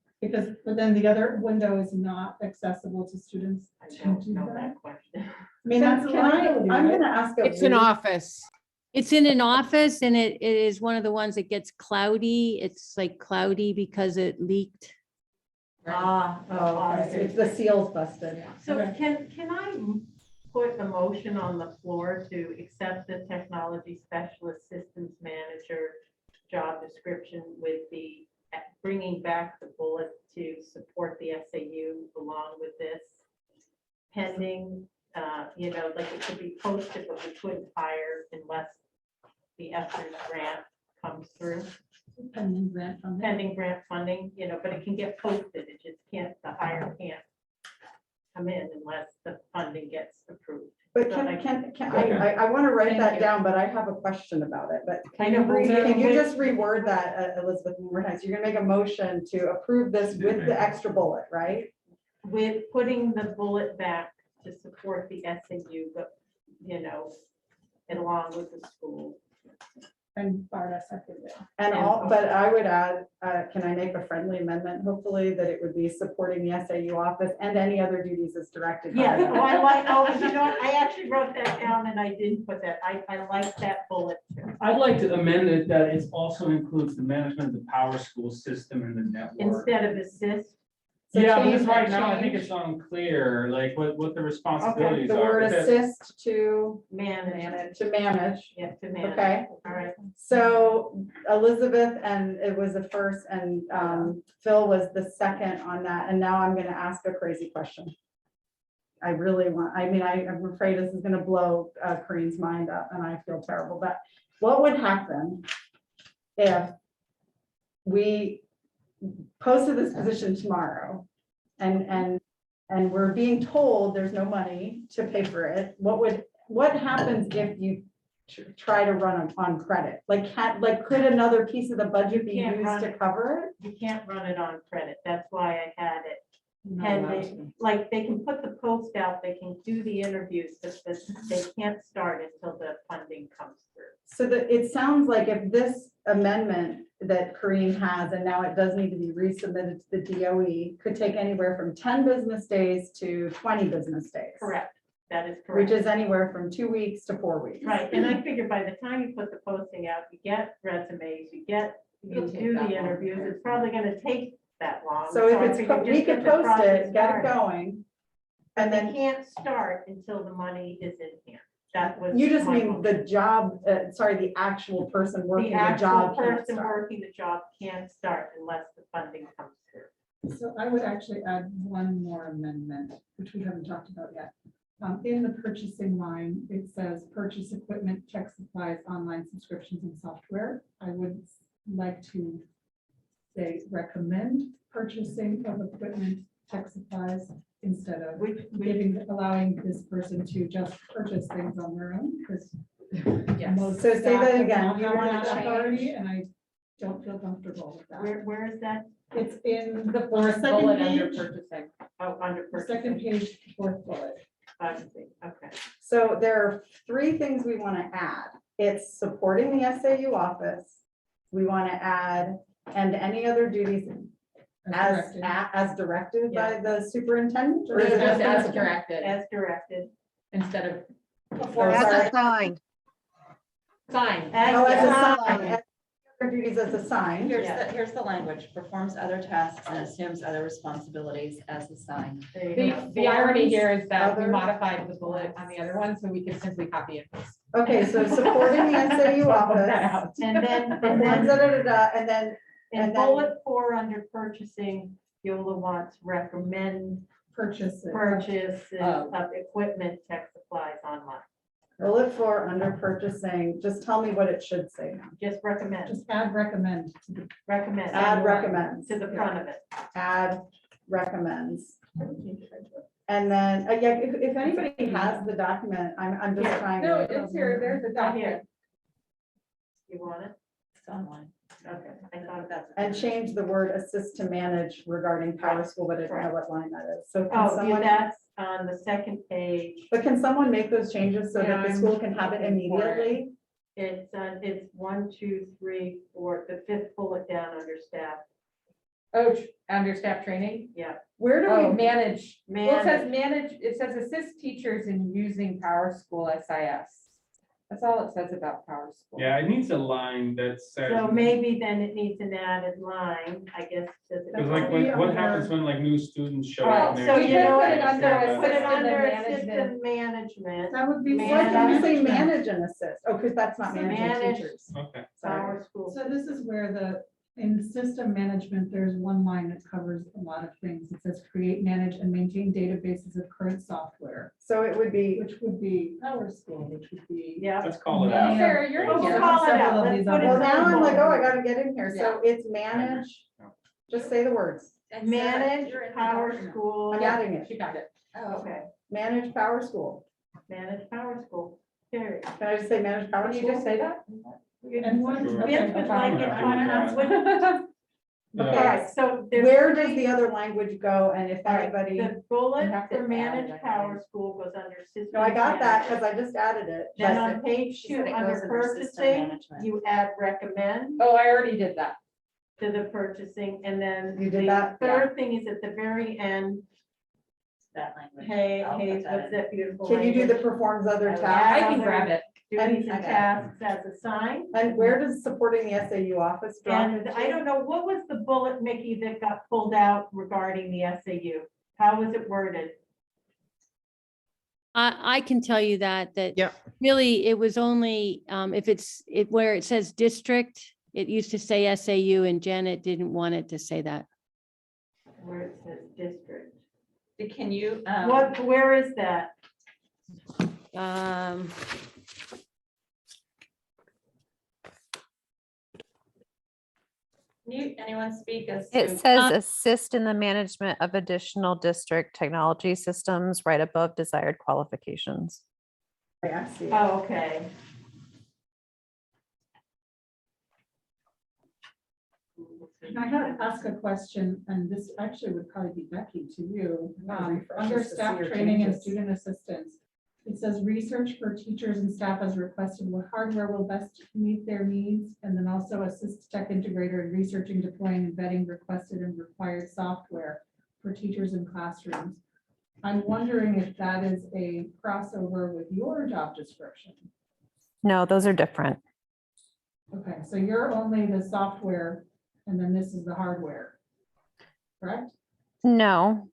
But then the other window is not accessible to students. I to don't do know that? that question. I mean, that's a liability, I'm right? gonna ask. It's an office. It's in an office and it is one of the ones that gets cloudy. It's like cloudy because it leaked. Oh, okay. It's the seals busted. So Okay. can I put motion on the floor to accept the technology specialist systems manager job description with the bringing back the bullet to support the SAU along with this pending, like it could be posted, but we couldn't hire unless the ESSER grant comes through. Pending grant funding. Pending grant funding, but it can get posted. It just can't, the hire can't come in unless the funding gets approved. But So I want to write Thank that you. down, but I have a question about it, but I know, but can you just reword that, Elizabeth, one more time? So you're gonna make a motion to approve this with the extra bullet, right? with putting the bullet back to support the SAU, but, and along with the school. And Barda seconded. And all, but I would add, can I make a friendly amendment, hopefully, that it would be supporting the SAU office and any other duties as directed? by Yeah, them. I like, what? I actually wrote that down and I didn't put that. I like that bullet too. I'd like to amend it that it also includes the management of the power school system and the network. Instead of assist. So Yeah, change because right that now I think change. it's unclear, like what the Okay, responsibilities the are. word because- assist to Manage. manage. Yeah, to manage. Okay. All right. So Elizabeth, and it was the first, and Phil was the second on that, and now I'm gonna ask a crazy question. I really want, I'm afraid this is gonna blow Corinne's mind up, and I feel terrible, but what would happen if we posted this position tomorrow, and we're being told there's no money to pay for it? What happens if you try to run on credit? Could another piece of the budget be You can't used run to it. cover it? You can't run it on credit. That's why I had it. And they can put the post out, they can do the interviews, but they can't start until the funding comes through. So that it sounds like if this amendment that Corinne has, and now it does need to be resubmitted to the DOE, could take anywhere from 10 business days to 20 business days. Correct. That is correct. Which is anywhere from 2 weeks to 4 weeks. Right, and I figure by the time you put the posting out, you get resumes, you It'll take do that the long. interviews, it's probably gonna take that long. So if I it's, figure we just could the post process it, get it started. going, and They then can't start until the money is in hand. That was. you just my mean motion. the job, the actual person working The the actual job can't person start. working the job can't start unless the funding comes through. So I would actually add one more amendment, which we haven't talked about yet. In the purchasing line, it says purchase equipment, tech supplies, online subscriptions and software. I would like to say recommend purchasing of equipment, tech supplies, instead of allowing this person to just purchase things on their own, because most So say staff that do again. not You have want that to authority, change? and I don't feel comfortable with that. Where is that? It's in The fourth second bullet under page. purchasing. Oh, under the second purchasing. page, fourth bullet. I see. Okay. So there are 3 things we want to add. It's supporting the SAU office. We want to add, and any other duties As as directed by Yeah. the superintendent? Or is it As just principal? directed, As directed. instead of Oh, As sorry. assigned. sign. Oh, as As- assigned. Other duties as assigned. Here's the language, performs other tasks and assumes other responsibilities as assigned. There you The, go. the irony here is that we Others. modified the bullet on the other one, so we could simply copy and paste. Okay, so supporting the SAU Swap that office. out. And then, Performs and then, in and then- bullet 4 under purchasing, Yola wants recommend purchases. purchases Oh. of equipment, tech supplies online. bullet 4 under purchasing, just tell me what it should say now. Just recommend, Just add recommend to the recommend. Add recommends, To the front of it. add recommends. And then, yeah, if anybody has the document, I'm just Yeah. trying. No, to- it's here, there's a Not here. document. You want it? It's online. Okay, I thought That's. And change the word assist to manage regarding Power School, but I don't know what line that is. So can Oh, yeah, someone, that's on the second page. but can someone make those changes so Yeah, that the I'm school can have it looking for it. immediately? It's 1, 2, 3, 4, the 5th bullet down under staff. Oh, under staff training. Yeah. Where do Oh, we, manage. Well, it says Manage. manage, it says assist teachers in using Power School SIS. That's all it says about Power School. Yeah, it needs a line that says. So maybe then it needs an added line, I guess. does it- Because like, what happens when like new students show Well, up? so next you year? know, put what, it under put it assistant under management. assistant management. That would be. Why can't you say management. manage and assist? Oh, because that's not managing Manage. teachers. Okay. Sorry. Power school. So this is where in system management, there's one line that covers a lot of things. It says create, manage, and maintain databases of current software, So it would be, which would be Power School, which would be. Yeah. Let's call it Yeah. out. Sarah, you're Let's here. call it Several out. of Let's these put on it well, there. now I'm like, oh, I on. gotta get in here. So it's manage. Just say the words. And Sarah, Manage you're in the Power document. School. I'm adding it. She got it. Oh, Okay, Manage Power School. manage Power School. Period. Can I just say manage Power Can you School? just say that? And one, Sure. Vince would like it, Yeah. All Yeah. right, so there's. Where three- does the other language go? And if All right, anybody, the bullet You have to for add manage it, I Power think. School goes under system. no, I got that because management. I just added it. Then but- on page She 2, said it under goes under system purchasing, management. you add recommend Oh, I already did that. to the purchasing, and then You did the that? third thing is at the very end, That language. hey, I'll put hey, that what's in. that beautiful Can you do the language? performs other I will. tasks? I can grab it. Duties I and got it. tasks as assigned. And where does supporting the SAU office drop And into? I don't know, what was the bullet, Mickey, that got pulled out regarding the SAU? How was it worded? I can tell you that Yeah. really it was only, if where it says district, it used to say SAU and Janet didn't want it to say that. Where it says district. Can you? Where is that? Um, Can anyone speak as It to? says assist in the management of additional district technology systems right above desired qualifications. I see it. Oh, okay. I had to ask a question, and this actually would probably be Becky to you. I'm gonna refresh Under this to see staff your training and changes. student assistance, it says research for teachers and staff as requested what hardware will best meet their needs, and then also assist tech integrator in researching, deploying, and vetting requested and required software for teachers in classrooms. I'm wondering if that is a crossover with your job description. No, those are different. Okay, so you're only the software, and then this is the hardware, correct? No.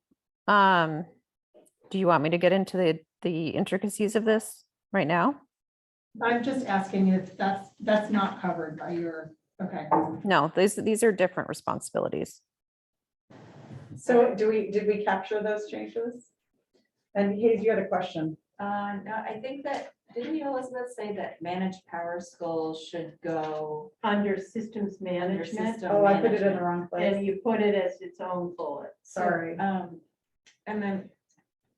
Do you want me to get into the intricacies of this right now? I'm just asking if that's not covered by your, okay. No, these are different responsibilities. So did we capture those changes? And Hayes, you had a question. No, I think that, didn't you, Elizabeth, say that managed Power School should go Under systems under management, system? Oh, I put it in the management? wrong place. and you put it as its own bullet. Sorry. And then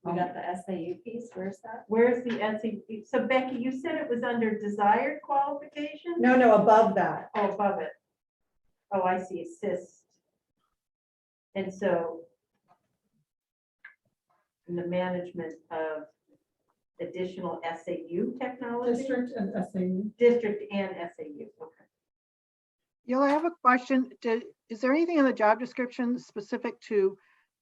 we got the SAU piece, where's that? Where's the SAU? So Becky, you said it was under desired qualifications? No, above that. Oh, above it. Oh, I see, assist. And so in the management of additional SAU technology? District and SAU. District and SAU, okay. Yo, I have a question. Is there anything in the job description specific to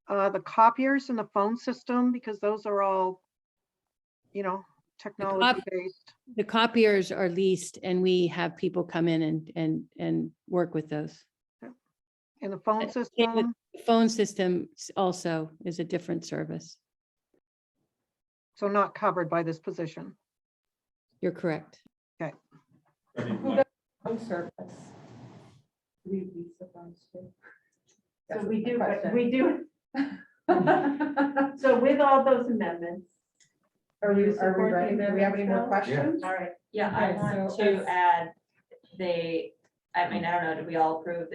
the copiers and the phone system? Because those are all, technology based. the copiers are leased and we have people come in and work with those. And the phone with- system, The phone system also is a different service. so not covered by this position. You're correct. Phone service. We lease the phones too. So That's we the do, question. we do. So with all those amendments, Are we support the ready? Do we have any more amendments, questions? all right, Yeah, I Okay, want so to as- add, I mean, I don't know, did we all approve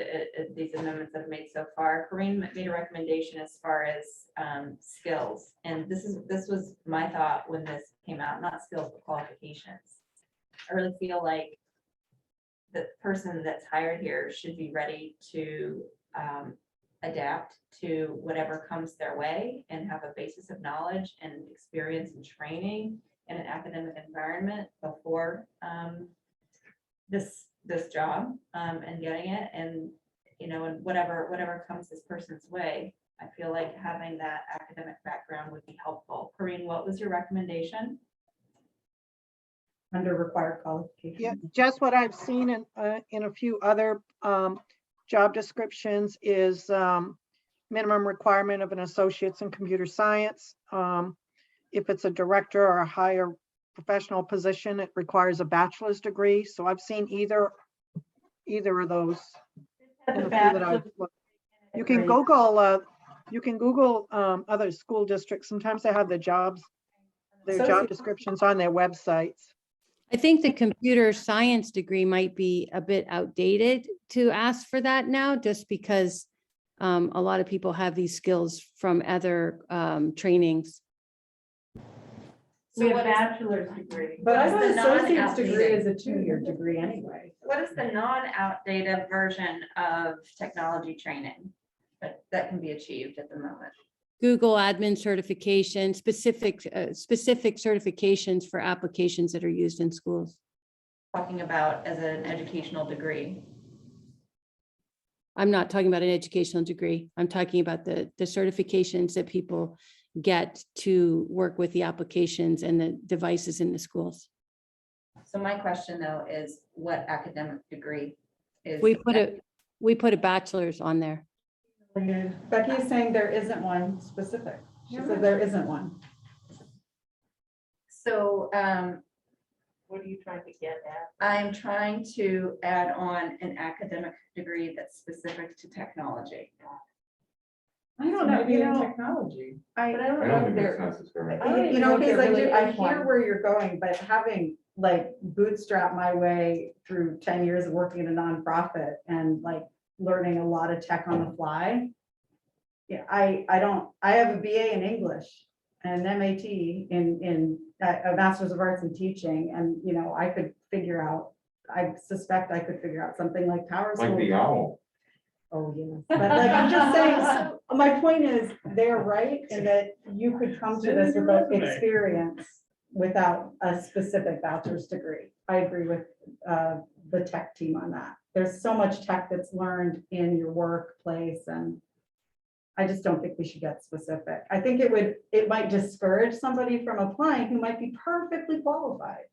these amendments that I've made so far? Corinne made a recommendation as far as skills, and this was my thought when this came out, not skills, but qualifications. I really feel like the person that's hired here should be ready to adapt to whatever comes their way and have a basis of knowledge and experience and training in an academic environment before this job and getting it, and and whatever comes this person's way. I feel like having that academic background would be helpful. Corinne, what was your recommendation? under required Yeah, qualifications. just what I've seen in a few other job descriptions is minimum requirement of an associate's in computer science. If it's a director or a higher professional position, it requires a bachelor's degree. So I've seen either of those. in a few that I've looked. You can Google other school districts. Sometimes they have their job descriptions on their websites. I think the computer science degree might be a bit outdated to ask for that now, just because a lot of people have these skills from other trainings. We have what is- bachelor's degree. But I What thought is the associate's degree non-outdated? is a 2-year degree anyway. What is the non-outdated version of technology training that can be achieved at the moment? Google admin certification, specific certifications for applications that are used in schools. Talking about as an educational degree. I'm not talking about an educational degree. I'm talking about the certifications that people get to work with the applications and the devices in the schools. So my question though is what academic degree is? We put a bachelor's on there. Becky is saying there isn't one specific. She said there isn't one. So What are you trying to get at? I'm trying to add on an academic degree that's specific to technology. I don't know, you know, Technology. I I don't think it's necessary. I don't even you know know, if because there I really do, I is hear one. where you're going, but having like bootstrap my way through 10 years of working in a nonprofit and like learning a lot of tech on the fly. Yeah, I have a BA in English and an MAT in a Master's of Arts in Teaching, and you know, I could figure out, I suspect I could figure out something like PowerSchool. Like the owl. Oh, yes, but like, I'm just saying, so my point is, they're right in that you could come to this without experience without a specific bachelor's degree. I agree with the tech team on that. There's so much tech that's learned in your workplace, and I just don't think we should get specific. I think it might discourage somebody from applying who might be perfectly qualified.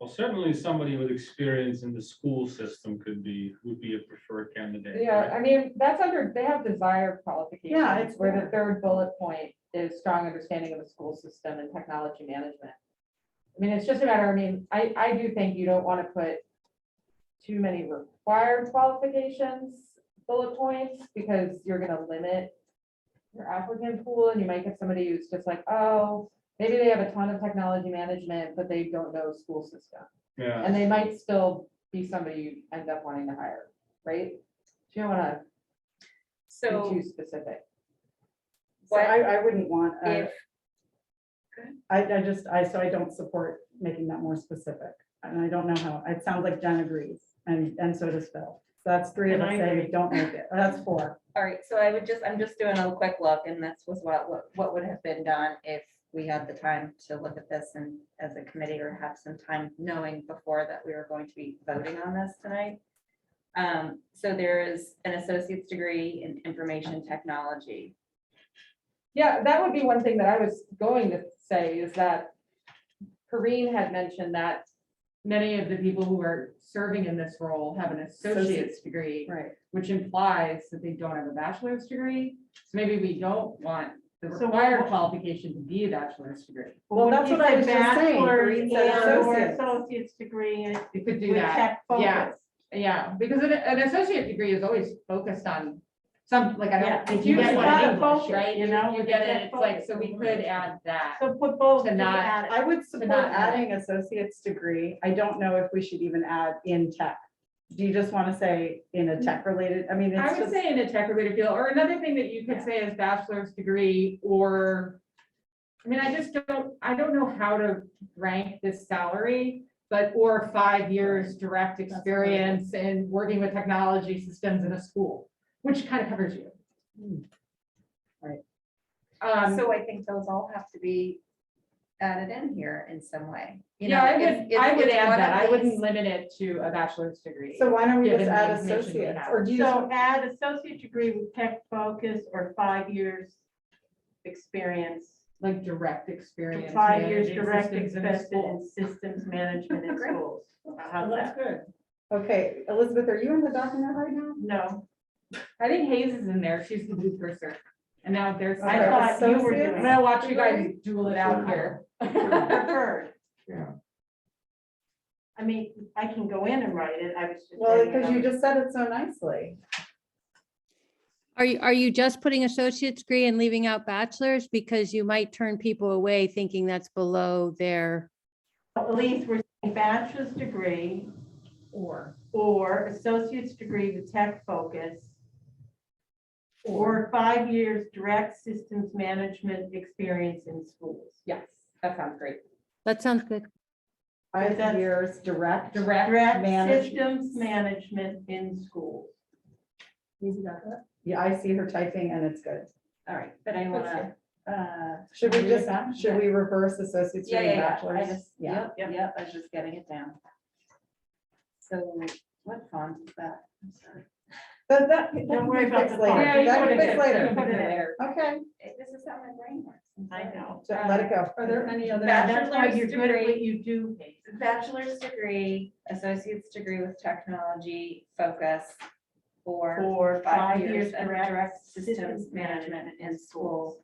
Well, certainly somebody with experience in the school system would be a preferred candidate. Yeah, right? I mean, that's under, they have desired qualifications. Yeah, it's where the there. third bullet point is strong understanding of the school system and technology management. I mean, it's just a matter, I mean, I do think you don't want to put too many required qualifications bullet points, because you're gonna limit your applicant pool, and you might get somebody who's just like, oh, maybe they have a ton of technology management, but they don't know school system. Yeah. And they might still be somebody you end up wanting to hire, right? So you don't wanna be So too specific. So I wouldn't want, if, I don't support making that more specific. And I don't know how, it sounds like Jen agrees, and so does Phil. So that's 3 of And us I saying agree. don't make it. That's 4. all right, so I'm just doing a quick look, and this was what would have been done if we had the time to look at this and as a committee, or have some time knowing before that we were going to be voting on this tonight. So there is an associate's degree in information technology. Yeah, that would be one thing that I was going to say, is that Corrine had mentioned that many of the people who are serving in this role have an associate's degree, Right. which implies that they don't have a bachelor's degree. So maybe we don't want the So required what- qualification to be a bachelor's degree. Well, that's what I was just saying. Green said Or associates. associate's degree and You could do with that. tech Yeah, focus. yeah, because an associate degree is always focused on some, like, I Yeah, don't. if you use get one that in English, focus, right? you know, You with get the it, tech it's like, focus. so we could add that. So put both To not- together. I would support not- adding associate's degree. I don't know if we should even add in tech. Do you just want to say in a tech related? I mean, I it's would just, say in a tech related field, or another thing that you could Yeah. say is bachelor's degree, or, I mean, I don't know how to rank this salary, but, or 5 years direct experience in working with technology systems in a school, which kind of covers you. Right. So I think those all have to be added in here in some way. You Yeah, know, I would if add one that. of I wouldn't these- limit it to a bachelor's degree. so why don't we Given just the add information we associates? have. Or do you just, So add associate degree with tech focus or 5 years experience like direct experience. 5 years managing direct systems in a invested school. in systems management in Great. schools. How's Well, that's that? good. Okay, Elizabeth, are you in the document right now? No, I think Hayes is in there. She's the new cursor. And now there's. I Okay, thought you were associates? doing I'm gonna watch you guys duel it out here. preferred. Yeah. I mean, I can go in and write it. I was just. Well, saying, because you just said it so nicely. Are you just putting associate's degree and leaving out bachelor's? Because you might turn people away thinking that's below their, At least we're saying bachelor's degree or associate's degree with tech focus. Or 5 years direct systems management experience in schools. Yes, that sounds great. that sounds good. 5 That's- years direct. Direct manage- systems management in schools. Yeah, I see her typing and it's good. All right, but I wanna, Should we Read it just, back? should we reverse associate's yeah, degree yeah, and yeah, I bachelor's? just, yep, I was just getting it down. So what font is that? I'm sorry. That Don't can worry be about fixed the later. font. Yeah, you That put can it be fixed there. later. Put it there. Okay, This is how my brain works. I'm I sorry. know. so let it go. Are there any other? That's why you're Bachelor's good at what degree. you do. Kate. Bachelor's degree, associate's degree with technology focus, or For 5 years of direct direct systems management in schools.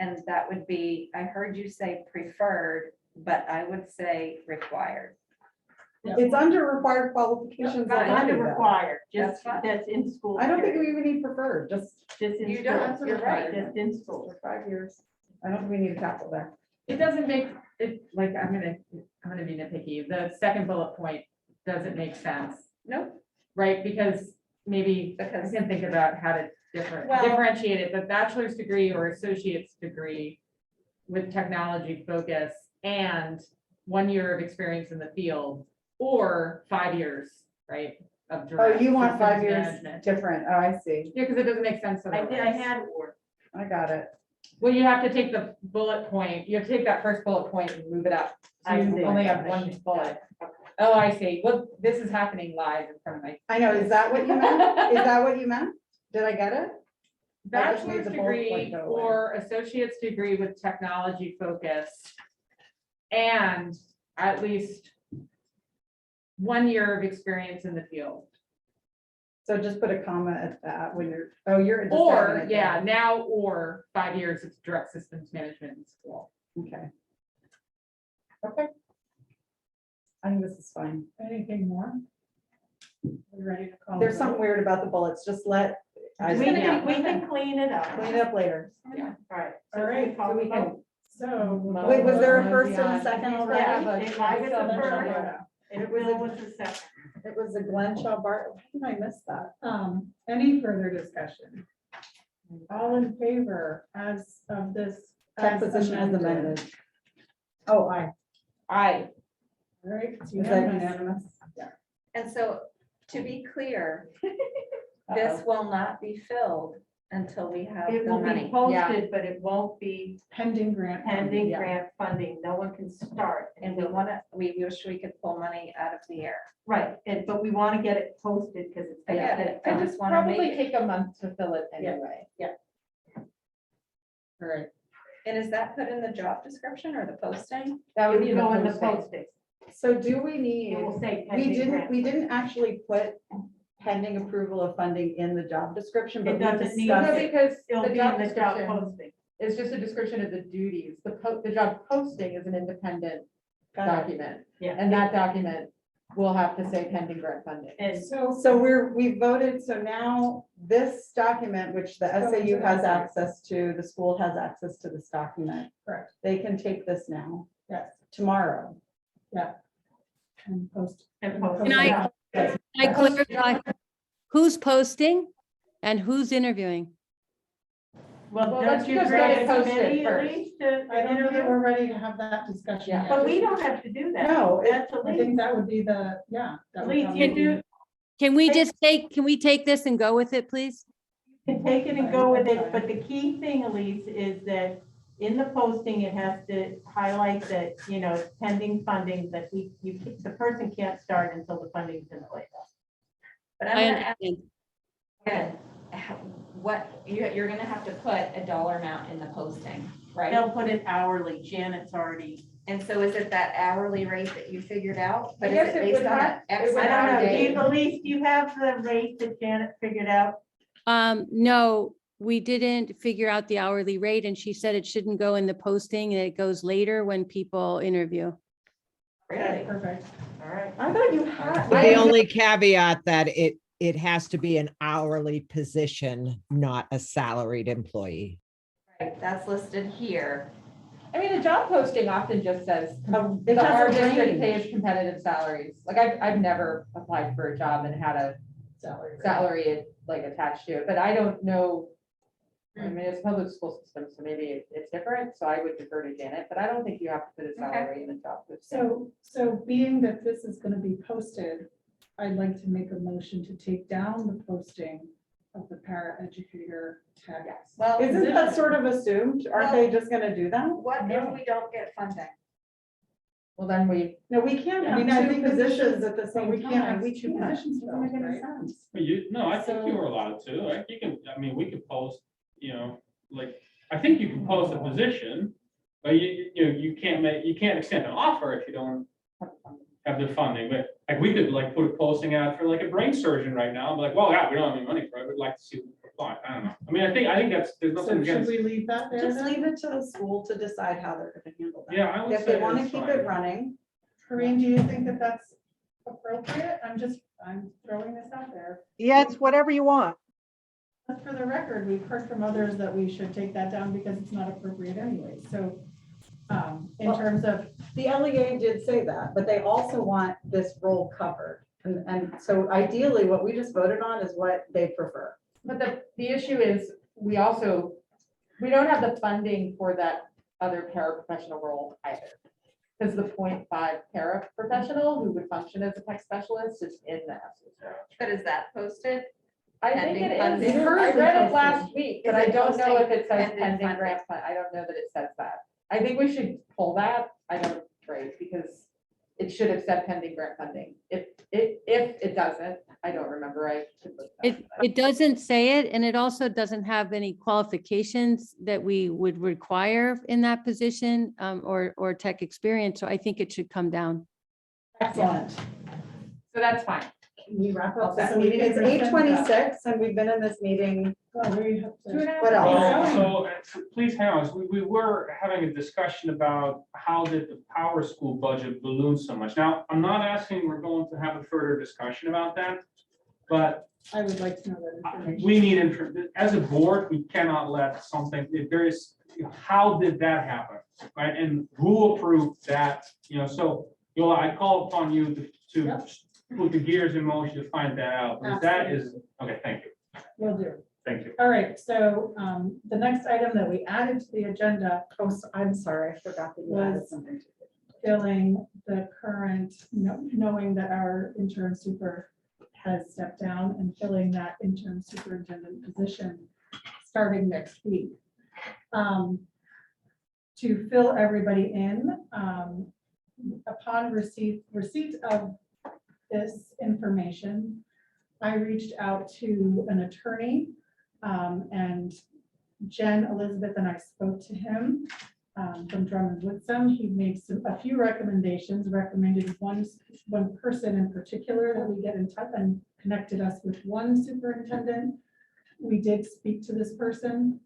And that would be, I heard you say preferred, but I would say required. It's under required qualifications Not already, under though. required, That's just fine. that's in school. I don't think period. we even need preferred, just Just in You don't, school. you're right. Just in school. for 5 years. I don't think we need a capital there. It doesn't make it, like, I'm gonna be nitpicky. The second bullet point doesn't make sense, Nope, right? Because maybe I because, can think about how to Well- differentiate it, the bachelor's degree or associate's degree with technology focus and 1 year of experience in the field, or 5 years, right? Of Oh, direct you want 5 systems years management. different. Oh, I see. Yeah, because it doesn't make sense. I otherwise. had or. I got it. Well, you have to take the bullet point, you have to take that first bullet point and move it up. So I you see. only have one bullet. Oh, I see. Well, this is happening live in front of my. I know, is that what you meant? Is that what you meant? Did I get it? I just made Bachelor's the bullet point degree go away. or associate's degree with technology focus. And at least 1 year of experience in the field. So just put a comma at that when you're, oh, you're. just Or, having it yeah, down. now or 5 years of direct systems management in school. Okay. Okay. I think this is fine. Anything more? We ready to call? There's it something weird about the bullets. Just let, I We think, can clean it up. clean it up later. All right. All right, call so we the can, vote. so. Wait, was there a first and a second already? Yeah, I was the first. Yeah. It was the second. It was a Glenn Shaw Bart. How did I miss that? Any further discussion? All in favor as of this? Tech position as amended. Oh, aye. Aye. All right. it's Is that unanimous. unanimous? and so to be clear, this will not be filled until we have It the will be money. posted, but it won't be Pending grant. pending Yeah. grant funding. No one can start. And we want to, we wish we could pull money out of the air. Right, but we want to get it posted because it's. I get it. I I just just want to probably make it. take a month to fill it anyway. Yeah. All right. And is that put in the job description or the posting? That It would would be go in the posting. posting. So do we need, It will say we pending didn't, grant. we didn't actually put pending approval of funding in the job description, but It we doesn't need discussed No, to. it. because It'll the be job in the job description posting. is just a description of the duties. The job posting is an independent document. Yeah. And that document will have to say pending grant funding. And So we voted, so now this document, which the SAU has access to, the school has access to this document. Correct. They can take this now, Yes. tomorrow. And post. and post. Can I clarify, who's posting and who's interviewing? Well, Well, don't let's you just bring get a it posted committee at first. least to I don't know that interview? we're ready to have that discussion Yeah. yet. But we don't have to do that. No, That's a I think that would be the, yeah. that would Elise, probably you do, be- Can we take this and go with it, please? can take it and go with it, but the key thing, Elise, is that in the posting, it has to highlight that, you know, it's pending funding, that the person can't start until the funding's in place. But I I'm gonna ask understand. again, what, you're gonna have to put a dollar amount in the posting, right? They'll put it hourly. Janet's already, And so is it that hourly rate that you figured out? But I is guess it it based would on have- an it X would I amount don't of know. days? Elise, do you have the rate that Janet figured out? No, we didn't figure out the hourly rate, and she said it shouldn't go in the posting, and it goes later when people interview. Really? Perfect. All right. I thought you had. The only caveat that it has to be an hourly position, not a salaried employee. Right, that's listed here. I mean, a job posting often just says, It has our a district range. pays competitive salaries. Like I've never applied for a job and had a salary like attached to it, but I don't know. I mean, it's a public school system, so maybe it's different, so I would defer to Janet, but I don't think you have to put a salary in a job posting. So being that this is gonna be posted, I'd like to make a motion to take down the posting of the para-educator tag. Yes. Well, Isn't that sort of assumed? Aren't they just gonna do that? what if No. we don't get funding? Well, then No, we can't I mean, I have two think positions at the but same we can't time. have We two can't. positions Doesn't make filled, any right? sense. But no, I think you So- were allowed to, like, you can, I mean, we could post, like, I think you can post a position, but you can't extend an offer if you don't have the funding, but like, we could like put a posting out for like a brain surgeon right now, and be like, well, yeah, we don't have any money for it, we'd like to see who apply, I don't know, I mean, I think there's So nothing should against, we leave that there Just then? leave it to the school to decide how they're gonna handle that. yeah, I would If say they wanna that's keep fine. it running, Corinne, do you think that that's appropriate? I'm throwing this out there. Yeah, it's whatever you want. But for the record, we've heard from others that we should take that down because it's not appropriate anyway. So in Well- terms of, the LEA did say that, but they also want this role covered. And so ideally, what we just voted on is what they prefer. But the issue is, we don't have the funding for that other paraprofessional role either. Because the 0.5 paraprofessional who would function as a tech specialist is in the SSO. But is that posted? I think Pending it is. funding. I Currently read it posted. last week, but Is I it don't know if posting it says pending pending funding? grant fund. I don't know that it says that. I think we should pull that. I don't, right, because it should have said pending grant funding. If it doesn't, I don't remember. I could look that up. It doesn't say it, and it also doesn't have any qualifications that we would require in that position, or tech experience, so I think it should come down. excellent. So that's fine. Can we wrap up This this meeting, it's meeting? 8:26 and we've been in this meeting. Oh, we have to- What else? Please hang on, we were having a discussion about how did the Power School budget balloon so much. Now, I'm not asking we're going to have a further discussion about that, but I would like to know that information. we need, as a board, we cannot let something, if there is, how did that happen? Right, and who approved that, so, Yola, I call upon you to Yep. put the gears in motion to find that out, because that is, okay, thank you, Will do. thank you. All right, so the next item that we added to the agenda I'm sorry, I forgot that you added Was- something. filling the current, knowing that our interim super has stepped down and filling that interim superintendent position starting next week. To fill everybody in, upon receipt of this information, I reached out to an attorney, and Jen, Elizabeth, and I spoke to him from Drummond Woodsum. He made a few recommendations, recommended one person in particular that we get in touch and connected us with one superintendent. We did speak to this person,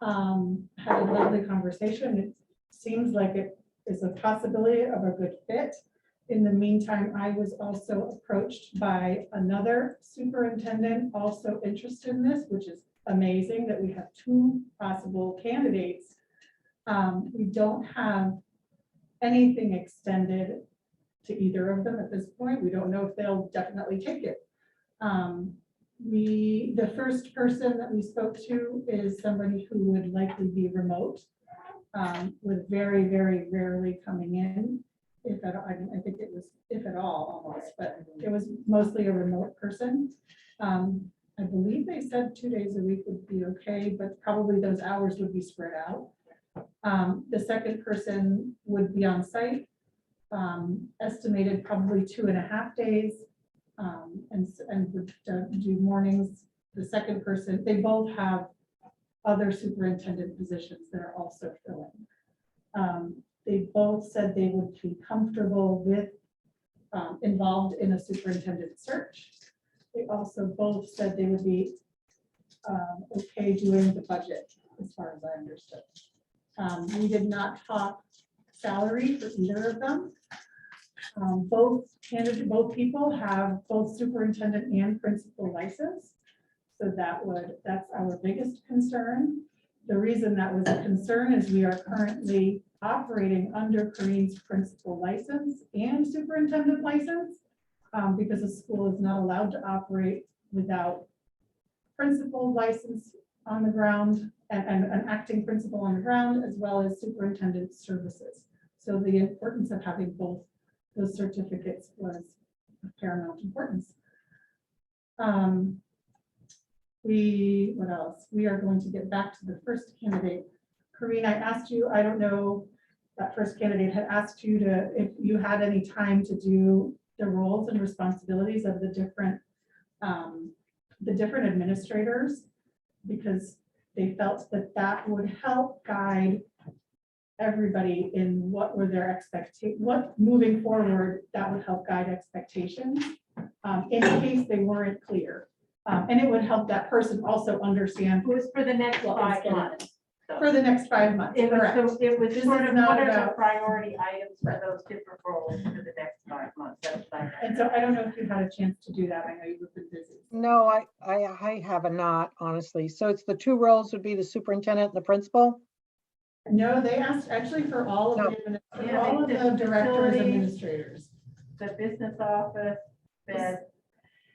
had a lovely conversation. It seems like it is a possibility of a good fit. In the meantime, I was also approached by another superintendent also interested in this, which is amazing that we have two possible candidates. We don't have anything extended to either of them at this point. We don't know if they'll definitely take it. The first person that we spoke to is somebody who would likely be remote, with very, very rarely coming in. If at all, I think it was, if at all, almost, but it was mostly a remote person. I believe they said 2 days a week would be okay, but probably those hours would be spread out. The second person would be on site, estimated probably 2.5 days, and would do mornings. The second person, they both have other superintendent positions that are also filling. They both said they would be comfortable with involved in a superintendent search. They also both said they would be okay doing the budget, as far as I understood. We did not talk salary for either of them. Both both people have both superintendent and principal license. So that's our biggest concern. The reason that was a concern is we are currently operating under Corinne's principal license and superintendent license, because the school is not allowed to operate without principal license on the ground and an acting principal on the ground, as well as superintendent services. So the importance of having both those certificates was of paramount importance. What else? We are going to get back to the first candidate. Corinne, I asked you, I don't know, that first candidate had asked you to, if you had any time to do the roles and responsibilities of the different administrators, because they felt that that would help guide everybody in what were their expectations, what moving forward, that would help guide expectations in case they weren't clear. And it would help that person also understand. It was for the next what was 5 going on. months. So For the next 5 months, It correct. was, it was This sort is of not what are the about- priority items for those different roles for the next 5 months. That's what I And so I don't know if you had a chance to do that. I know you've been busy. No, I have a not, honestly. So it's the two roles would be the superintendent and the principal? No, they asked actually for all of the, Yeah, all of they the did directors, facilities. administrators. the business office, Fed.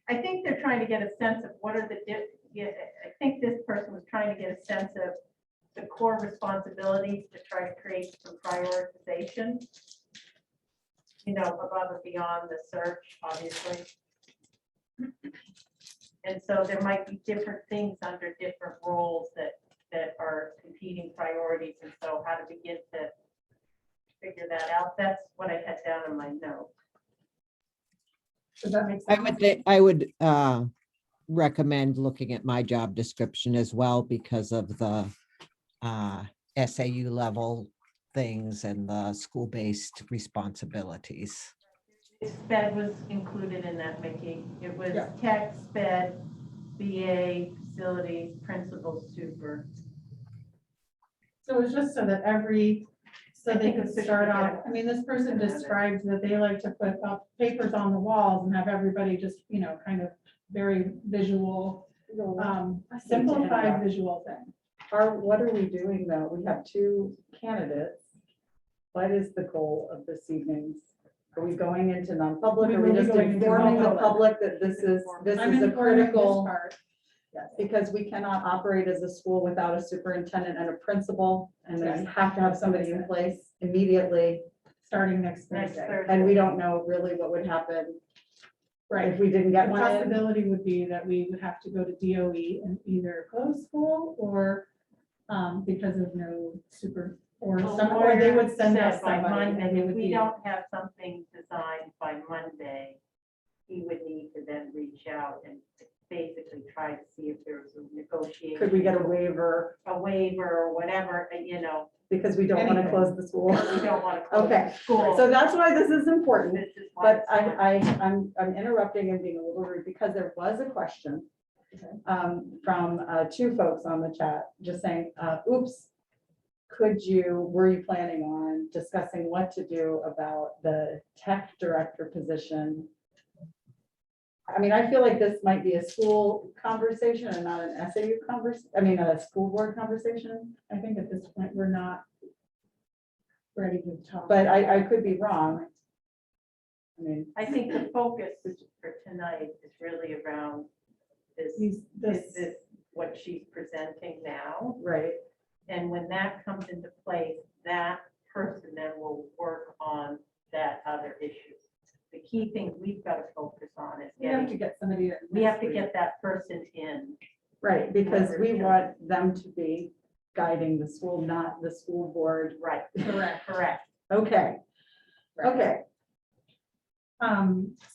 I think they're trying to get a sense of what are the, I think this person was trying to get a sense of the core responsibilities to try to create some prioritization. You know, above and beyond the search, obviously. And so there might be different things under different roles that are competing priorities. And so how to begin to figure that out. That's what I had down in my note. Does that make sense? I would recommend looking at my job description as well because of the SAU level things and the school-based responsibilities. Sped was included in that, Mickey. It was Yeah. tech, sped, BA, facilities, principal, super. So it's just so that so I they think could it's start good to off, get I mean, this person it. described that they like to put up papers on the walls and have everybody just, you know, kind of very visual, simplified visual thing. What are we doing though? We have 2 candidates. What is the goal of this evening's? Are we going into non-public? We Are will we be just going into informing the non-public. public that this is I'm a informing this critical? part. Yes. Because we cannot operate as a school without a superintendent and a principal, and then we Yes. have to have somebody in place immediately. Starting next Next Thursday. Thursday. And we don't know really what would happen Right. if we didn't The get one in. possibility would be that we would have to go to DOE and either close school or because of no super, or they would send us By somebody. Monday. and it If would we be- don't have something designed by Monday, he would need to then reach out and basically try to see if there's a negotiation. Could we get a waiver A waiver or whatever, you know, because we don't want to Anything. close the school? we don't want to close Okay. the school. So that's why this is important. This is why But it's on. I'm interrupting and being a little rude because there was a question from 2 folks on the chat, just saying, oops, were you planning on discussing what to do about the tech director position? I mean, I feel like this might be a school conversation and not an SAU a school board conversation, I think at this point, we're not ready to talk. but I could be wrong. I mean, I think the focus for tonight is really around this, what she's presenting now. right. And when that comes into place, that person then will work on that other issue. The key thing we've got to focus on is We have to getting, get somebody. we have to get that person in. Right, because we want them to be guiding the school, not the school board. Right, Correct. correct. Okay, okay.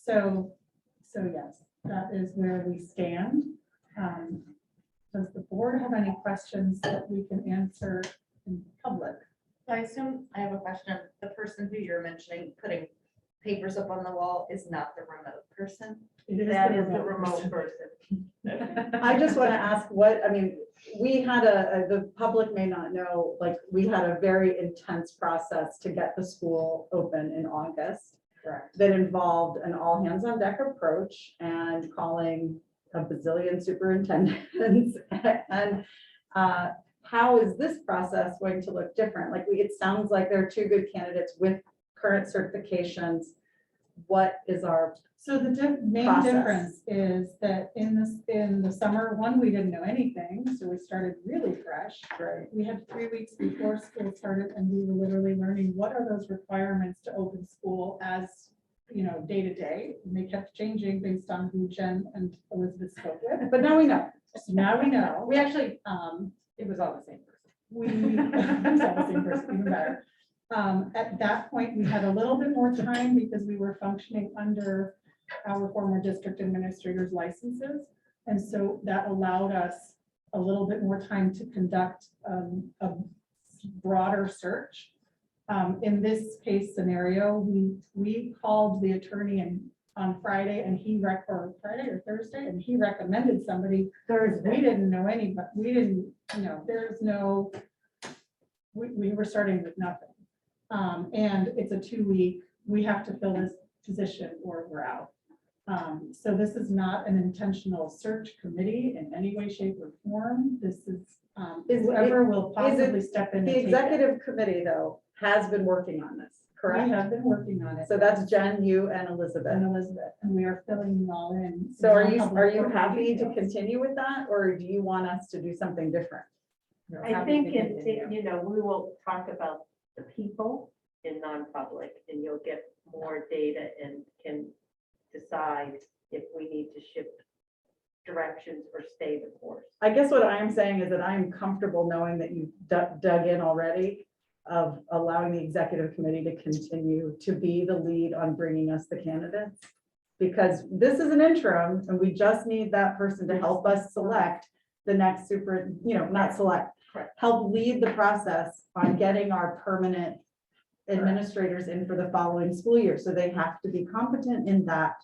So yes, that is where we stand. Does the board have any questions that we can answer in public? So I assume, I have a question, the person who you're mentioning, putting papers up on the wall is not the remote person? That is the remote person. I just want to ask we had the public may not know, like, we had a very intense process to get the school open in August. Correct. That involved an all hands on deck approach and calling a bazillion superintendents. And how is this process going to look different? Like, it sounds like there are two good candidates with current certifications. What is our So the main process? difference is that in the summer, one, we didn't know anything, so we started really fresh. Right. We had 3 weeks before school started, and we were literally learning what are those requirements to open school as, day to day. And they kept changing based on who Jen and Elizabeth spoke with. But now we know. So now we know. We actually, it was all the same person. We saw the same person, even better. At that point, we had a little bit more time because we were functioning under our former district administrators' licenses. And so that allowed us a little bit more time to conduct a broader search. In this case scenario, we called the attorney on Friday and or Friday or Thursday, and he recommended somebody. Thursday. We didn't know anybody, we were starting with nothing. And it's a 2-week, we have to fill this position or we're out. So this is not an intentional search committee in any way, shape, or form. This is whoever will possibly step in. The and take it. executive committee, though, has been working on this, We correct? have been working on it. So that's Jen, you, and Elizabeth. And Elizabeth, and we are filling you all in. So are you Non-public happy to details. continue with that, or do you want us to do something different? I think we will talk about the people in non-public, and you'll get more data and can decide if we need to shift directions or stay the course. I guess what I'm saying is that I'm comfortable knowing that you've dug in already of allowing the executive committee to continue to be the lead on bringing us the candidates. Because this is an interim and we just need that person to help us select the next not select, Correct. help lead the process on getting our permanent administrators in for the following school year. So they have to be competent in that.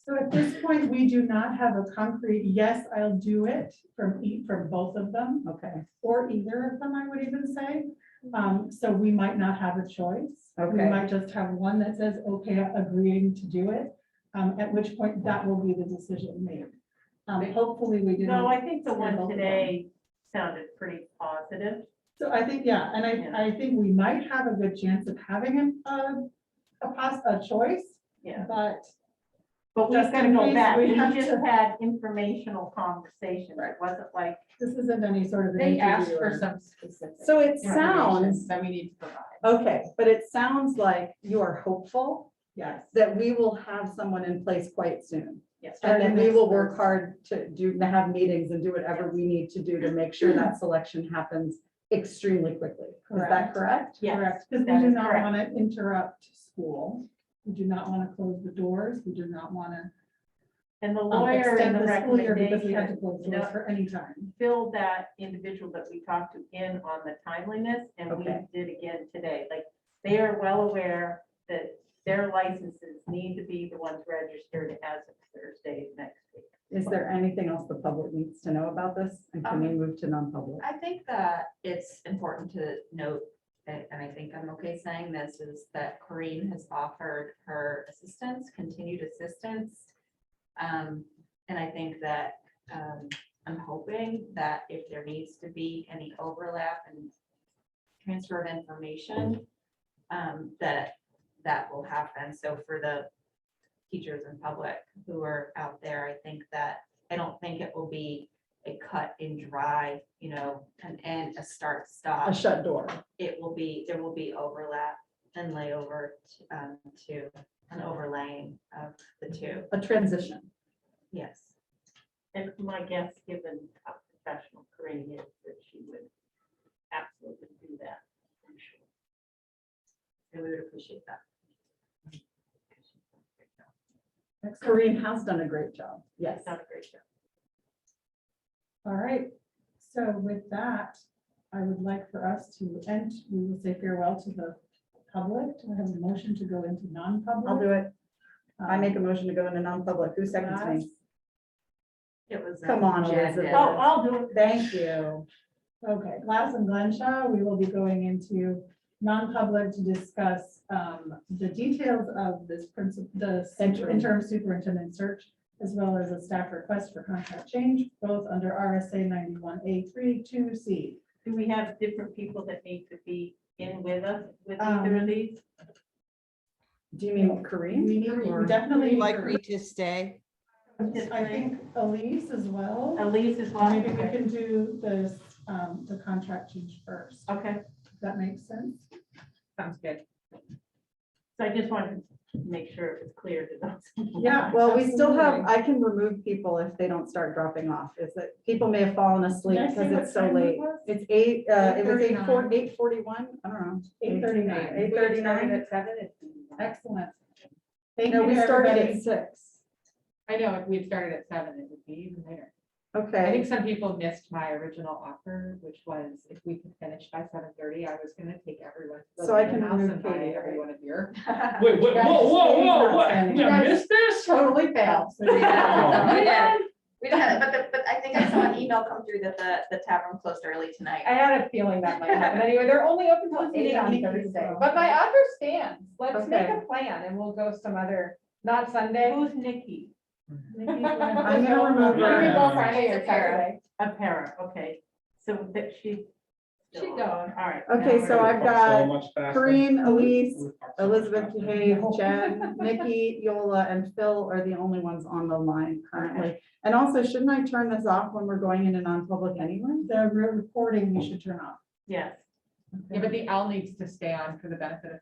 So at this point, we do not have a concrete, yes, I'll do it from both of them, Okay. or either of them, I would even say. So we might not have a choice. We Okay. might just have one that says, okay, agreeing to do it, at which point that will be the decision made. Hopefully we didn't. No, I think the one scramble them. today sounded pretty positive. So I think, yeah, and I think we might have a good chance of having a choice, Yeah. but But we've Just got to in go case back. we We have just to- had informational conversations. It wasn't like, this isn't any sort of. an They asked interview for or- some specific. So it information sounds, That we need to provide. okay, but it sounds like you are hopeful Yes. that we will have someone in place quite soon. yes. And then we next will work Thursday. hard to have meetings and do whatever we need to do to make sure that selection happens extremely quickly. Is that correct? Yes, Correct, because we that do is not correct. want to interrupt school. We do not want to close the doors. We do not want to And the lawyer in extend the the school year because we had to recommendation close doors for any time. filled that individual that we talked to in on the timeliness, and we Okay. did again today. Like, they are well aware that their licenses need to be the ones registered as of Thursday next week. Is there anything else the public needs to know about this? And can we move to non-public? I think that it's important to note, and I think I'm okay saying this, is that Corinne has offered her assistance, continued assistance. And I think that I'm hoping that if there needs to be any overlap and transfer of information, that will happen. So for the teachers in public who are out there, I don't think it will be a cut and dry, an end, a start, stop. A shut door. There will be overlap and layover to an overlaying of the two. A transition. Yes. And my guess, given how professional Corinne is, that she would absolutely do that, I'm sure. And we would appreciate that. Corinne has done a great job. Yes. It's not a great job. All right, so with that, I would like for us to end, we will say farewell to the public. Do I have a motion to go into non-public? I'll do it. I make a motion to go into non-public. Who seconds me? It was. Come on, Jen Elizabeth. did. Oh, I'll do it. Thank you. Okay, Glass and Glenshaw, we will be going into non-public to discuss the details of this principal, the interim superintendent search, as well as a staff request for contract change, both under RSA 91A3 2C. Do we have different people that need to be in with us with either of these? Do you mean Kareem? We definitely Like me to stay. I think Elise as well. Elise is one. Maybe we can do this, the contract change first. Okay, If that makes sense. Sounds good. so I just wanted to make sure it's clear to those. Yeah. Well, we still have, absolutely. I can remove people if they don't start dropping off. Is that people may have fallen asleep Can I say because what it's so time it late. was? It's it was 8:39. 8:41. I don't know. 8:39. 8:39. At 7. Excellent. Thank No, you, we started everybody. at 6. I know if we'd started at 7, it would be even later. I Okay. think some people missed my original offer, which was if we could finish by 7:30, I was gonna take everyone. to the So I Lincoln can House remove and buy Katie, every right? one a beer. Wait, whoa, whoa, what? outstanding. You missed this? Totally failed. We did. We did, but I think I saw an email come through that the tavern closed early tonight. I had a feeling that might happen. Anyway, they're only open till 8 on Nikki. Thursday, but my other stands. Let's make Okay. a plan and we'll go some other, not Sunday. Who's Nikki? I'm gonna remove We can her. go Friday or Saturday. A para, okay, so that she. She's going. All right. Okay, now so we're- I've So got much faster. Kareem, Elise, Elizabeth, Hayes, Jen, Nikki, Yola, and Phil are the only ones on the line currently. And also, shouldn't I turn this off when we're going into non-public anyway? The recording we should turn off. Yes. Yeah, but the L needs to stay on for the benefit of